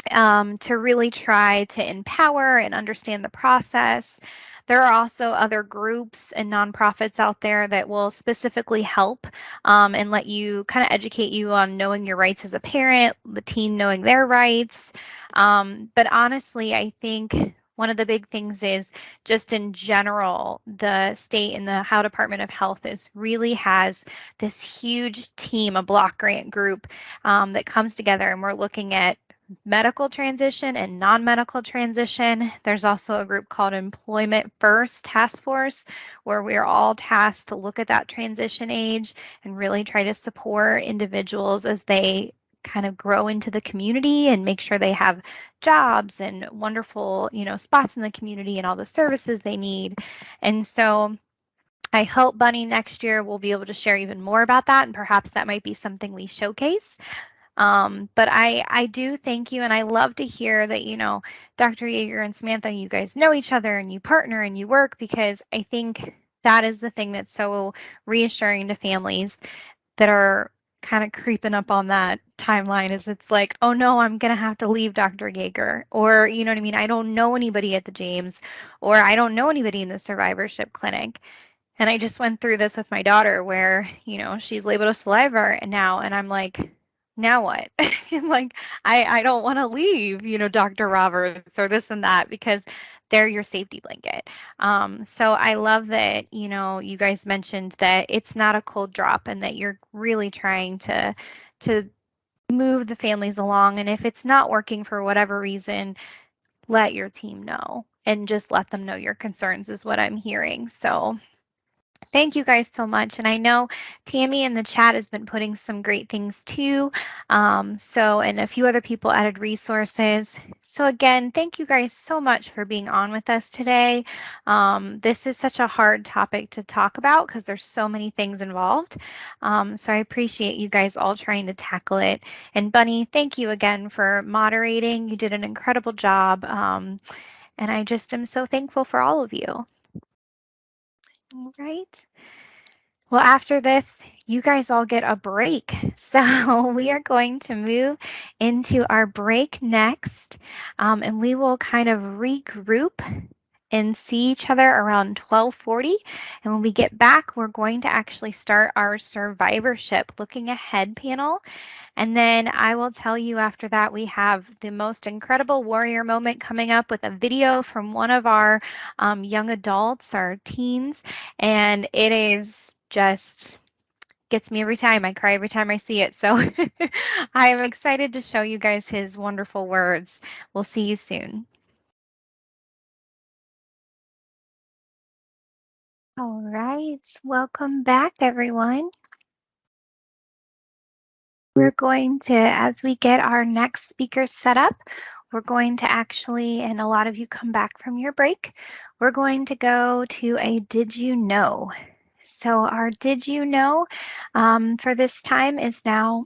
to really try to empower and understand the process. There are also other groups and nonprofits out there that will specifically help and let you kind of educate you on knowing your rights as a parent, the teen knowing their rights. But honestly, I think one of the big things is just in general, the state and the Ohio Department of Health really has this huge team, a block grant group that comes together, and we're looking at medical transition and non-medical transition. There's also a group called Employment First Task Force, where we're all tasked to look at that transition age and really try to support individuals as they kind of grow into the community and make sure they have jobs and wonderful, spots in the community and all the services they need. And so I hope, Bunny, next year we'll be able to share even more about that, and perhaps that might be something we showcase. But I do thank you, and I love to hear that, Dr. Yeager and Samantha, you guys know each other and you partner and you work, because I think that is the thing that's so reassuring to families that are kind of creeping up on that timeline. Is it's like, oh no, I'm going to have to leave Dr. Yeager, or, you know what I mean? I don't know anybody at the James, or I don't know anybody in the survivorship clinic. And I just went through this with my daughter where, she's labeled a survivor now, and I'm like, now what? Like, I don't want to leave, Dr. Roberts or this and that, because they're your safety blanket. So I love that, you guys mentioned that it's not a cold drop and that you're really trying to move the families along. And if it's not working for whatever reason, let your team know and just let them know your concerns is what I'm hearing. So thank you guys so much. And I know Tammy in the chat has been putting some great things too. And a few other people added resources. So again, thank you guys so much for being on with us today. This is such a hard topic to talk about because there's so many things involved. So I appreciate you guys all trying to tackle it. And Bunny, thank you again for moderating. You did an incredible job. And I just am so thankful for all of you. All right. Well, after this, you guys all get a break. So we are going to move into our break next, and we will kind of regroup and see each other around 12:40. And when we get back, we're going to actually start our survivorship looking ahead panel. And then I will tell you after that, we have the most incredible warrior moment coming up with a video from one of our young adults, our teens. And it is just gets me every time. I cry every time I see it. So I am excited to show you guys his wonderful words. We'll see you soon. All right. Welcome back, everyone. We're going to, as we get our next speaker set up, we're going to actually, and a lot of you come back from your break, we're going to go to a Did You Know? So our Did You Know for this time is now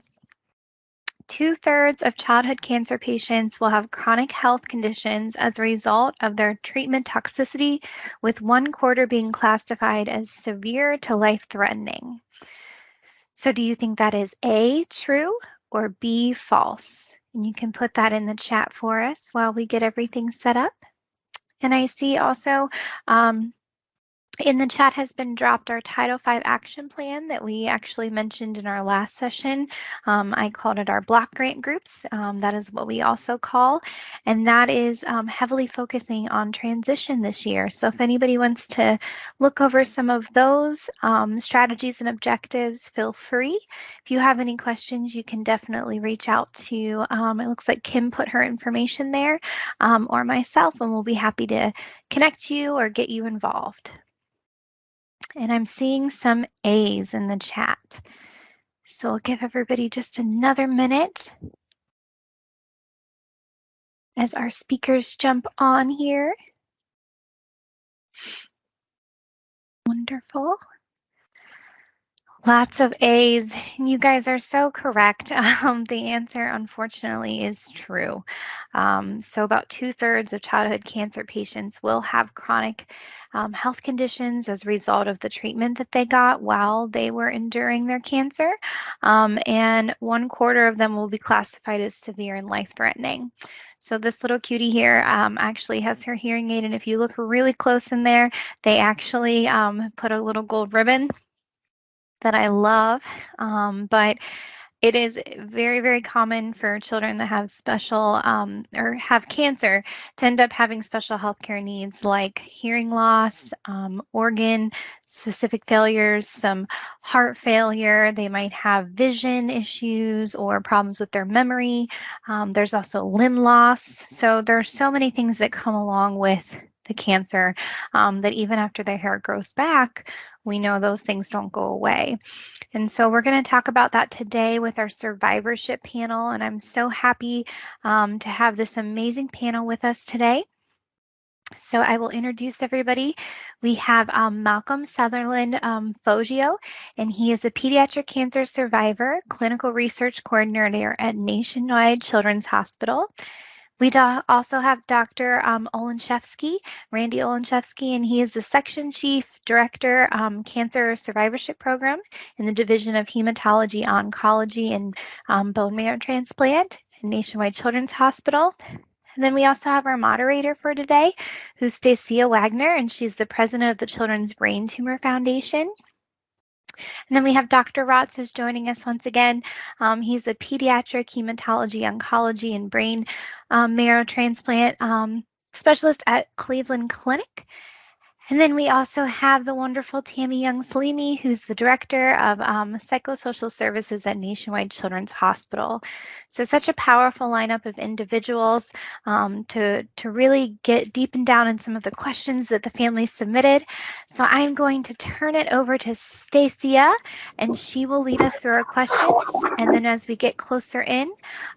2/3 of childhood cancer patients will have chronic health conditions as a result of their treatment toxicity, with 1/4 being classified as severe to life-threatening. So do you think that is A, true, or B, false? And you can put that in the chat for us while we get everything set up. And I see also in the chat has been dropped our Title V action plan that we actually mentioned in our last session. I called it our block grant groups. That is what we also call. And that is heavily focusing on transition this year. So if anybody wants to look over some of those strategies and objectives, feel free. If you have any questions, you can definitely reach out to, it looks like Kim put her information there, or myself, and we'll be happy to connect you or get you involved. And I'm seeing some A's in the chat. So I'll give everybody just another minute as our speakers jump on here. Wonderful. Lots of A's. You guys are so correct. The answer, unfortunately, is true. So about 2/3 of childhood cancer patients will have chronic health conditions as a result of the treatment that they got while they were enduring their cancer. And 1/4 of them will be classified as severe and life-threatening. So this little cutie here actually has her hearing aid. And if you look really close in there, they actually put a little gold ribbon that I love, but It is very, very common for children that have special or have cancer to end up having special healthcare needs like hearing loss, organ specific failures, some heart failure. They might have vision issues or problems with their memory. There's also limb loss. So there are so many things that come along with the cancer that even after their hair grows back, we know those things don't go away. And so we're going to talk about that today with our survivorship panel. And I'm so happy to have this amazing panel with us today. So I will introduce everybody. We have Malcolm Sutherland Foggio, and he is a pediatric cancer survivor, clinical research coordinator at Nationwide Children's Hospital. We also have Dr. Olenshevsky, Randy Olenshevsky, and he is the Section Chief Director, Cancer Survivorship Program in the Division of Hematology, Oncology, and Bone Marrow Transplant at Nationwide Children's Hospital. And then we also have our moderator for today, who's Stacia Wagner, and she's the president of the Children's Brain Tumor Foundation. And then we have Dr. Rotz is joining us once again. He's a pediatric hematology, oncology, and brain marrow transplant specialist at Cleveland Clinic. And then we also have the wonderful Tammy Young-Salimi, who's the director of psychosocial services at Nationwide Children's Hospital. So such a powerful lineup of individuals to really get deep and down in some of the questions that the families submitted. So I'm going to turn it over to Stacia, and she will lead us through our questions. And then as we get closer in,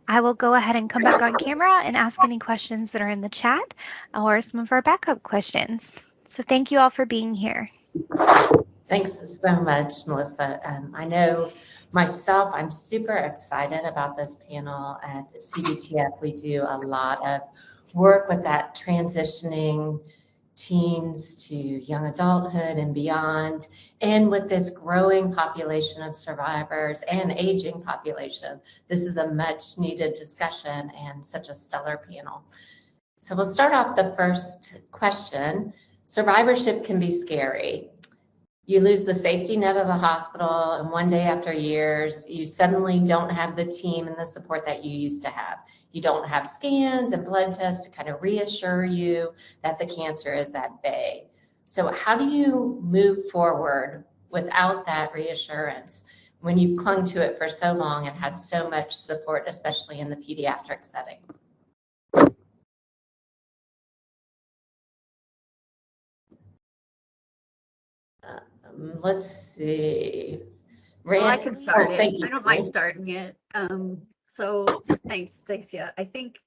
I will go ahead and come back on camera and ask any questions that are in the chat or some of our backup questions. So thank you all for being here. Thanks so much, Melissa. I know myself, I'm super excited about this panel at CBTF. We do a lot of work with that transitioning teens to young adulthood and beyond, and with this growing population of survivors and aging population. This is a much needed discussion and such a stellar panel. So we'll start off the first question. Survivorship can be scary. You lose the safety net of the hospital, and one day after years, you suddenly don't have the team and the support that you used to have. You don't have scans and blood tests to kind of reassure you that the cancer is at bay. So how do you move forward without that reassurance when you've clung to it for so long and had so much support, especially in the pediatric setting? Let's see. Well, I can start it. You. I don't mind starting it. So thanks, Stacia. I think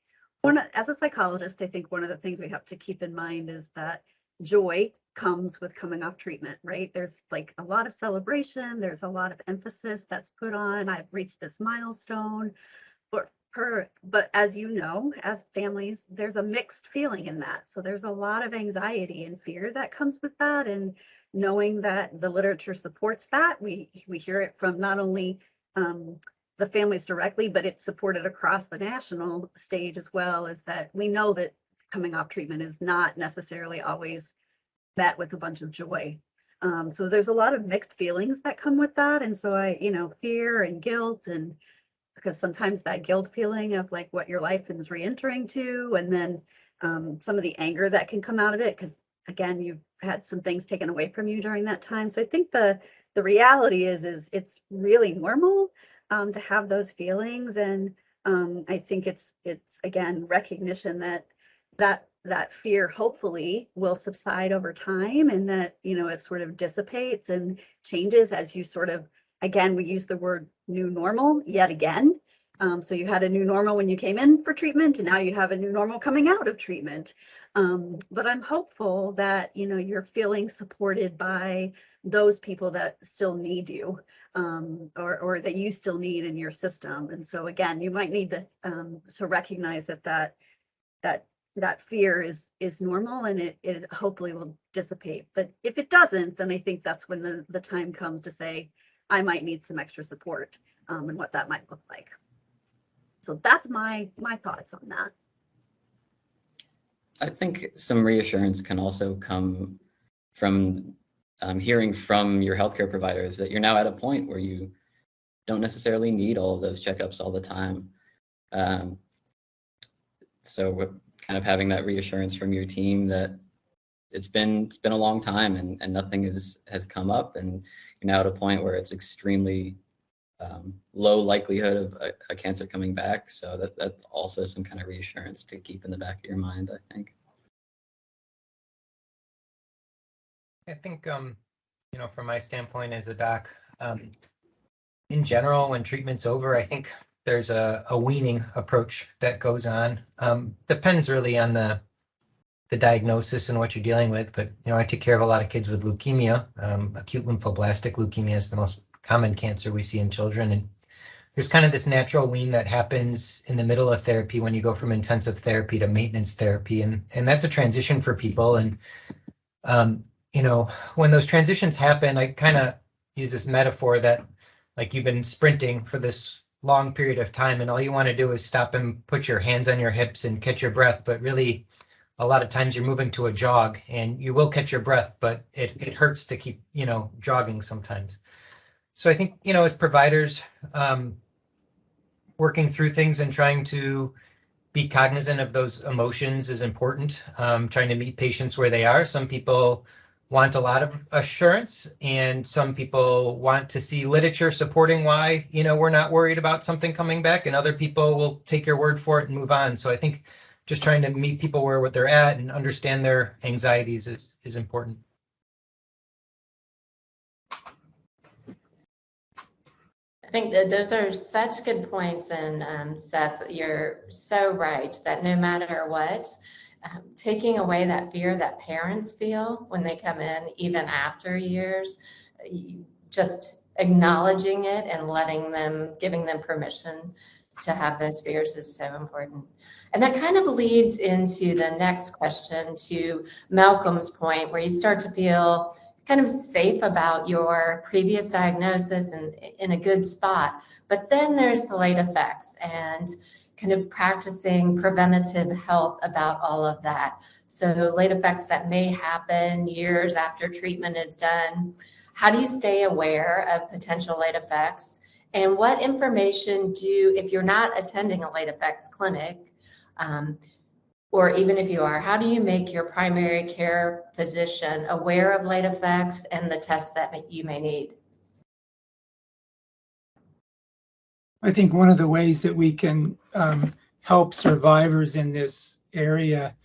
as a psychologist, I think one of the things we have to keep in mind is that joy comes with coming off treatment, right? There's like a lot of celebration. There's a lot of emphasis that's put on. I've reached this milestone. But as you know, as families, there's a mixed feeling in that. So there's a lot of anxiety and fear that comes with that. And knowing that the literature supports that, we hear it from not only the families directly, but it's supported across the national stage as well, is that we know that coming off treatment is not necessarily always met with a bunch of joy. So there's a lot of mixed feelings that come with that. And so fear and guilt, and because sometimes that guilt feeling of like what your life is re-entering to, and then some of the anger that can come out of it, because again, you've had some things taken away from you during that time. So I think the reality is it's really normal to have those feelings. And I think it's again, recognition that fear hopefully will subside over time, and that, it sort of dissipates and changes as you sort of, again, we use the word new normal yet again. So you had a new normal when you came in for treatment, and now you have a new normal coming out of treatment. But I'm hopeful that, you're feeling supported by those people that still need you, or that you still need in your system. And so again, you might need to recognize that fear is normal, and it hopefully will dissipate. But if it doesn't, then I think that's when the time comes to say, I might need some extra support, and what that might look like. So that's my thoughts on that. I think some reassurance can also come from hearing from your healthcare providers that you're now at a point where you don't necessarily need all of those checkups all the time. So we're kind of having that reassurance from your team that it's been a long time and nothing has come up, and you're now at a point where it's extremely low likelihood of a cancer coming back. So that's also some kind of reassurance to keep in the back of your mind, I think. I think, from my standpoint as a doc, in general, when treatment's over, I think there's a weaning approach that goes on. Depends really on the diagnosis and what you're dealing with. But, I take care of a lot of kids with leukemia. Acute lymphoblastic leukemia is the most common cancer we see in children. And there's kind of this natural wean that happens in the middle of therapy when you go from intensive therapy to maintenance therapy. And that's a transition for people. And, when those transitions happen, I kind of use this metaphor that like you've been sprinting for this long period of time and all you want to do is stop and put your hands on your hips and catch your breath. But really, a lot of times you're moving to a jog and you will catch your breath, but it hurts to keep, jogging sometimes. So I think, as providers, working through things and trying to be cognizant of those emotions is important. Trying to meet patients where they are. Some people want a lot of assurance and some people want to see literature supporting why, we're not worried about something coming back, and other people will take your word for it and move on. So I think just trying to meet people where what they're at and understand their anxieties is important. I think that those are such good points, and Seth, you're so right that no matter what, taking away that fear that parents feel when they come in, even after years, just acknowledging it and giving them permission to have those fears is so important. And that kind of leads into the next question, to Malcolm's point, where you start to feel kind of safe about your previous diagnosis and in a good spot. But then there's the late effects and kind of practicing preventative health about all of that. So late effects that may happen years after treatment is done. How do you stay aware of potential late effects? And what information if you're not attending a late effects clinic, or even if you are, how do you make your primary care physician aware of late effects and the tests that you may need? I think one of the ways that we can help survivors in this area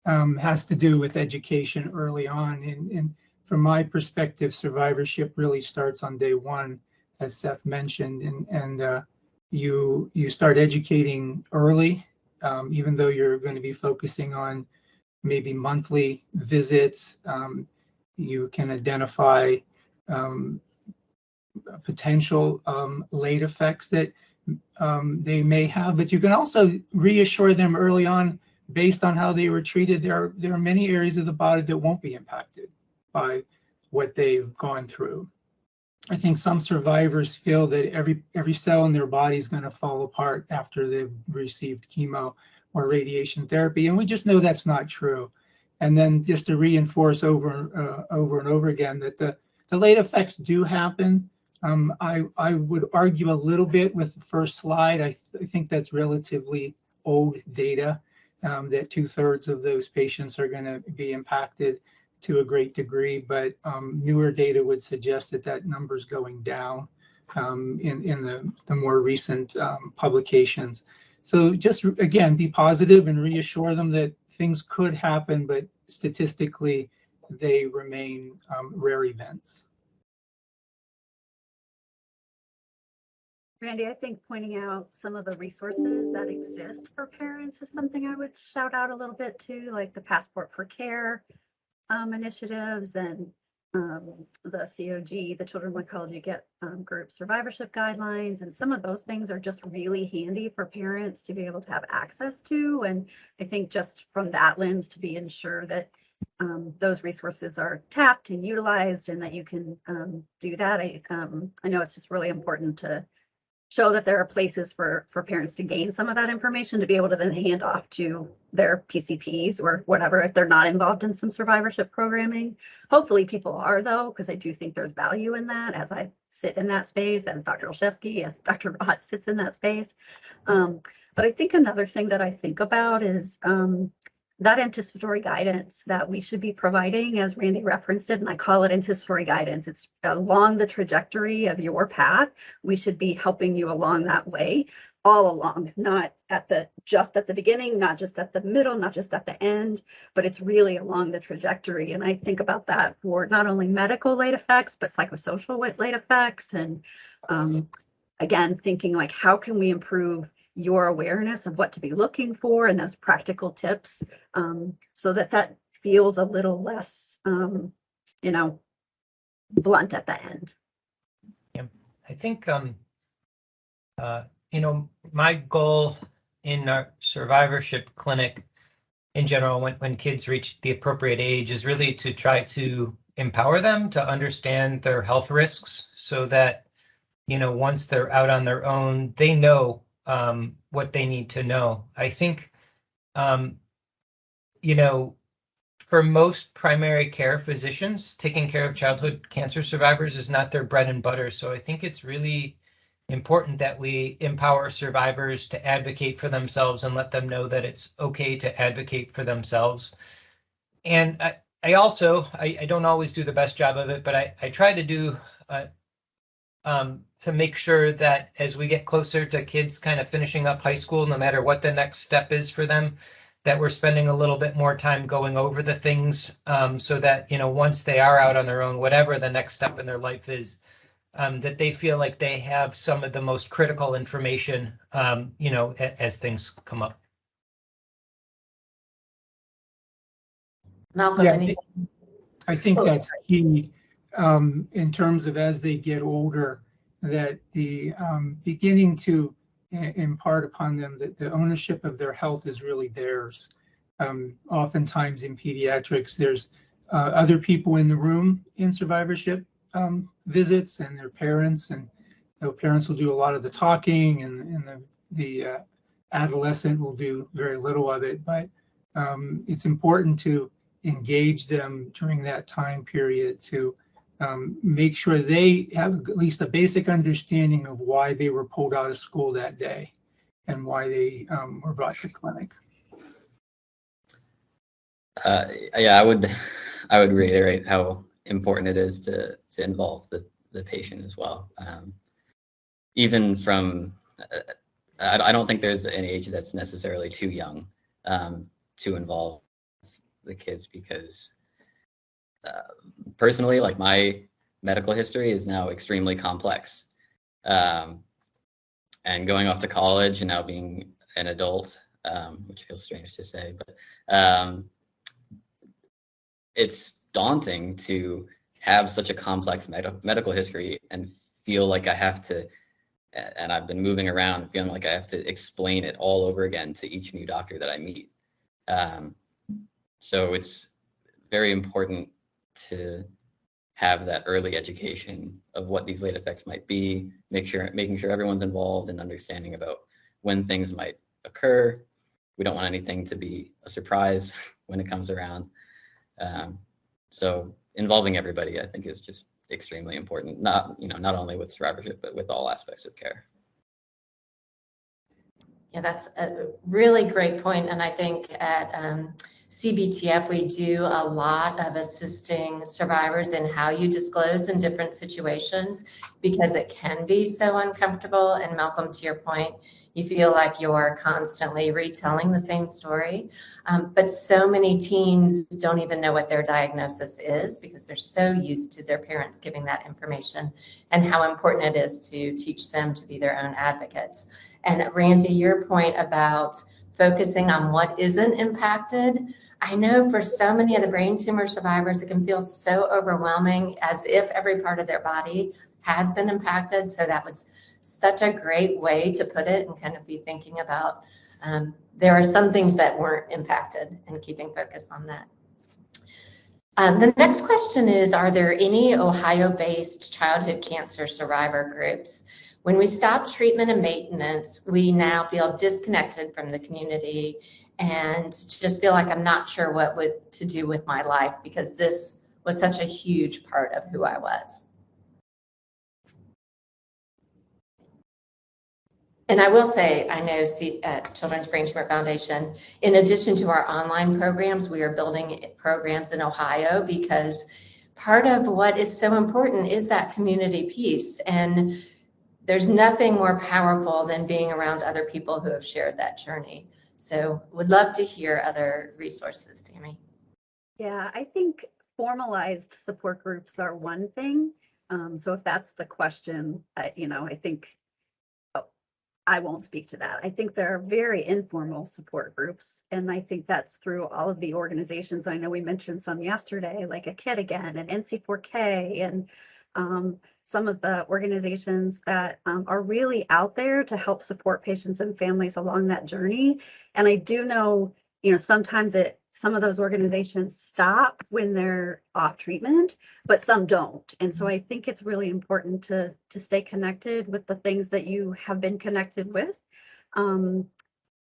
has to do with education early on. And from my perspective, survivorship really starts on day one, as Seth mentioned, and you start educating early, even though you're going to be focusing on maybe monthly visits. You can identify potential late effects that they may have, but you can also reassure them early on based on how they were treated. There are many areas of the body that won't be impacted by what they've gone through. I think some survivors feel that every cell in their body is going to fall apart after they've received chemo or radiation therapy, and we just know that's not true. And then just to reinforce over and over again that the late effects do happen. I would argue a little bit with the first slide. I think that's relatively old data, that 2/3 of those patients are going to be impacted to a great degree, but newer data would suggest that number is going down in the more recent publications. So just, again, be positive and reassure them that things could happen, but statistically, they remain rare events. Randy, I think pointing out some of the resources that exist for parents is something I would shout out a little bit too, like the Passport for Care initiatives and the COG, the Children's Oncology Group survivorship guidelines. And some of those things are just really handy for parents to be able to have access to. And I think just from that lens to be ensure that those resources are tapped and utilized and that you can do that. I know it's just really important to show that there are places for parents to gain some of that information to be able to then hand off to their PCPs or whatever if they're not involved in some survivorship programming. Hopefully people are, though, because I do think there's value in that as I sit in that space, as Dr. Olszewski, as Dr. Rott sits in that space. But I think another thing that I think about is that anticipatory guidance that we should be providing, as Randy referenced it, and I call it anticipatory guidance. It's along the trajectory of your path. We should be helping you along that way, all along, not just at the beginning, not just at the middle, not just at the end, but it's really along the trajectory. And I think about that for not only medical late effects, but psychosocial late effects. And again, thinking like, how can we improve your awareness of what to be looking for and those practical tips, so that feels a little less, blunt at the end. Yeah, I think, my goal in our survivorship clinic in general, when kids reach the appropriate age, is really to try to empower them to understand their health risks so that, once they're out on their own, they know what they need to know. I think, for most primary care physicians, taking care of childhood cancer survivors is not their bread and butter. So I think it's really important that we empower survivors to advocate for themselves and let them know that it's okay to advocate for themselves. And I also don't always do the best job of it, but I try to do to make sure that as we get closer to kids kind of finishing up high school, no matter what the next step is for them, that we're spending a little bit more time going over the things, so that, once they are out on their own, whatever the next step in their life is, that they feel like they have some of the most critical information, as things come up. Malcolm, Yeah, anything? I think that's key, in terms of as they get older, that the beginning to impart upon them that the ownership of their health is really theirs. Oftentimes in pediatrics, there's other people in the room in survivorship visits, and their parents, and parents will do a lot of the talking, and the adolescent will do very little of it. But it's important to engage them during that time period to make sure they have at least a basic understanding of why they were pulled out of school that day and why they were brought to clinic. Yeah, I would reiterate how important it is to involve the patient as well. Even from, I don't think there's an age that's necessarily too young to involve the kids, because personally, like, my medical history is now extremely complex. And going off to college and now being an adult, which feels strange to say, but it's daunting to have such a complex medical history and feel like I have to, and I've been moving around feeling like I have to explain it all over again to each new doctor that I meet. So it's very important to have that early education of what these late effects might be, making sure everyone's involved and understanding about when things might occur. We don't want anything to be a surprise when it comes around. So involving everybody, I think, is just extremely important, not only with survivorship, but with all aspects of care. Yeah, that's a really great point. And I think at CBTF, we do a lot of assisting survivors in how you disclose in different situations, because it can be so uncomfortable. And Malcolm, to your point, you feel like you're constantly retelling the same story. But so many teens don't even know what their diagnosis is, because they're so used to their parents giving that information, and how important it is to teach them to be their own advocates. And Randy, your point about focusing on what isn't impacted, I know for so many of the brain tumor survivors, it can feel so overwhelming, as if every part of their body has been impacted. So that was such a great way to put it, and kind of be thinking about there are some things that weren't impacted, and keeping focus on that. The next question is, are there any Ohio-based childhood cancer survivor groups? When we stop treatment and maintenance, we now feel disconnected from the community and just feel like I'm not sure what to do with my life because this was such a huge part of who I was. And I will say, I know Children's Brain Tumor Foundation, in addition to our online programs, we are building programs in Ohio because part of what is so important is that community piece. And there's nothing more powerful than being around other people who have shared that journey. So would love to hear other resources, Tammy. Yeah, I think formalized support groups are one thing. So if that's the question, I think I won't speak to that. I think there are very informal support groups, and I think that's through all of the organizations. I know we mentioned some yesterday, like A Kid Again and NC4K, and some of the organizations that are really out there to help support patients and families along that journey. And I do know, sometimes some of those organizations stop when they're off treatment, but some don't. And so I think it's really important to stay connected with the things that you have been connected with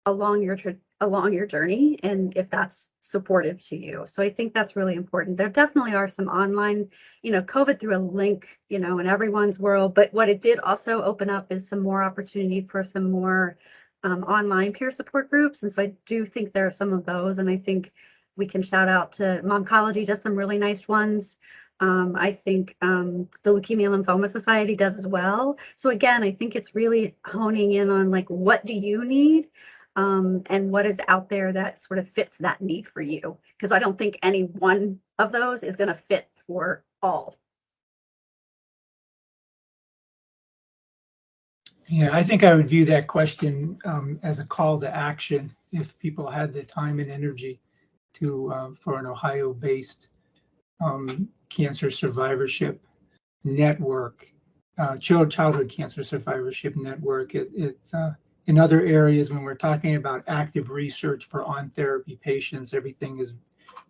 along your journey, and if that's supportive to you. So I think that's really important. There definitely are some online, COVID threw a link, in everyone's world, but what it did also open up is some more opportunity for some more online peer support groups. And so I do think there are some of those, and I think we can shout out to Momcology does some really nice ones. I think the Leukemia Lymphoma Society does as well. So again, I think it's really honing in on like, what do you need? And what is out there that sort of fits that need for you? Because I don't think any one of those is going to fit for all. Yeah, I think I would view that question as a call to action if people had the time and energy to for an Ohio-based cancer survivorship network, childhood cancer survivorship network. It's in other areas, when we're talking about active research for on-therapy patients, everything is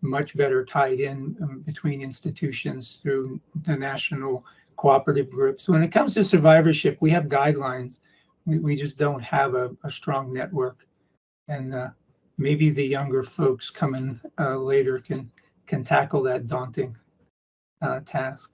much better tied in between institutions through the national cooperative groups. When it comes to survivorship, we have guidelines. We just don't have a strong network. And maybe the younger folks coming later can tackle that daunting task.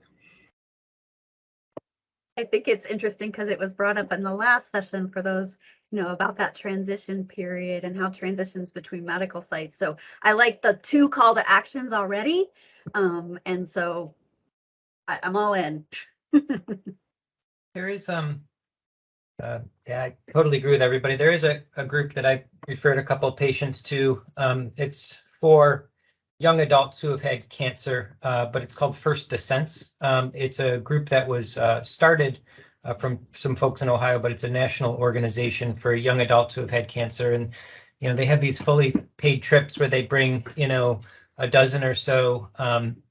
I think it's interesting because it was brought up in the last session for those, about that transition period and how transitions between medical sites. So I like the 2 call to actions already. And so I'm all in. There is, yeah, I totally agree with everybody. There is a group that I referred a couple of patients to. It's for young adults who have had cancer, but it's called First Descents. It's a group that was started from some folks in Ohio, but it's a national organization for young adults who have had cancer. And, they have these fully paid trips where they bring, a dozen or so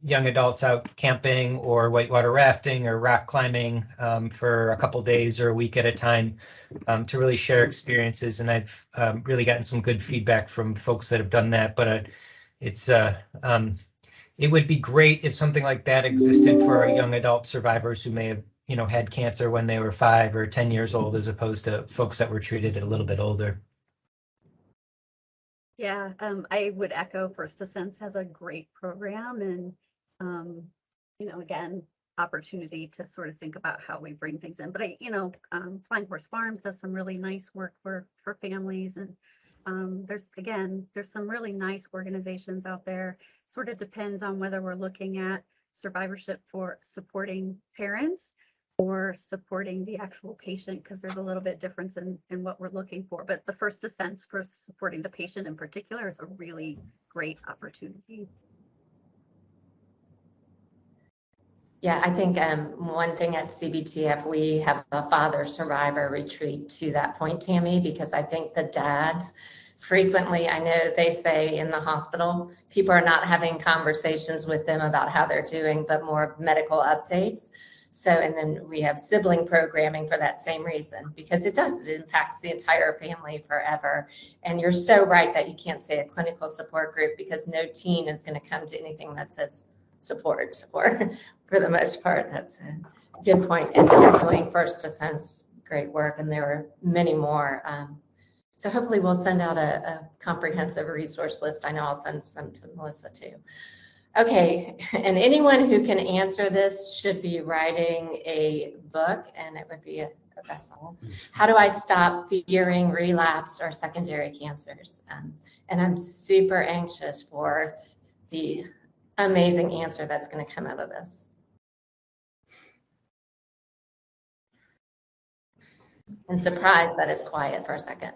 young adults out camping or whitewater rafting or rock climbing for a couple days or a week at a time to really share experiences. And I've really gotten some good feedback from folks that have done that. But it would be great if something like that existed for our young adult survivors who may have, had cancer when they were 5 or 10 years old, as opposed to folks that were treated a little bit older. Yeah, I would echo First Descents has a great program, and again, opportunity to sort of think about how we bring things in. But Flying Horse Farms does some really nice work for families, and there's some really nice organizations out there. Sort of depends on whether we're looking at survivorship for supporting parents or supporting the actual patient, because there's a little bit difference in what we're looking for. But the First Descents for supporting the patient in particular is a really great opportunity. Yeah, I think one thing at CBTF, we have a father survivor retreat to that point, Tammy, because I think the dads frequently, I know they say in the hospital, people are not having conversations with them about how they're doing, but more medical updates. So, and then we have sibling programming for that same reason, because it impacts the entire family forever. And you're so right that you can't say a clinical support group, because no teen is going to come to anything that says support, or for the most part. That's a good point. And echoing First Descents, great work, and there were many more. So hopefully we'll send out a comprehensive resource list. I know I'll send some to Melissa too. Okay, and anyone who can answer this should be writing a book, and it would be a bestseller. How do I stop fearing relapse or secondary cancers? And I'm super anxious for the amazing answer that's going to come out of this. And surprised that it's quiet for a second.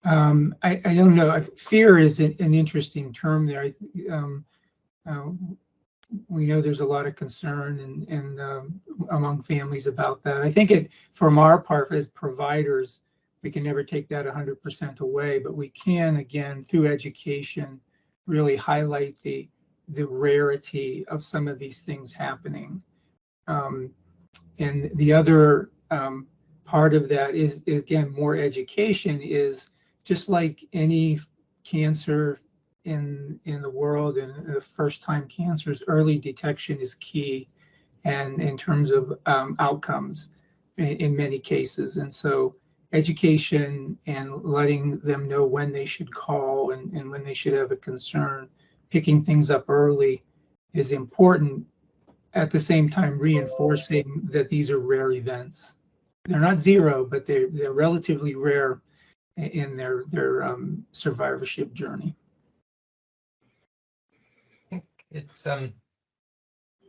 I don't know. Fear is an interesting term there. We know there's a lot of concern and among families about that. I think from our part as providers, we can never take that 100% away, but we can, again, through education, really highlight the rarity of some of these things happening. And the other part of that is, again, more education. Is just like any cancer in the world, and the first-time cancers, early detection is key, and in terms of outcomes in many cases. And so education and letting them know when they should call and when they should have a concern, picking things up early is important. At the same time, reinforcing that these are rare events. They're not zero, but they're relatively rare in their survivorship journey. I think it's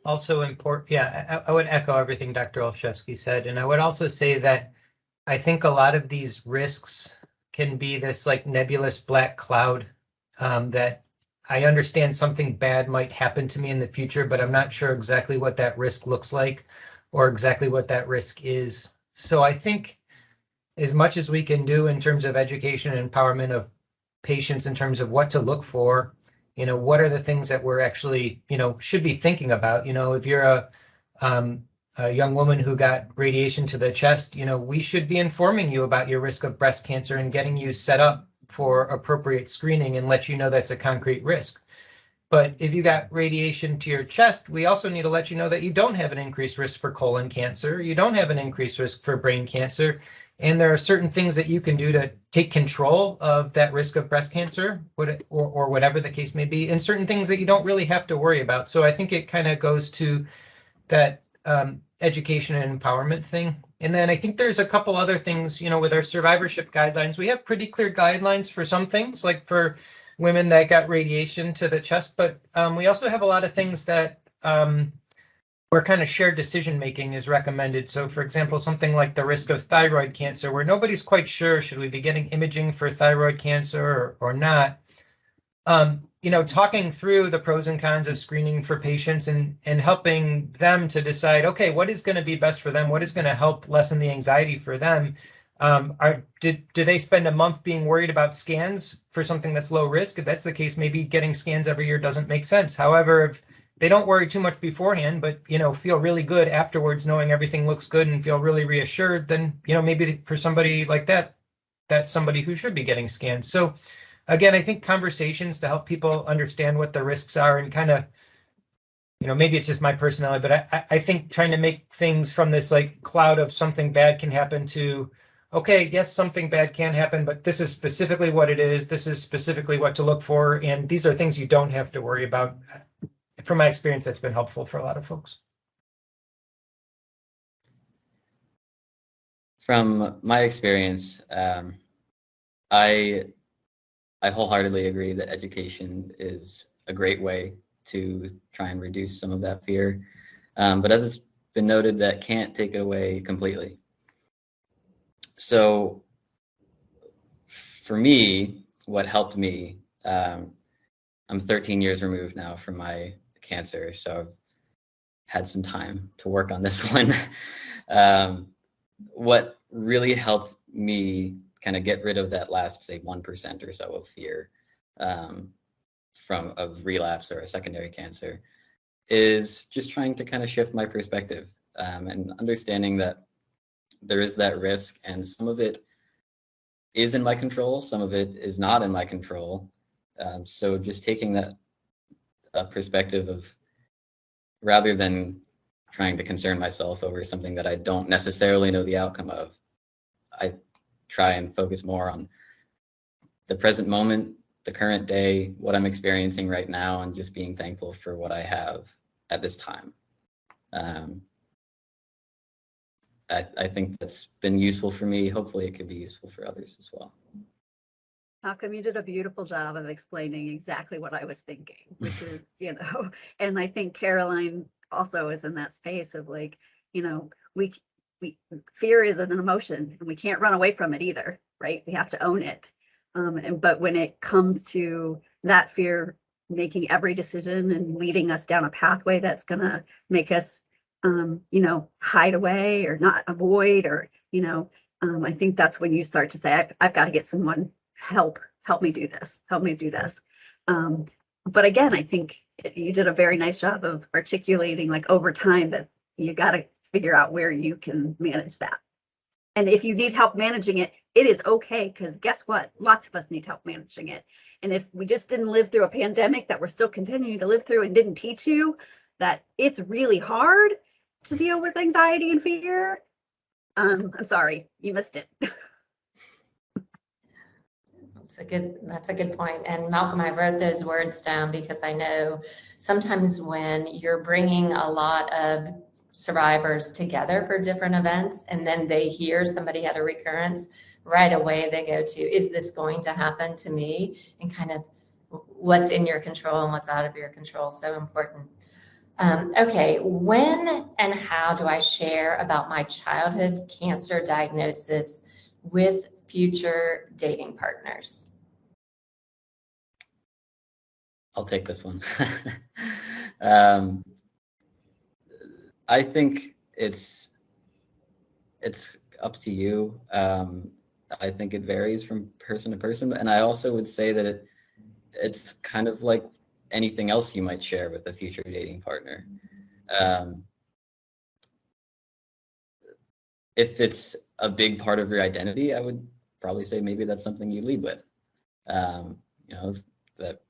also important. Yeah, I would echo everything Dr. Olszewski said, and I would also say that I think a lot of these risks can be this like nebulous black cloud that I understand something bad might happen to me in the future, but I'm not sure exactly what that risk looks like or exactly what that risk is. So I think as much as we can do in terms of education and empowerment of patients in terms of what to look for, what are the things that we're actually, should be thinking about. If you're a young woman who got radiation to the chest, we should be informing you about your risk of breast cancer and getting you set up for appropriate screening and let you know that's a concrete risk. But if you got radiation to your chest, we also need to let you know that you don't have an increased risk for colon cancer, you don't have an increased risk for brain cancer, and there are certain things that you can do to take control of that risk of breast cancer, or whatever the case may be, and certain things that you don't really have to worry about. So I think it kind of goes to that education and empowerment thing. And then I think there's a couple other things, with our survivorship guidelines. We have pretty clear guidelines for some things, like for women that got radiation to the chest, but we also have a lot of things that where kind of shared decision making is recommended. So for example, something like the risk of thyroid cancer, where nobody's quite sure, should we be getting imaging for thyroid cancer or not? Talking through the pros and cons of screening for patients and helping them to decide, okay, what is going to be best for them? What is going to help lessen the anxiety for them? Do they spend a month being worried about scans for something that's low risk? If that's the case, maybe getting scans every year doesn't make sense. However, if they don't worry too much beforehand, but feel really good afterwards, knowing everything looks good and feel really reassured, then maybe for somebody like that, that's somebody who should be getting scans. So again, I think conversations to help people understand what the risks are and kind of, maybe it's just my personality, but I think trying to make things from this like cloud of something bad can happen to, okay, yes, something bad can happen, but this is specifically what it is. This is specifically what to look for. And these are things you don't have to worry about. From my experience, that's been helpful for a lot of folks. From my experience, I wholeheartedly agree that education is a great way to try and reduce some of that fear. But as it's been noted, that can't take it away completely. So for me, what helped me, I'm 13 years removed now from my cancer, so I've had some time to work on this one. What really helped me kind of get rid of that last, say, 1% or so of fear of relapse or a secondary cancer is just trying to kind of shift my perspective and understanding that there is that risk, and some of it is in my control, some of it is not in my control. So just taking that perspective of, rather than trying to concern myself over something that I don't necessarily know the outcome of. I try and focus more on the present moment, the current day, what I'm experiencing right now, and just being thankful for what I have at this time. I think that's been useful for me. Hopefully it could be useful for others as well. Malcolm, you did a beautiful job of explaining exactly what I was thinking, which is, and I think Caroline also is in that space of like, we fear is an emotion and we can't run away from it either, right? We have to own it. But when it comes to that fear making every decision and leading us down a pathway that's gonna make us hide away or not avoid, or I think that's when you start to say, I've got to get someone help me do this, but again, I think you did a very nice job of articulating, like, over time, that you got to figure out where you can manage that. And if you need help managing it, it is okay, because guess what? Lots of us need help managing it. And if we just didn't live through a pandemic that we're still continuing to live through and didn't teach you that it's really hard to deal with anxiety and fear, I'm sorry, you missed it. That's a good point. And Malcolm, I wrote those words down because I know sometimes when you're bringing a lot of survivors together for different events and then they hear somebody had a recurrence, right away they go to, is this going to happen to me? And kind of what's in your control and what's out of your control, so important. Okay, when and how do I share about my childhood cancer diagnosis with future dating partners? I'll take this one. I think it's up to you. I think it varies from person to person, and I also would say that it's kind of like anything else you might share with a future dating partner. If it's a big part of your identity, I would probably say maybe that's something you lead with. That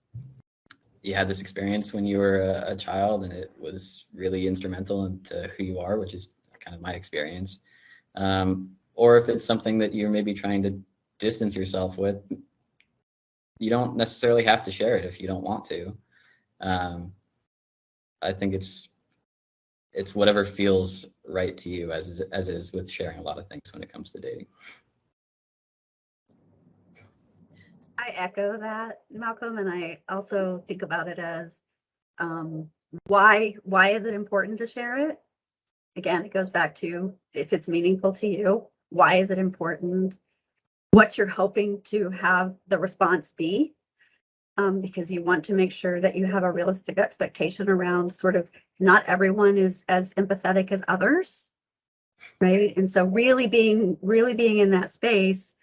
you had this experience when you were a child and it was really instrumental into who you are, which is kind of my experience. Or if it's something that you're maybe trying to distance yourself with, you don't necessarily have to share it if you don't want to. I think it's whatever feels right to you, as is with sharing a lot of things when it comes to dating. I echo that, Malcolm, and I also think about it as why is it important to share it? Again, it goes back to if it's meaningful to you, why is it important? What you're hoping to have the response be, because you want to make sure that you have a realistic expectation around sort of not everyone is as empathetic as others, right? And so really being in that space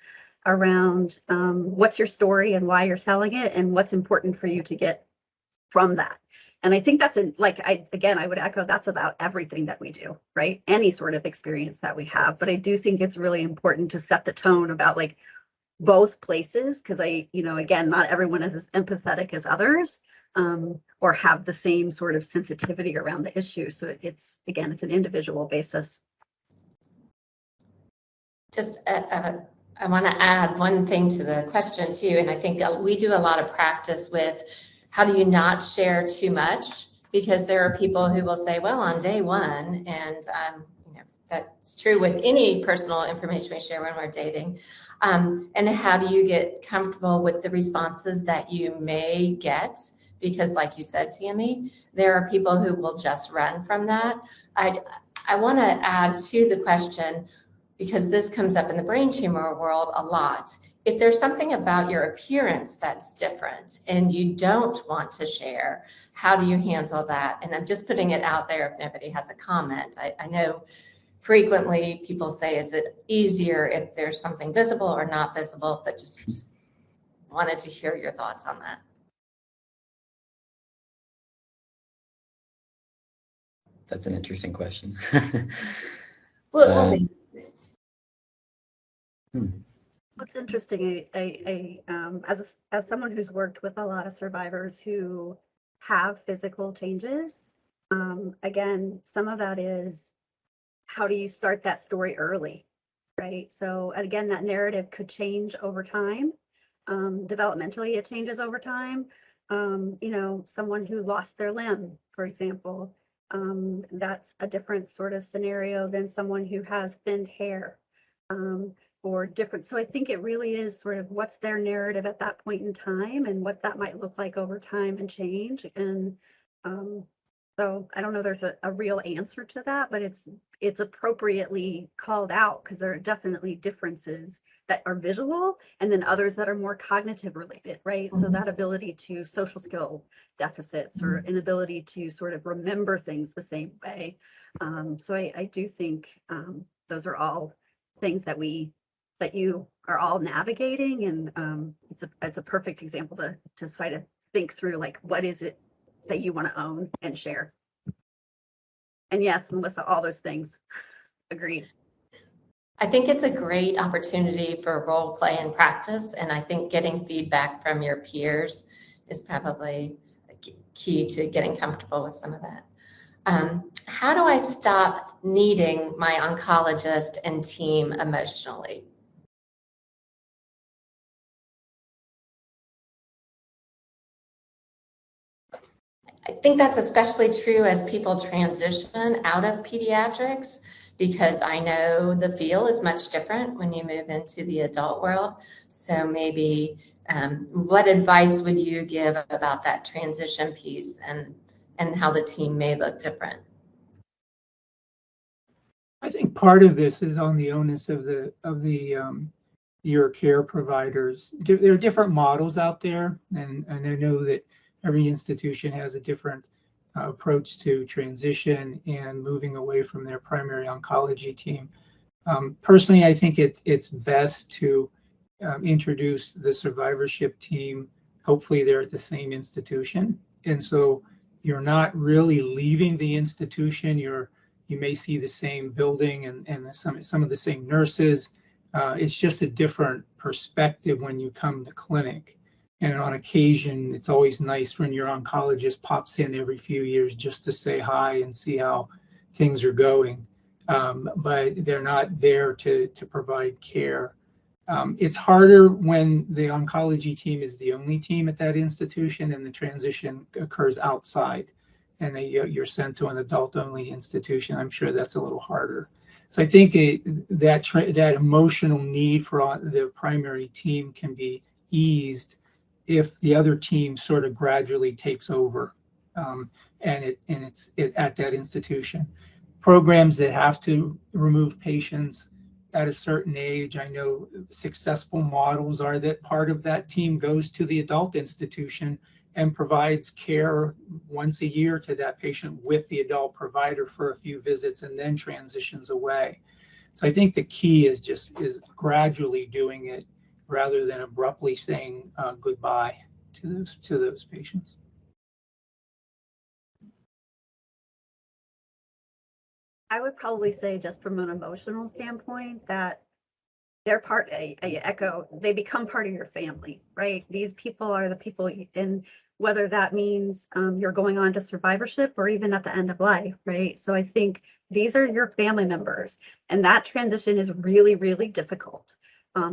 around what's your story and why you're telling it and what's important for you to get from that. And I think that's I would echo, that's about everything that we do, right? Any sort of experience that we have. But I do think it's really important to set the tone about like both places, because again, not everyone is as empathetic as others, or have the same sort of sensitivity around the issue. So it's an individual basis. Just I want to add one thing to the question too, and I think we do a lot of practice with how do you not share too much, because there are people who will say, well, on day one, and that's true with any personal information we share when we're dating, and how do you get comfortable with the responses that you may get, because like you said, Tammy, there are people who will just run from that. I want to add to the question, because this comes up in the brain tumor world a lot. If there's something about your appearance that's different and you don't want to share, how do you handle that? And I'm just putting it out there if nobody has a comment. I know frequently people say, is it easier if there's something visible or not visible? But just wanted to hear your thoughts on that. That's an interesting question. Well, What's interesting, as someone who's worked with a lot of survivors who have physical changes, Again, some of that is how do you start that story early, right? So again, that narrative could change over time. Developmentally, it changes over time. Someone who lost their limb, for example, that's a different sort of scenario than someone who has thinned hair, or different. So I think it really is sort of what's their narrative at that point in time and what that might look like over time and change. And so I don't know there's a real answer to that, but it's appropriately called out because there are definitely differences that are visual and then others that are more cognitive related, right? So that ability to social skill deficits or inability to sort of remember things the same way. So I do think those are all things that you are all navigating, and it's a perfect example to try to think through, like, what is it that you want to own and share. And yes, Melissa, all those things. Agreed. I think it's a great opportunity for role play and practice, and I think getting feedback from your peers is probably key to getting comfortable with some of that. How do I stop needing my oncologist and team emotionally? I think that's especially true as people transition out of pediatrics, because I know the feel is much different when you move into the adult world. So maybe what advice would you give about that transition piece and how the team may look different? I think part of this is on the onus of your care providers. There are different models out there, and I know that every institution has a different approach to transition and moving away from their primary oncology team. Personally, I think it's best to introduce the survivorship team. Hopefully they're at the same institution. And so you're not really leaving the institution. You may see the same building and some of the same nurses. It's just a different perspective when you come to clinic. And on occasion, it's always nice when your oncologist pops in every few years just to say hi and see how things are going. But they're not there to provide care. It's harder when the oncology team is the only team at that institution and the transition occurs outside and you're sent to an adult-only institution. I'm sure that's a little harder. So I think that emotional need for the primary team can be eased if the other team sort of gradually takes over and it's at that institution. Programs that have to remove patients at a certain age, I know successful models are that part of that team goes to the adult institution and provides care once a year to that patient with the adult provider for a few visits and then transitions away. So I think the key is gradually doing it rather than abruptly saying goodbye to those patients. I would probably say, just from an emotional standpoint, that they're part, I echo, they become part of your family, right? These people are the people, and whether that means you're going on to survivorship or even at the end of life, right? So I think these are your family members, and that transition is really, really difficult.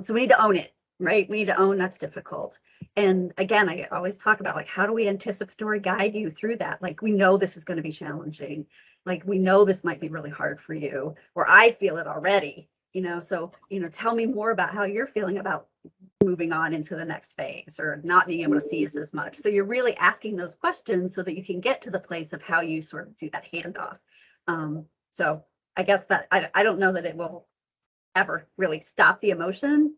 So we need to own it, right? We need to own that's difficult. And again, I always talk about, like, how do we anticipatory guide you through that? Like, we know this is going to be challenging. Like, we know this might be really hard for you, or I feel it already, so, tell me more about how you're feeling about moving on into the next phase or not being able to see us as much. So you're really asking those questions so that you can get to the place of how you sort of do that handoff. So I guess that I don't know that it will ever really stop the emotion.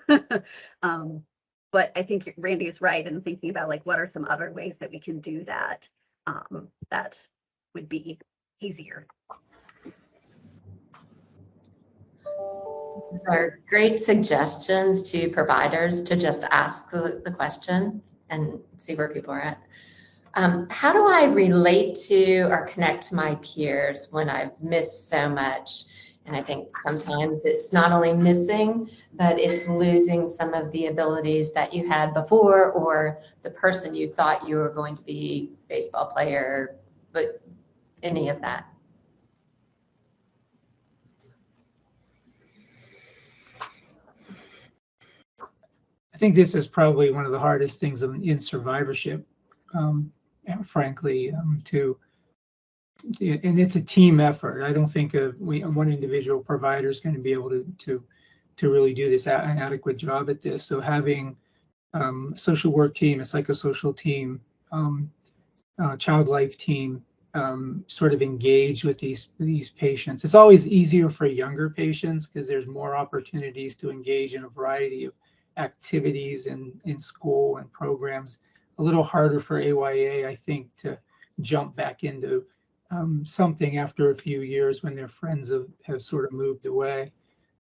But I think Randy is right in thinking about, like, what are some other ways that we can do that that would be easier. Those are great suggestions to providers to just ask the question and see where people are at. How do I relate to or connect to my peers when I've missed so much? And I think sometimes it's not only missing, but it's losing some of the abilities that you had before, or the person you thought you were going to be, baseball player, but any of that. I think this is probably one of the hardest things in survivorship, and frankly, and it's a team effort. I don't think one individual provider is going to be able to really do this an adequate job at this. So having a social work team, a psychosocial team, child life team, sort of engage with these patients. It's always easier for younger patients because there's more opportunities to engage in a variety of activities in school and programs. A little harder for AYA, I think, to jump back into something after a few years when their friends have sort of moved away.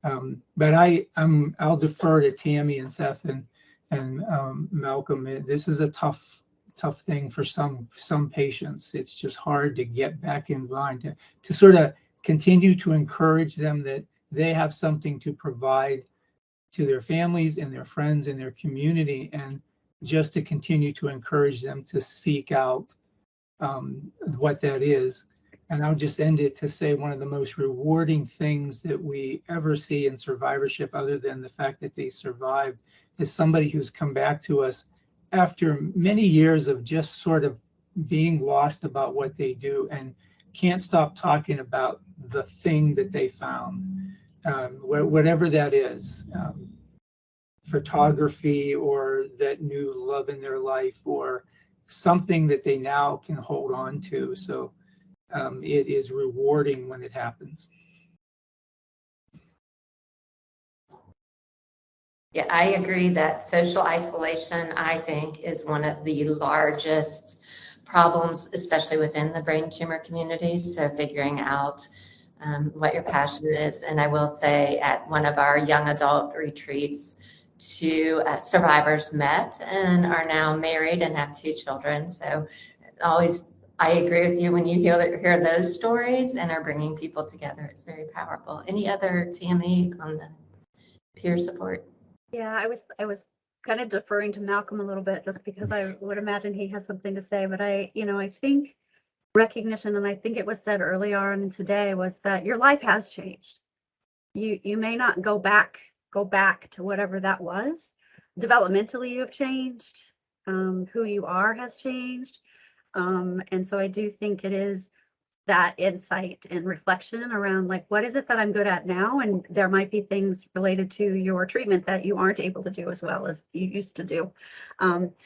But I'll defer to Tammy and Seth and Malcolm. This is a tough thing for some patients. It's just hard to get back in line, to sort of continue to encourage them that they have something to provide to their families and their friends and their community, and just to continue to encourage them to seek out what that is. And I'll just end it to say one of the most rewarding things that we ever see in survivorship, other than the fact that they survived, is somebody who's come back to us after many years of just sort of being lost about what they do and can't stop talking about the thing that they found, whatever that is, photography or that new love in their life or something that they now can hold on to. So it is rewarding when it happens. Yeah, I agree that social isolation, I think, is one of the largest problems, especially within the brain tumor community. So figuring out what your passion is. And I will say at one of our young adult retreats, two survivors met and are now married and have 2 children. So I agree with you when you hear those stories and are bringing people together. It's very powerful. Any other, Tammy, on the peer support? Yeah, I was kind of deferring to Malcolm a little bit just because I would imagine he has something to say, but I think recognition, and I think it was said early on today, was that your life has changed. You may not go back to whatever that was. Developmentally, you have changed. Who you are has changed. And so I do think it is that insight and reflection around, like, what is it that I'm good at now? And there might be things related to your treatment that you aren't able to do as well as you used to do.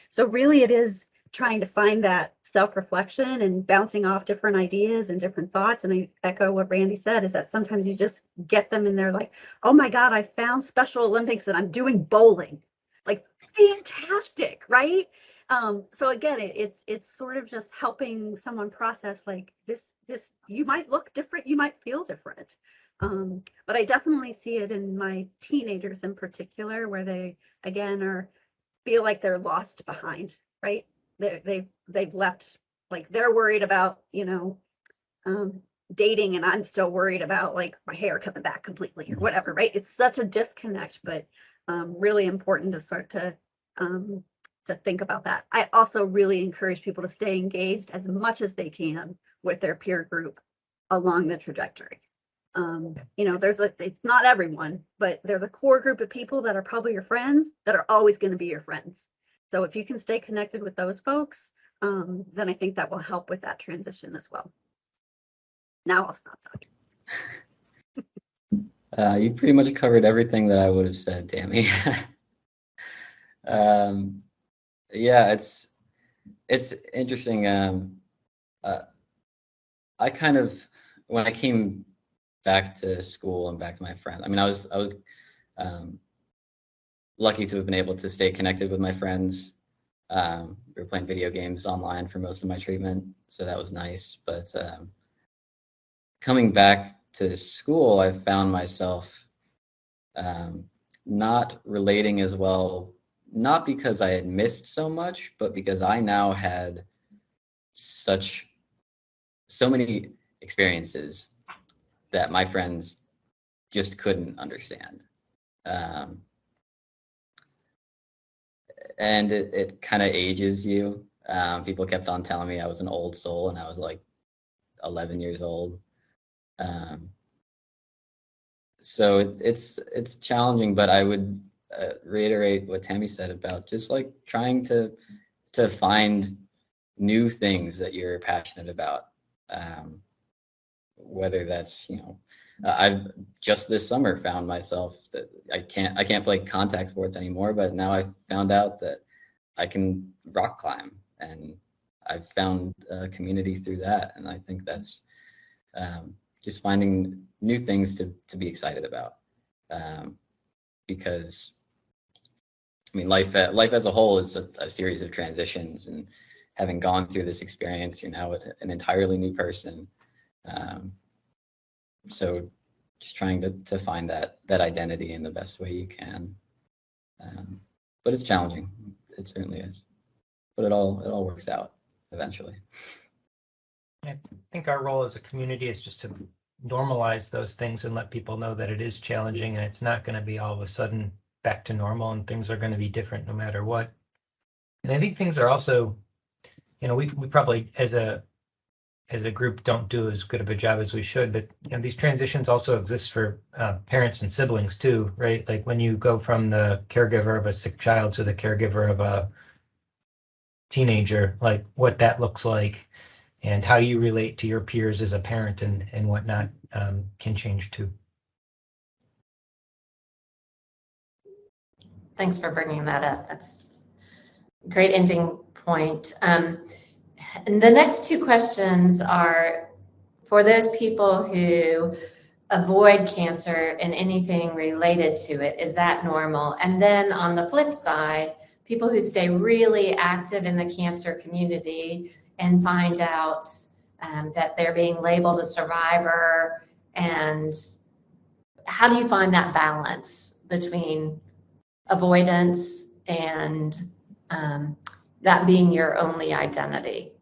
So really it is trying to find that self-reflection and bouncing off different ideas and different thoughts. And I echo what Randy said, is that sometimes you just get them and they're like, oh my God, I found Special Olympics and I'm doing bowling. Like, fantastic, right? So again, it's sort of just helping someone process, like, this, you might look different, you might feel different. But I definitely see it in my teenagers in particular, where they, again, feel like they're lost behind, right? They've left, like, they're worried about, dating, and I'm still worried about, like, my hair coming back completely or whatever, right? It's such a disconnect, but really important to start to think about that. I also really encourage people to stay engaged as much as they can with their peer group along the trajectory. It's not everyone, but there's a core group of people that are probably your friends that are always going to be your friends. So if you can stay connected with those folks, then I think that will help with that transition as well. Now I'll stop talking. You pretty much covered everything that I would have said, Tammy. Yeah, it's interesting. I kind of, when I came back to school and back to my friends, I mean, I was lucky to have been able to stay connected with my friends. We were playing video games online for most of my treatment, so that was nice. But coming back to school, I found myself not relating as well, not because I had missed so much, but because I now had so many experiences that my friends just couldn't understand. And it kind of ages you. People kept on telling me I was an old soul, and I was like 11 years old. So it's challenging, but I would reiterate what Tammy said about just like trying to find new things that you're passionate about. Whether that's, I've just this summer found myself that I can't play contact sports anymore, but now I've found out that I can rock climb, and I've found a community through that. And I think that's just finding new things to be excited about. Because I mean, life as a whole is a series of transitions, and having gone through this experience, you're now an entirely new person. So just trying to find that identity in the best way you can. But it's challenging. It certainly is. But it all works out eventually. I think our role as a community is just to normalize those things and let people know that it is challenging, and it's not going to be all of a sudden back to normal, and things are going to be different no matter what. And I think things are also, we probably as a group don't do as good of a job as we should, but these transitions also exist for parents and siblings too, right? Like when you go from the caregiver of a sick child to the caregiver of a teenager, like what that looks like and how you relate to your peers as a parent and whatnot can change too. Thanks for bringing that up. That's a great ending point. And the next two questions are for those people who avoid cancer and anything related to it. Is that normal? And then on the flip side, people who stay really active in the cancer community and find out that they're being labeled a survivor, and how do you find that balance between avoidance and that being your only identity?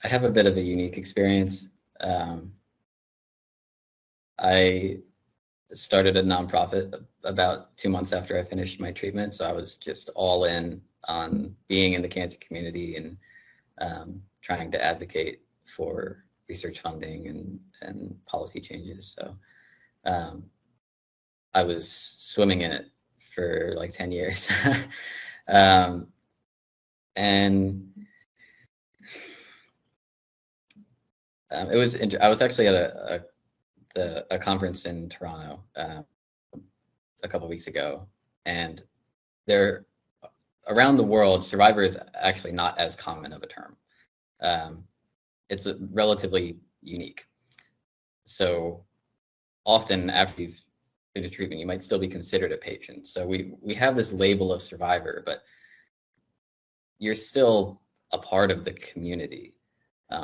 I have a bit of a unique experience. I started a nonprofit about 2 months after I finished my treatment, so I was just all in on being in the cancer community and trying to advocate for research funding and policy changes. So I was swimming in it for like 10 years. And it was. I was actually at a conference in Toronto a couple of weeks ago, and there around the world, survivor is actually not as common of a term. It's relatively unique. So often after you've been to treatment, you might still be considered a patient. So we have this label of survivor, but you're still a part of the community.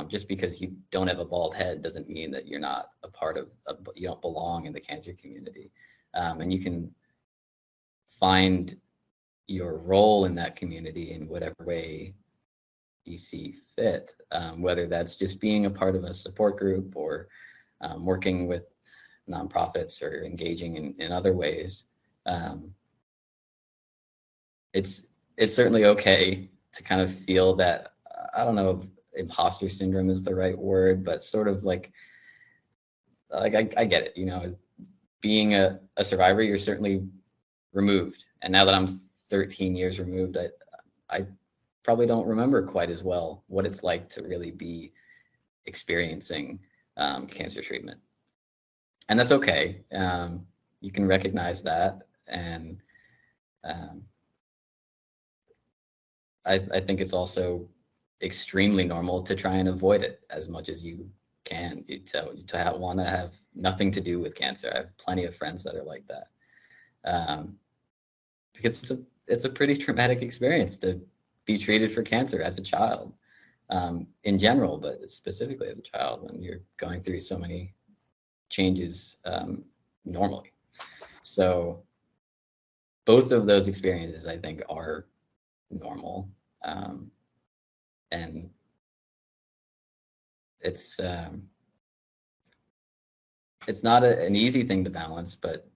Just because you don't have a bald head doesn't mean that you're not a part of, you don't belong in the cancer community. And you can find your role in that community in whatever way you see fit, whether that's just being a part of a support group or working with nonprofits or engaging in other ways. It's certainly okay to kind of feel that, I don't know if imposter syndrome is the right word, but sort of like I get it, being a survivor, you're certainly removed. And now that I'm 13 years removed, I probably don't remember quite as well what it's like to really be experiencing cancer treatment. And that's okay. You can recognize that. And I think it's also extremely normal to try and avoid it as much as you can, to want to have nothing to do with cancer. I have plenty of friends that are like that, because it's a pretty traumatic experience to be treated for cancer as a child, in general, but specifically as a child when you're going through so many changes normally. So both of those experiences, I think, are normal. And it's it's not an easy thing to balance, but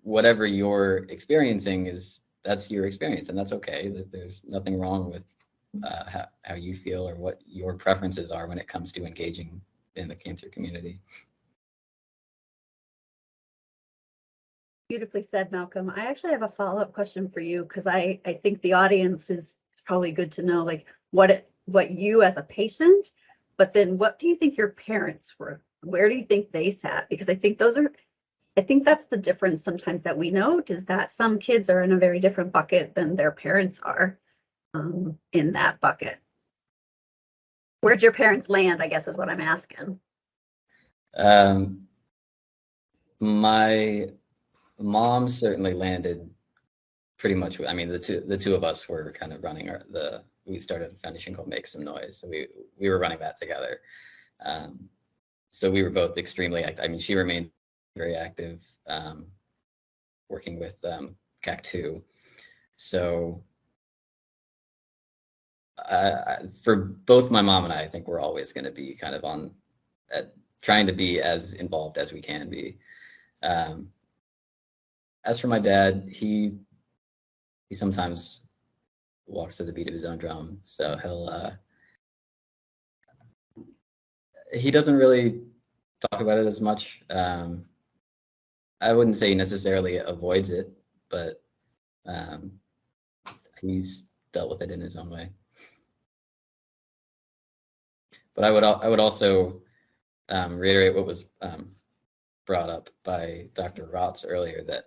whatever you're experiencing that's your experience, and that's okay. There's nothing wrong with how you feel or what your preferences are when it comes to engaging in the cancer community. Beautifully said, Malcolm. I actually have a follow-up question for you, because I think the audience is probably good to know, like, what you as a patient, but then what do you think your parents were? Where do you think they sat? Because I think that's the difference sometimes that we note, is that some kids are in a very different bucket than their parents are in that bucket. Where'd your parents land, I guess, is what I'm asking. My mom certainly landed pretty much. I mean, the two of us were kind of running we started a foundation called Make Some Noise, so we were running that together. So we were both extremely active. I mean, she remained very active, working with CAC2. So for both my mom and I think we're always going to be kind of trying to be as involved as we can be. As for my dad, he sometimes walks to the beat of his own drum, so he doesn't really talk about it as much. I wouldn't say he necessarily avoids it, but he's dealt with it in his own way. But I would also reiterate what was brought up by Dr. Rotz earlier, that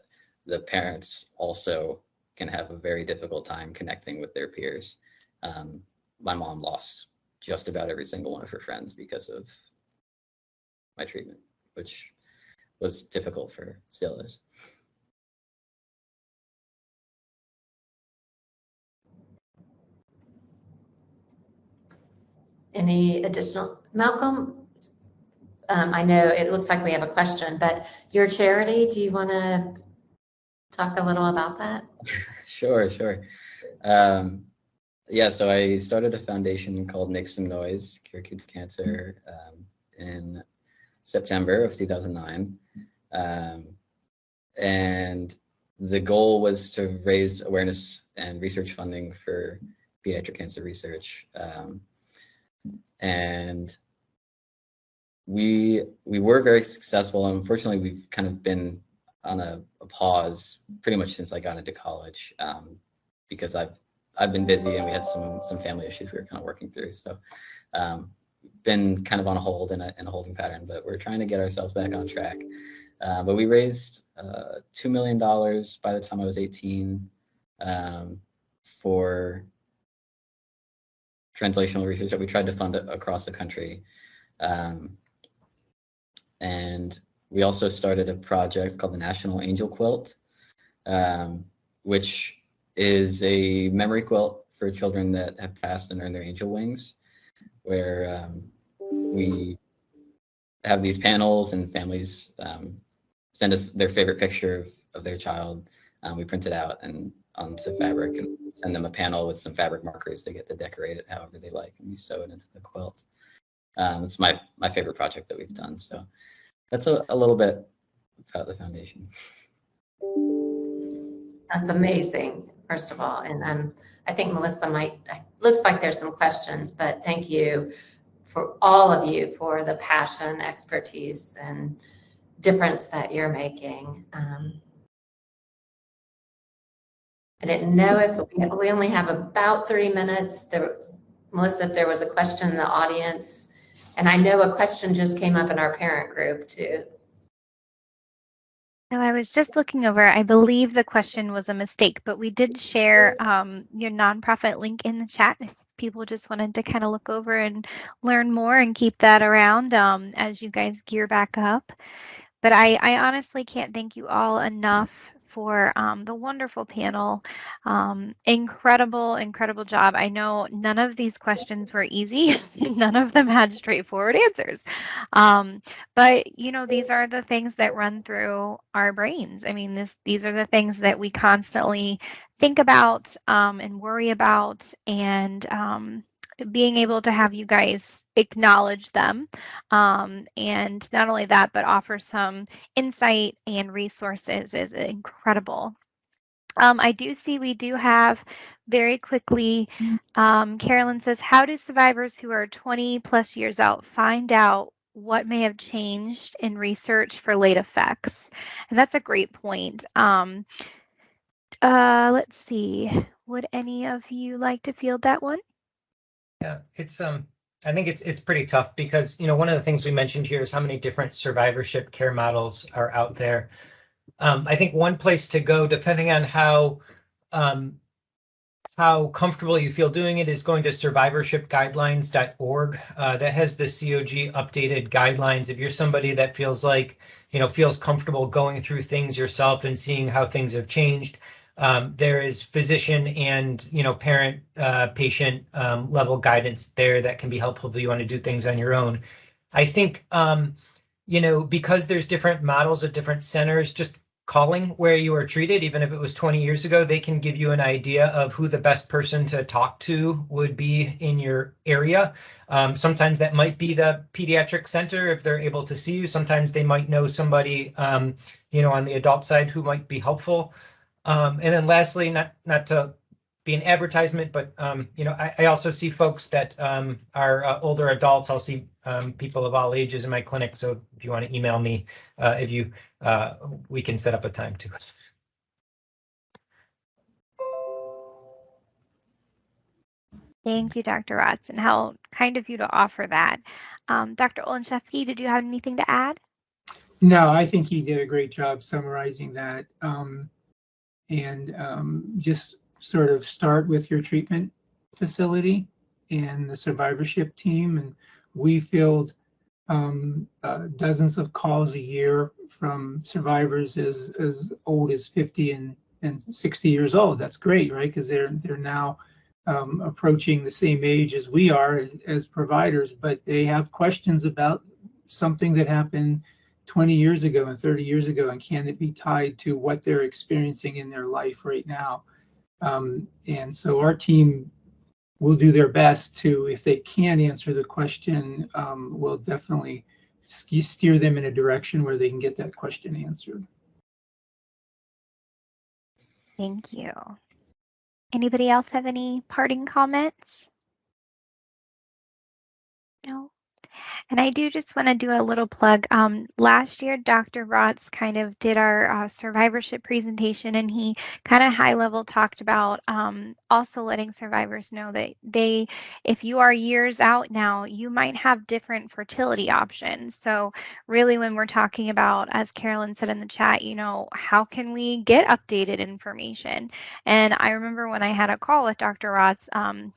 the parents also can have a very difficult time connecting with their peers. My mom lost just about every single one of her friends because of my treatment, which was difficult for her, still is. Any additional, Malcolm? I know it looks like we have a question, but your charity, do you want to talk a little about that? Sure. Yeah, so I started a foundation called Make Some Noise, Cure Kids Cancer, in September of 2009. And the goal was to raise awareness and research funding for pediatric cancer research. And we were very successful. Unfortunately, we've kind of been on a pause pretty much since I got into college, because I've been busy and we had some family issues we were kind of working through. So been kind of on a hold in a holding pattern, but we're trying to get ourselves back on track. But we raised $2 million by the time I was 18 for translational research that we tried to fund across the country. And we also started a project called the National Angel Quilt, which is a memory quilt for children that have passed and earned their angel wings, where we have these panels and families send us their favorite picture of their child. We print it out and onto fabric and send them a panel with some fabric markers. They get to decorate it however they like, and we sew it into the quilt. It's my favorite project that we've done. So that's a little bit about the foundation. That's amazing, first of all. And I think Melissa looks like there's some questions, but thank you for all of you for the passion, expertise, and difference that you're making. I didn't know if we only have about 30 minutes. Melissa, if there was a question in the audience, and I know a question just came up in our parent group too. No, I was just looking over. I believe the question was a mistake, but we did share your nonprofit link in the chat if people just wanted to kind of look over and learn more and keep that around as you guys gear back up. But I honestly can't thank you all enough for the wonderful panel. Incredible job. I know none of these questions were easy. None of them had straightforward answers. But, you know, these are the things that run through our brains. I mean, these are the things that we constantly think about and worry about and being able to have you guys acknowledge them, and not only that, but offer some insight and resources is incredible. I do see we do have very quickly, Carolyn says, how do survivors who are 20 plus years out find out what may have changed in research for late effects? And that's a great point. Let's see. Would any of you like to field that one? Yeah, it's I think it's pretty tough because, you know, one of the things we mentioned here is how many different survivorship care models are out there. I think one place to go, depending on how comfortable you feel doing it, is going to survivorshipguidelines.org. That has the COG updated guidelines. If you're somebody that feels like, you know, feels comfortable going through things yourself and seeing how things have changed, there is physician and, you know, parent, patient level guidance there that can be helpful if you want to do things on your own. I think, you know, because there's different models at different centers, just calling where you were treated, even if it was 20 years ago, they can give you an idea of who the best person to talk to would be in your area. Sometimes that might be the pediatric center if they're able to see you. Sometimes they might know somebody, you know, on the adult side who might be helpful. And then lastly, not to be an advertisement, but you know, I also see folks that are older adults. I'll see people of all ages in my clinic. So if you want to email me, we can set up a time too. Thank you, Dr. Watson. How kind of you to offer that. Dr. Olenshevsky, did you have anything to add? No, I think he did a great job summarizing that. Just sort of start with your treatment facility and the survivorship team. And we field dozens of calls a year from survivors as old as 50 and 60 years old. That's great, right? Because they're now approaching the same age as we are as providers, but they have questions about something that happened 20 years ago and 30 years ago, and can it be tied to what they're experiencing in their life right now? And so our team will do their best to, if they can answer the question, we'll definitely steer them in a direction where they can get that question answered. Thank you. Anybody else have any parting comments? No. And I do just want to do a little plug. Last year, Dr. Rotz kind of did our survivorship presentation, and he kind of high level talked about also letting survivors know that if you are years out now, you might have different fertility options. So really, when we're talking about, as Carolyn said in the chat, you know, how can we get updated information? And I remember when I had a call with Dr. Rotz,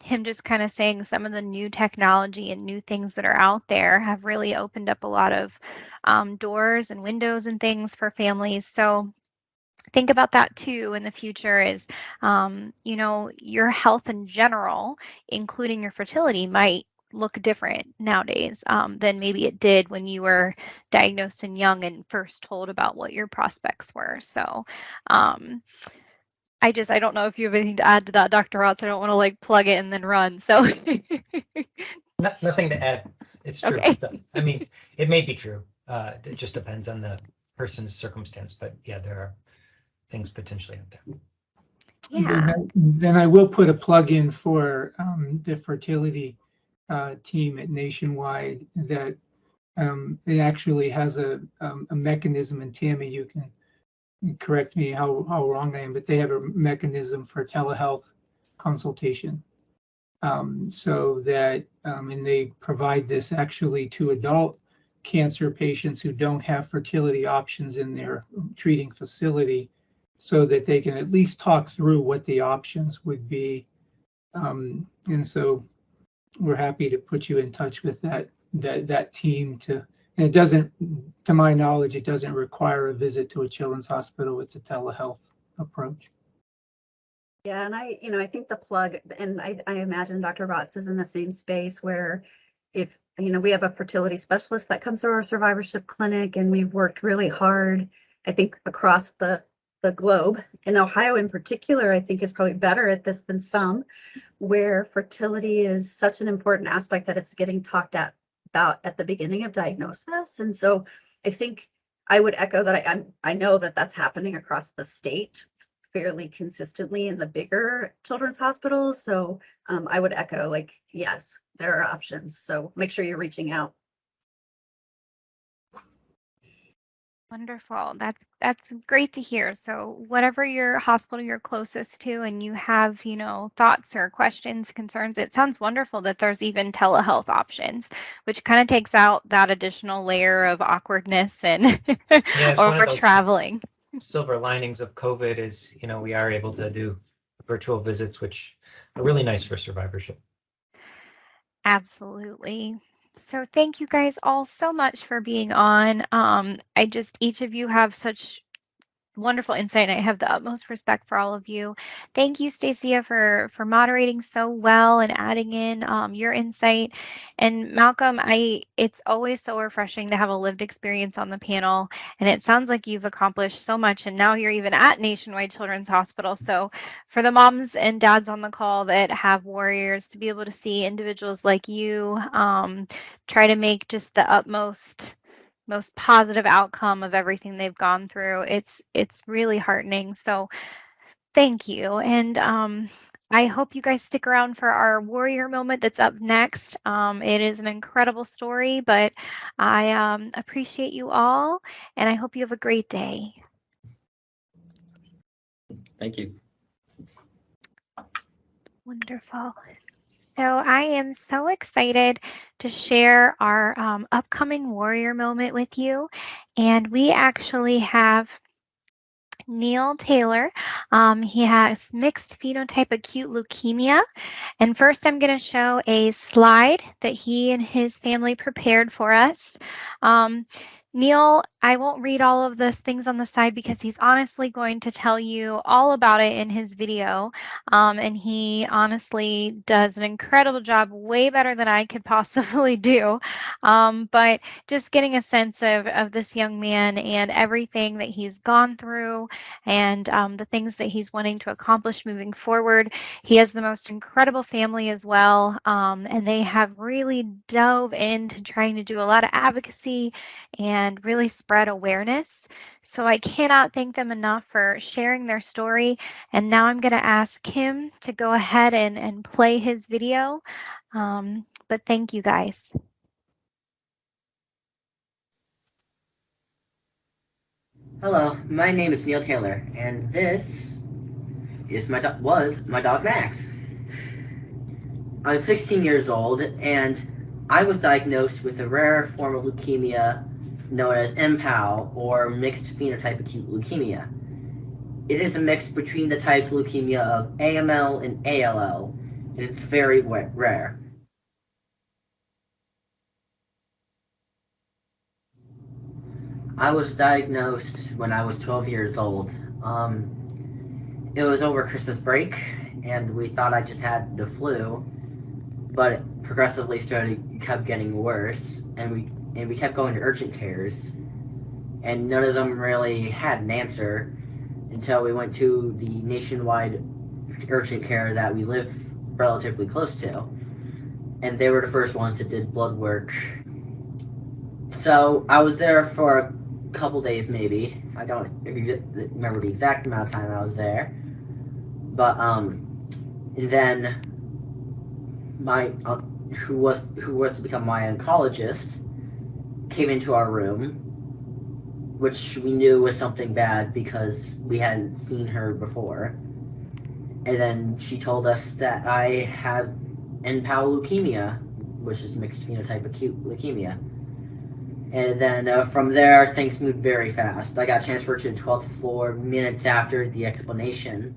him just kind of saying some of the new technology and new things that are out there have really opened up a lot of doors and windows and things for families. So think about that too in the future is, you know, your health in general, including your fertility, might look different nowadays than maybe it did when you were diagnosed and young and first told about what your prospects were. So I don't know if you have anything to add to that, Dr. Rotz. I don't want to like plug it and then run. So Nothing to add. It's true. Okay. I mean, it may be true. It just depends on the person's circumstance. But yeah, there are things potentially out there. Yeah. Then I will put a plug in for the fertility team at Nationwide that it actually has a mechanism, and Tammy, you can correct me how wrong I am, but they have a mechanism for telehealth consultation. So that, and they provide this actually to adult cancer patients who don't have fertility options in their treating facility, so that they can at least talk through what the options would be. And so we're happy to put you in touch with that team and it doesn't, to my knowledge, it doesn't require a visit to a children's hospital. It's a telehealth approach. Yeah, and I think the plug, and I imagine Dr. Rotz is in the same space where if, we have a fertility specialist that comes to our survivorship clinic, and we've worked really hard, I think, across the the globe. In Ohio in particular, I think is probably better at this than some, where fertility is such an important aspect that it's getting talked about at the beginning of diagnosis. And so I think I would echo that. I know that that's happening across the state fairly consistently in the bigger children's hospitals. So I would echo, like, yes, there are options. So make sure you're reaching out. Wonderful. That's great to hear. So whatever your hospital you're closest to and you have, thoughts or questions, concerns, it sounds wonderful that there's even telehealth options, which kind of takes out that additional layer of awkwardness and it's one of over those traveling. silver linings of COVID is, we are able to do virtual visits, which are really nice for survivorship. Absolutely. So thank you guys all so much for being on. Each of you have such wonderful insight. I have the utmost respect for all of you. Thank you, Stacia, for moderating so well and adding in your insight. And Malcolm, it's always so refreshing to have a lived experience on the panel. And it sounds like you've accomplished so much. And now you're even at Nationwide Children's Hospital. So for the moms and dads on the call that have warriors, to be able to see individuals like you try to make just the utmost most positive outcome of everything they've gone through. It's really heartening. So thank you. And I hope you guys stick around for our warrior moment that's up next. It is an incredible story, but I appreciate you all and I hope you have a great day. Thank you. Wonderful. So I am so excited to share our upcoming warrior moment with you. And we actually have Neil Taylor. He has mixed phenotype acute leukemia. And first I'm going to show a slide that he and his family prepared for us. Neil, I won't read all of the things on the side because he's honestly going to tell you all about it in his video. And he honestly does an incredible job, way better than I could possibly do. But just getting a sense of this young man and everything that he's gone through and the things that he's wanting to accomplish moving forward. He has the most incredible family as well. And they have really dove into trying to do a lot of advocacy and really spread awareness. So I cannot thank them enough for sharing their story. And now I'm going to ask him to go ahead and play his video. But thank you guys. Hello, my name is Neil Taylor, and this is was my dog Max. I'm 16 years old, and I was diagnosed with a rare form of leukemia known as MPAL, or mixed phenotype acute leukemia. It is a mix between the types of leukemia of AML and ALL, and it's very rare. I was diagnosed when I was 12 years old. It was over Christmas break, and we thought I just had the flu, but it progressively kept getting worse, and we kept going to urgent cares, and none of them really had an answer until we went to the Nationwide urgent care that we live relatively close to, and they were the first ones that did blood work. So I was there for a couple days, maybe. I don't remember the exact amount of time I was there, but and then my who was to become my oncologist came into our room, which we knew was something bad because we hadn't seen her before. And then she told us that I had MPAL leukemia, which is mixed phenotype acute leukemia. And then from there, things moved very fast. I got transferred to the 12th floor minutes after the explanation.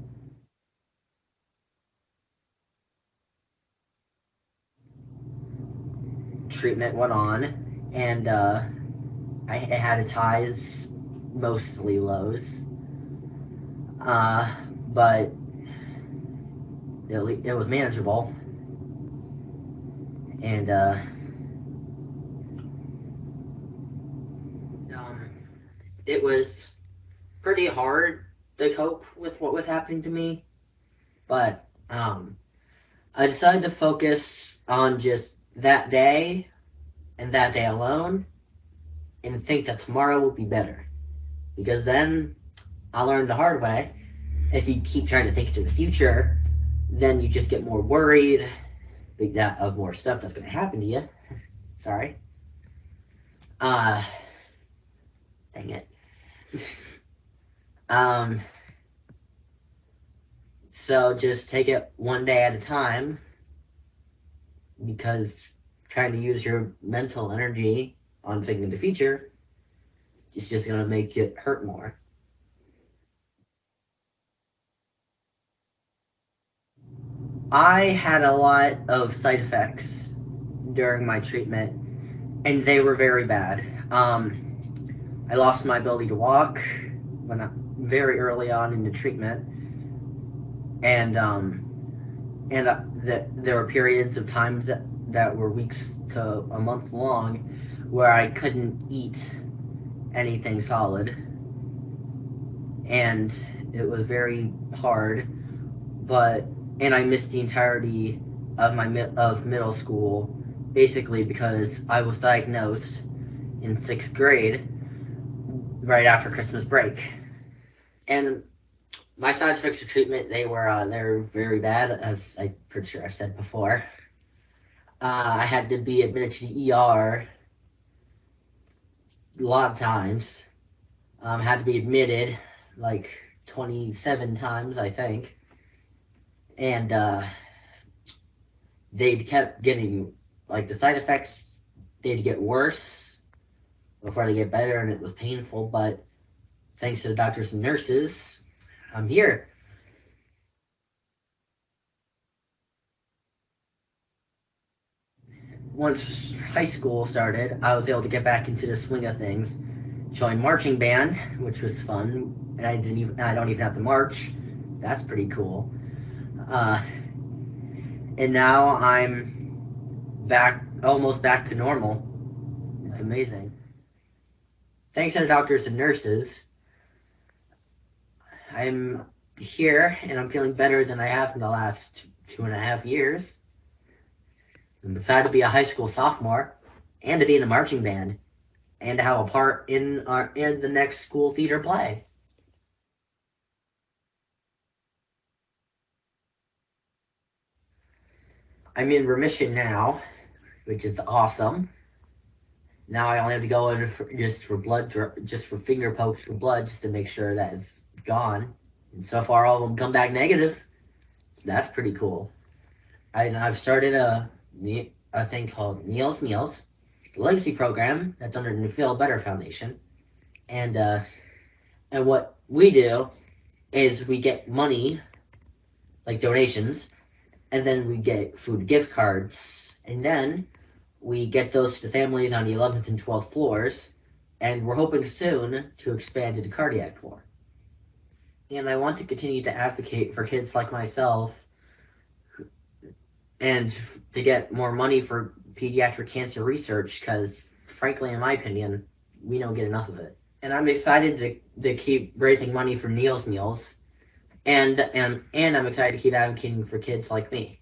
Treatment went on, and I had highs, mostly lows. But it was manageable. And it was pretty hard to cope with what was happening to me, but I decided to focus on just that day and that day alone and think that tomorrow will be better. Because then I learned the hard way. If you keep trying to think to the future, then you just get more worried of more stuff that's going to happen to you. Sorry. Dang it. So just take it one day at a time, because trying to use your mental energy on thinking the future is just going to make it hurt more. I had a lot of side effects during my treatment, and they were very bad. I lost my ability to walk very early on in the treatment, and there were periods of times that were weeks to a month long where I couldn't eat anything solid, and it was very hard. And I missed the entirety of middle school, basically because I was diagnosed in 6th grade right after Christmas break. And my side effects of treatment, they're very bad, as I'm pretty sure I said before. I had to be admitted to the ER a lot of times. Had to be admitted like 27 times, I think. And they kept getting, like, the side effects, they'd get worse before they get better, and it was painful, but thanks to the doctors and nurses, I'm here. Once high school started, I was able to get back into the swing of things, join marching band, which was fun, and I don't even have to march. That's pretty cool. And now I'm almost back to normal. It's amazing. Thanks to the doctors and nurses, I'm here and I'm feeling better than I have in the last 2.5 years. I'm excited to be a high school sophomore and to be in a marching band and to have a part in the next school theater play. I'm in remission now, which is awesome. Now I only have to go in just for finger pokes for blood, just to make sure that it's gone. And so far, all of them come back negative. So that's pretty cool. I've started a thing called Neil's Meals, the legacy program that's under the Feel Better Foundation. And what we do is we get money, like donations, and then we get food gift cards, and then we get those to the families on the 11th and 12th floors, and we're hoping soon to expand to the cardiac floor. And I want to continue to advocate for kids like myself and to get more money for pediatric cancer research, because frankly, in my opinion, we don't get enough of it. And I'm excited to keep raising money for Neil's Meals, and I'm excited to keep advocating for kids like me.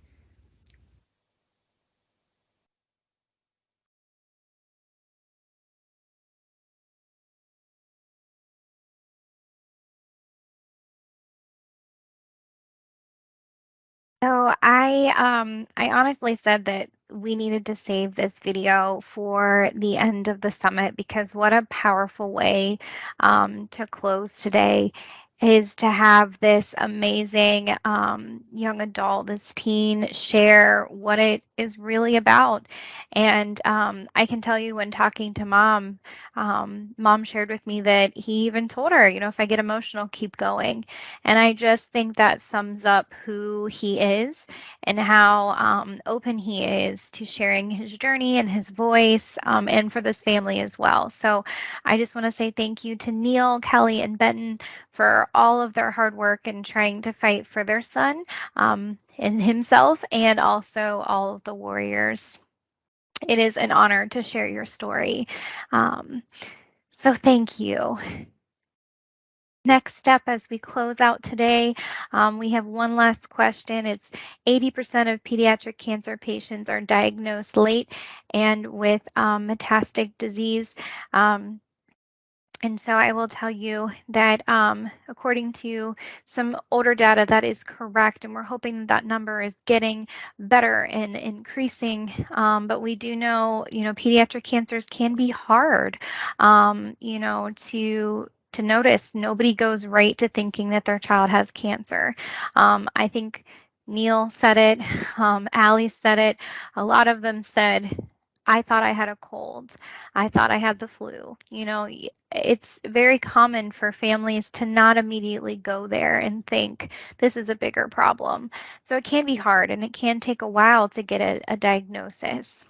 So I honestly said that we needed to save this video for the end of the summit, because what a powerful way to close today is to have this amazing young adult, this teen, share what it is really about. And I can tell you, when talking to Mom, Mom shared with me that he even told her, if I get emotional, keep going. And I just think that sums up who he is and how open he is to sharing his journey and his voice, and for this family as well. So I just want to say thank you to Neil, Kelly, and Benton for all of their hard work and trying to fight for their son and himself, and also all of the warriors. It is an honor to share your story. So thank you. Next step as we close out today, we have one last question. It's 80% of pediatric cancer patients are diagnosed late and with metastatic disease. And so I will tell you that according to some older data, that is correct. And we're hoping that number is getting better and increasing. But we do know, pediatric cancers can be hard, to notice. Nobody goes right to thinking that their child has cancer. I think Neil said it, Allie said it, a lot of them said, I thought I had a cold. I thought I had the flu. It's very common for families to not immediately go there and think this is a bigger problem. So it can be hard and it can take a while to get a diagnosis.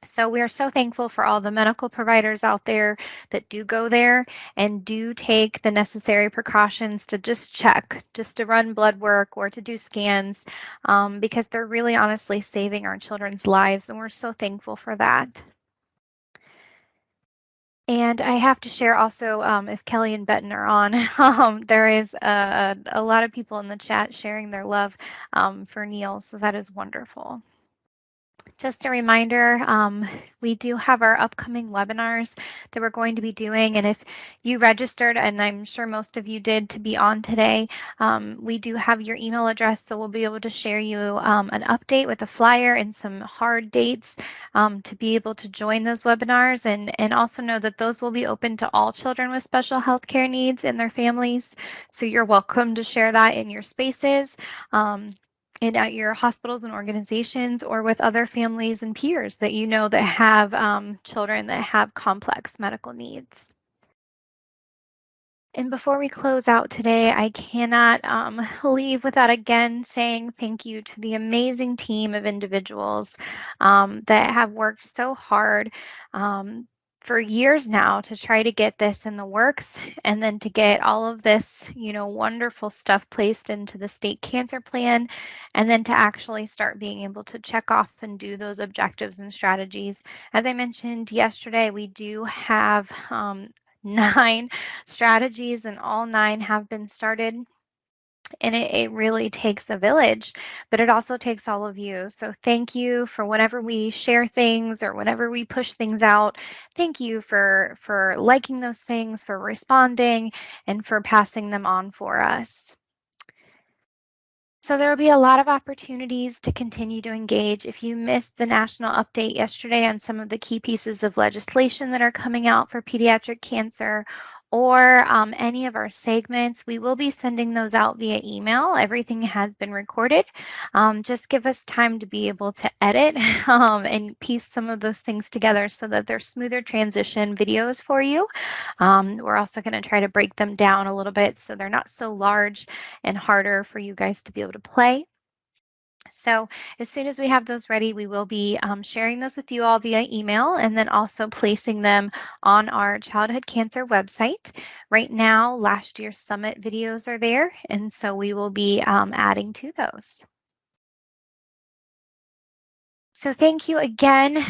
So we are so thankful for all the medical providers out there that do go there and do take the necessary precautions to just check, just to run blood work or to do scans, because they're really honestly saving our children's lives, and we're so thankful for that. And I have to share also, if Kelly and Benton are on, there is a lot of people in the chat sharing their love for Neil, so that is wonderful. Just a reminder, we do have our upcoming webinars that we're going to be doing, and if you registered, and I'm sure most of you did to be on today, we do have your email address, so we'll be able to share you an update with a flyer and some hard dates to be able to join those webinars, and also know that those will be open to all children with special health care needs and their families, so you're welcome to share that in your spaces. And at your hospitals and organizations, or with other families and peers that that have children that have complex medical needs. And before we close out today, I cannot leave without again saying thank you to the amazing team of individuals that have worked so hard for years now to try to get this in the works, and then to get all of this, wonderful stuff placed into the state cancer plan, and then to actually start being able to check off and do those objectives and strategies. As I mentioned yesterday, we do have 9 strategies, and all 9 have been started. And it really takes a village, but it also takes all of you. So thank you for whenever we share things or whenever we push things out. Thank you for liking those things, for responding, and for passing them on for us. So there will be a lot of opportunities to continue to engage. If you missed the national update yesterday on some of the key pieces of legislation that are coming out for pediatric cancer, or any of our segments, we will be sending those out via email. Everything has been recorded. Just give us time to be able to edit and piece some of those things together so that they're smoother transition videos for you. We're also going to try to break them down a little bit so they're not so large and harder for you guys to be able to play. So as soon as we have those ready, we will be sharing those with you all via email, and then also placing them on our childhood cancer website. Right now, last year's summit videos are there, and so we will be adding to those. So thank you again.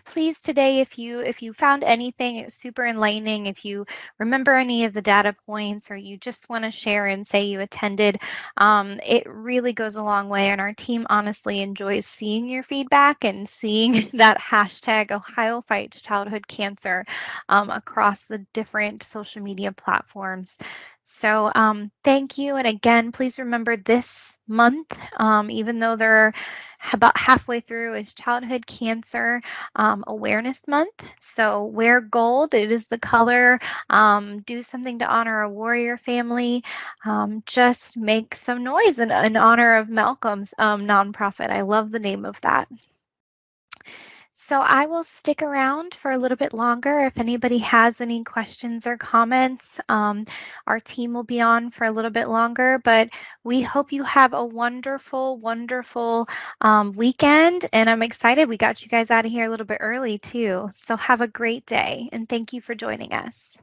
Please today, if you found anything super enlightening, if you remember any of the data points, or you just want to share and say you attended, it really goes a long way. And our team honestly enjoys seeing your feedback and seeing that hashtag Ohio Fights Childhood Cancer across the different social media platforms. So thank you. And again, please remember this month, even though they're about halfway through, is Childhood Cancer Awareness Month. So wear gold. It is the color. Do something to honor a warrior family. Just make some noise in honor of Malcolm's nonprofit. I love the name of that. So I will stick around for a little bit longer if anybody has any questions or comments. Our team will be on for a little bit longer, but we hope you have a wonderful, wonderful weekend. And I'm excited we got you guys out of here a little bit early too. So have a great day, and thank you for joining us.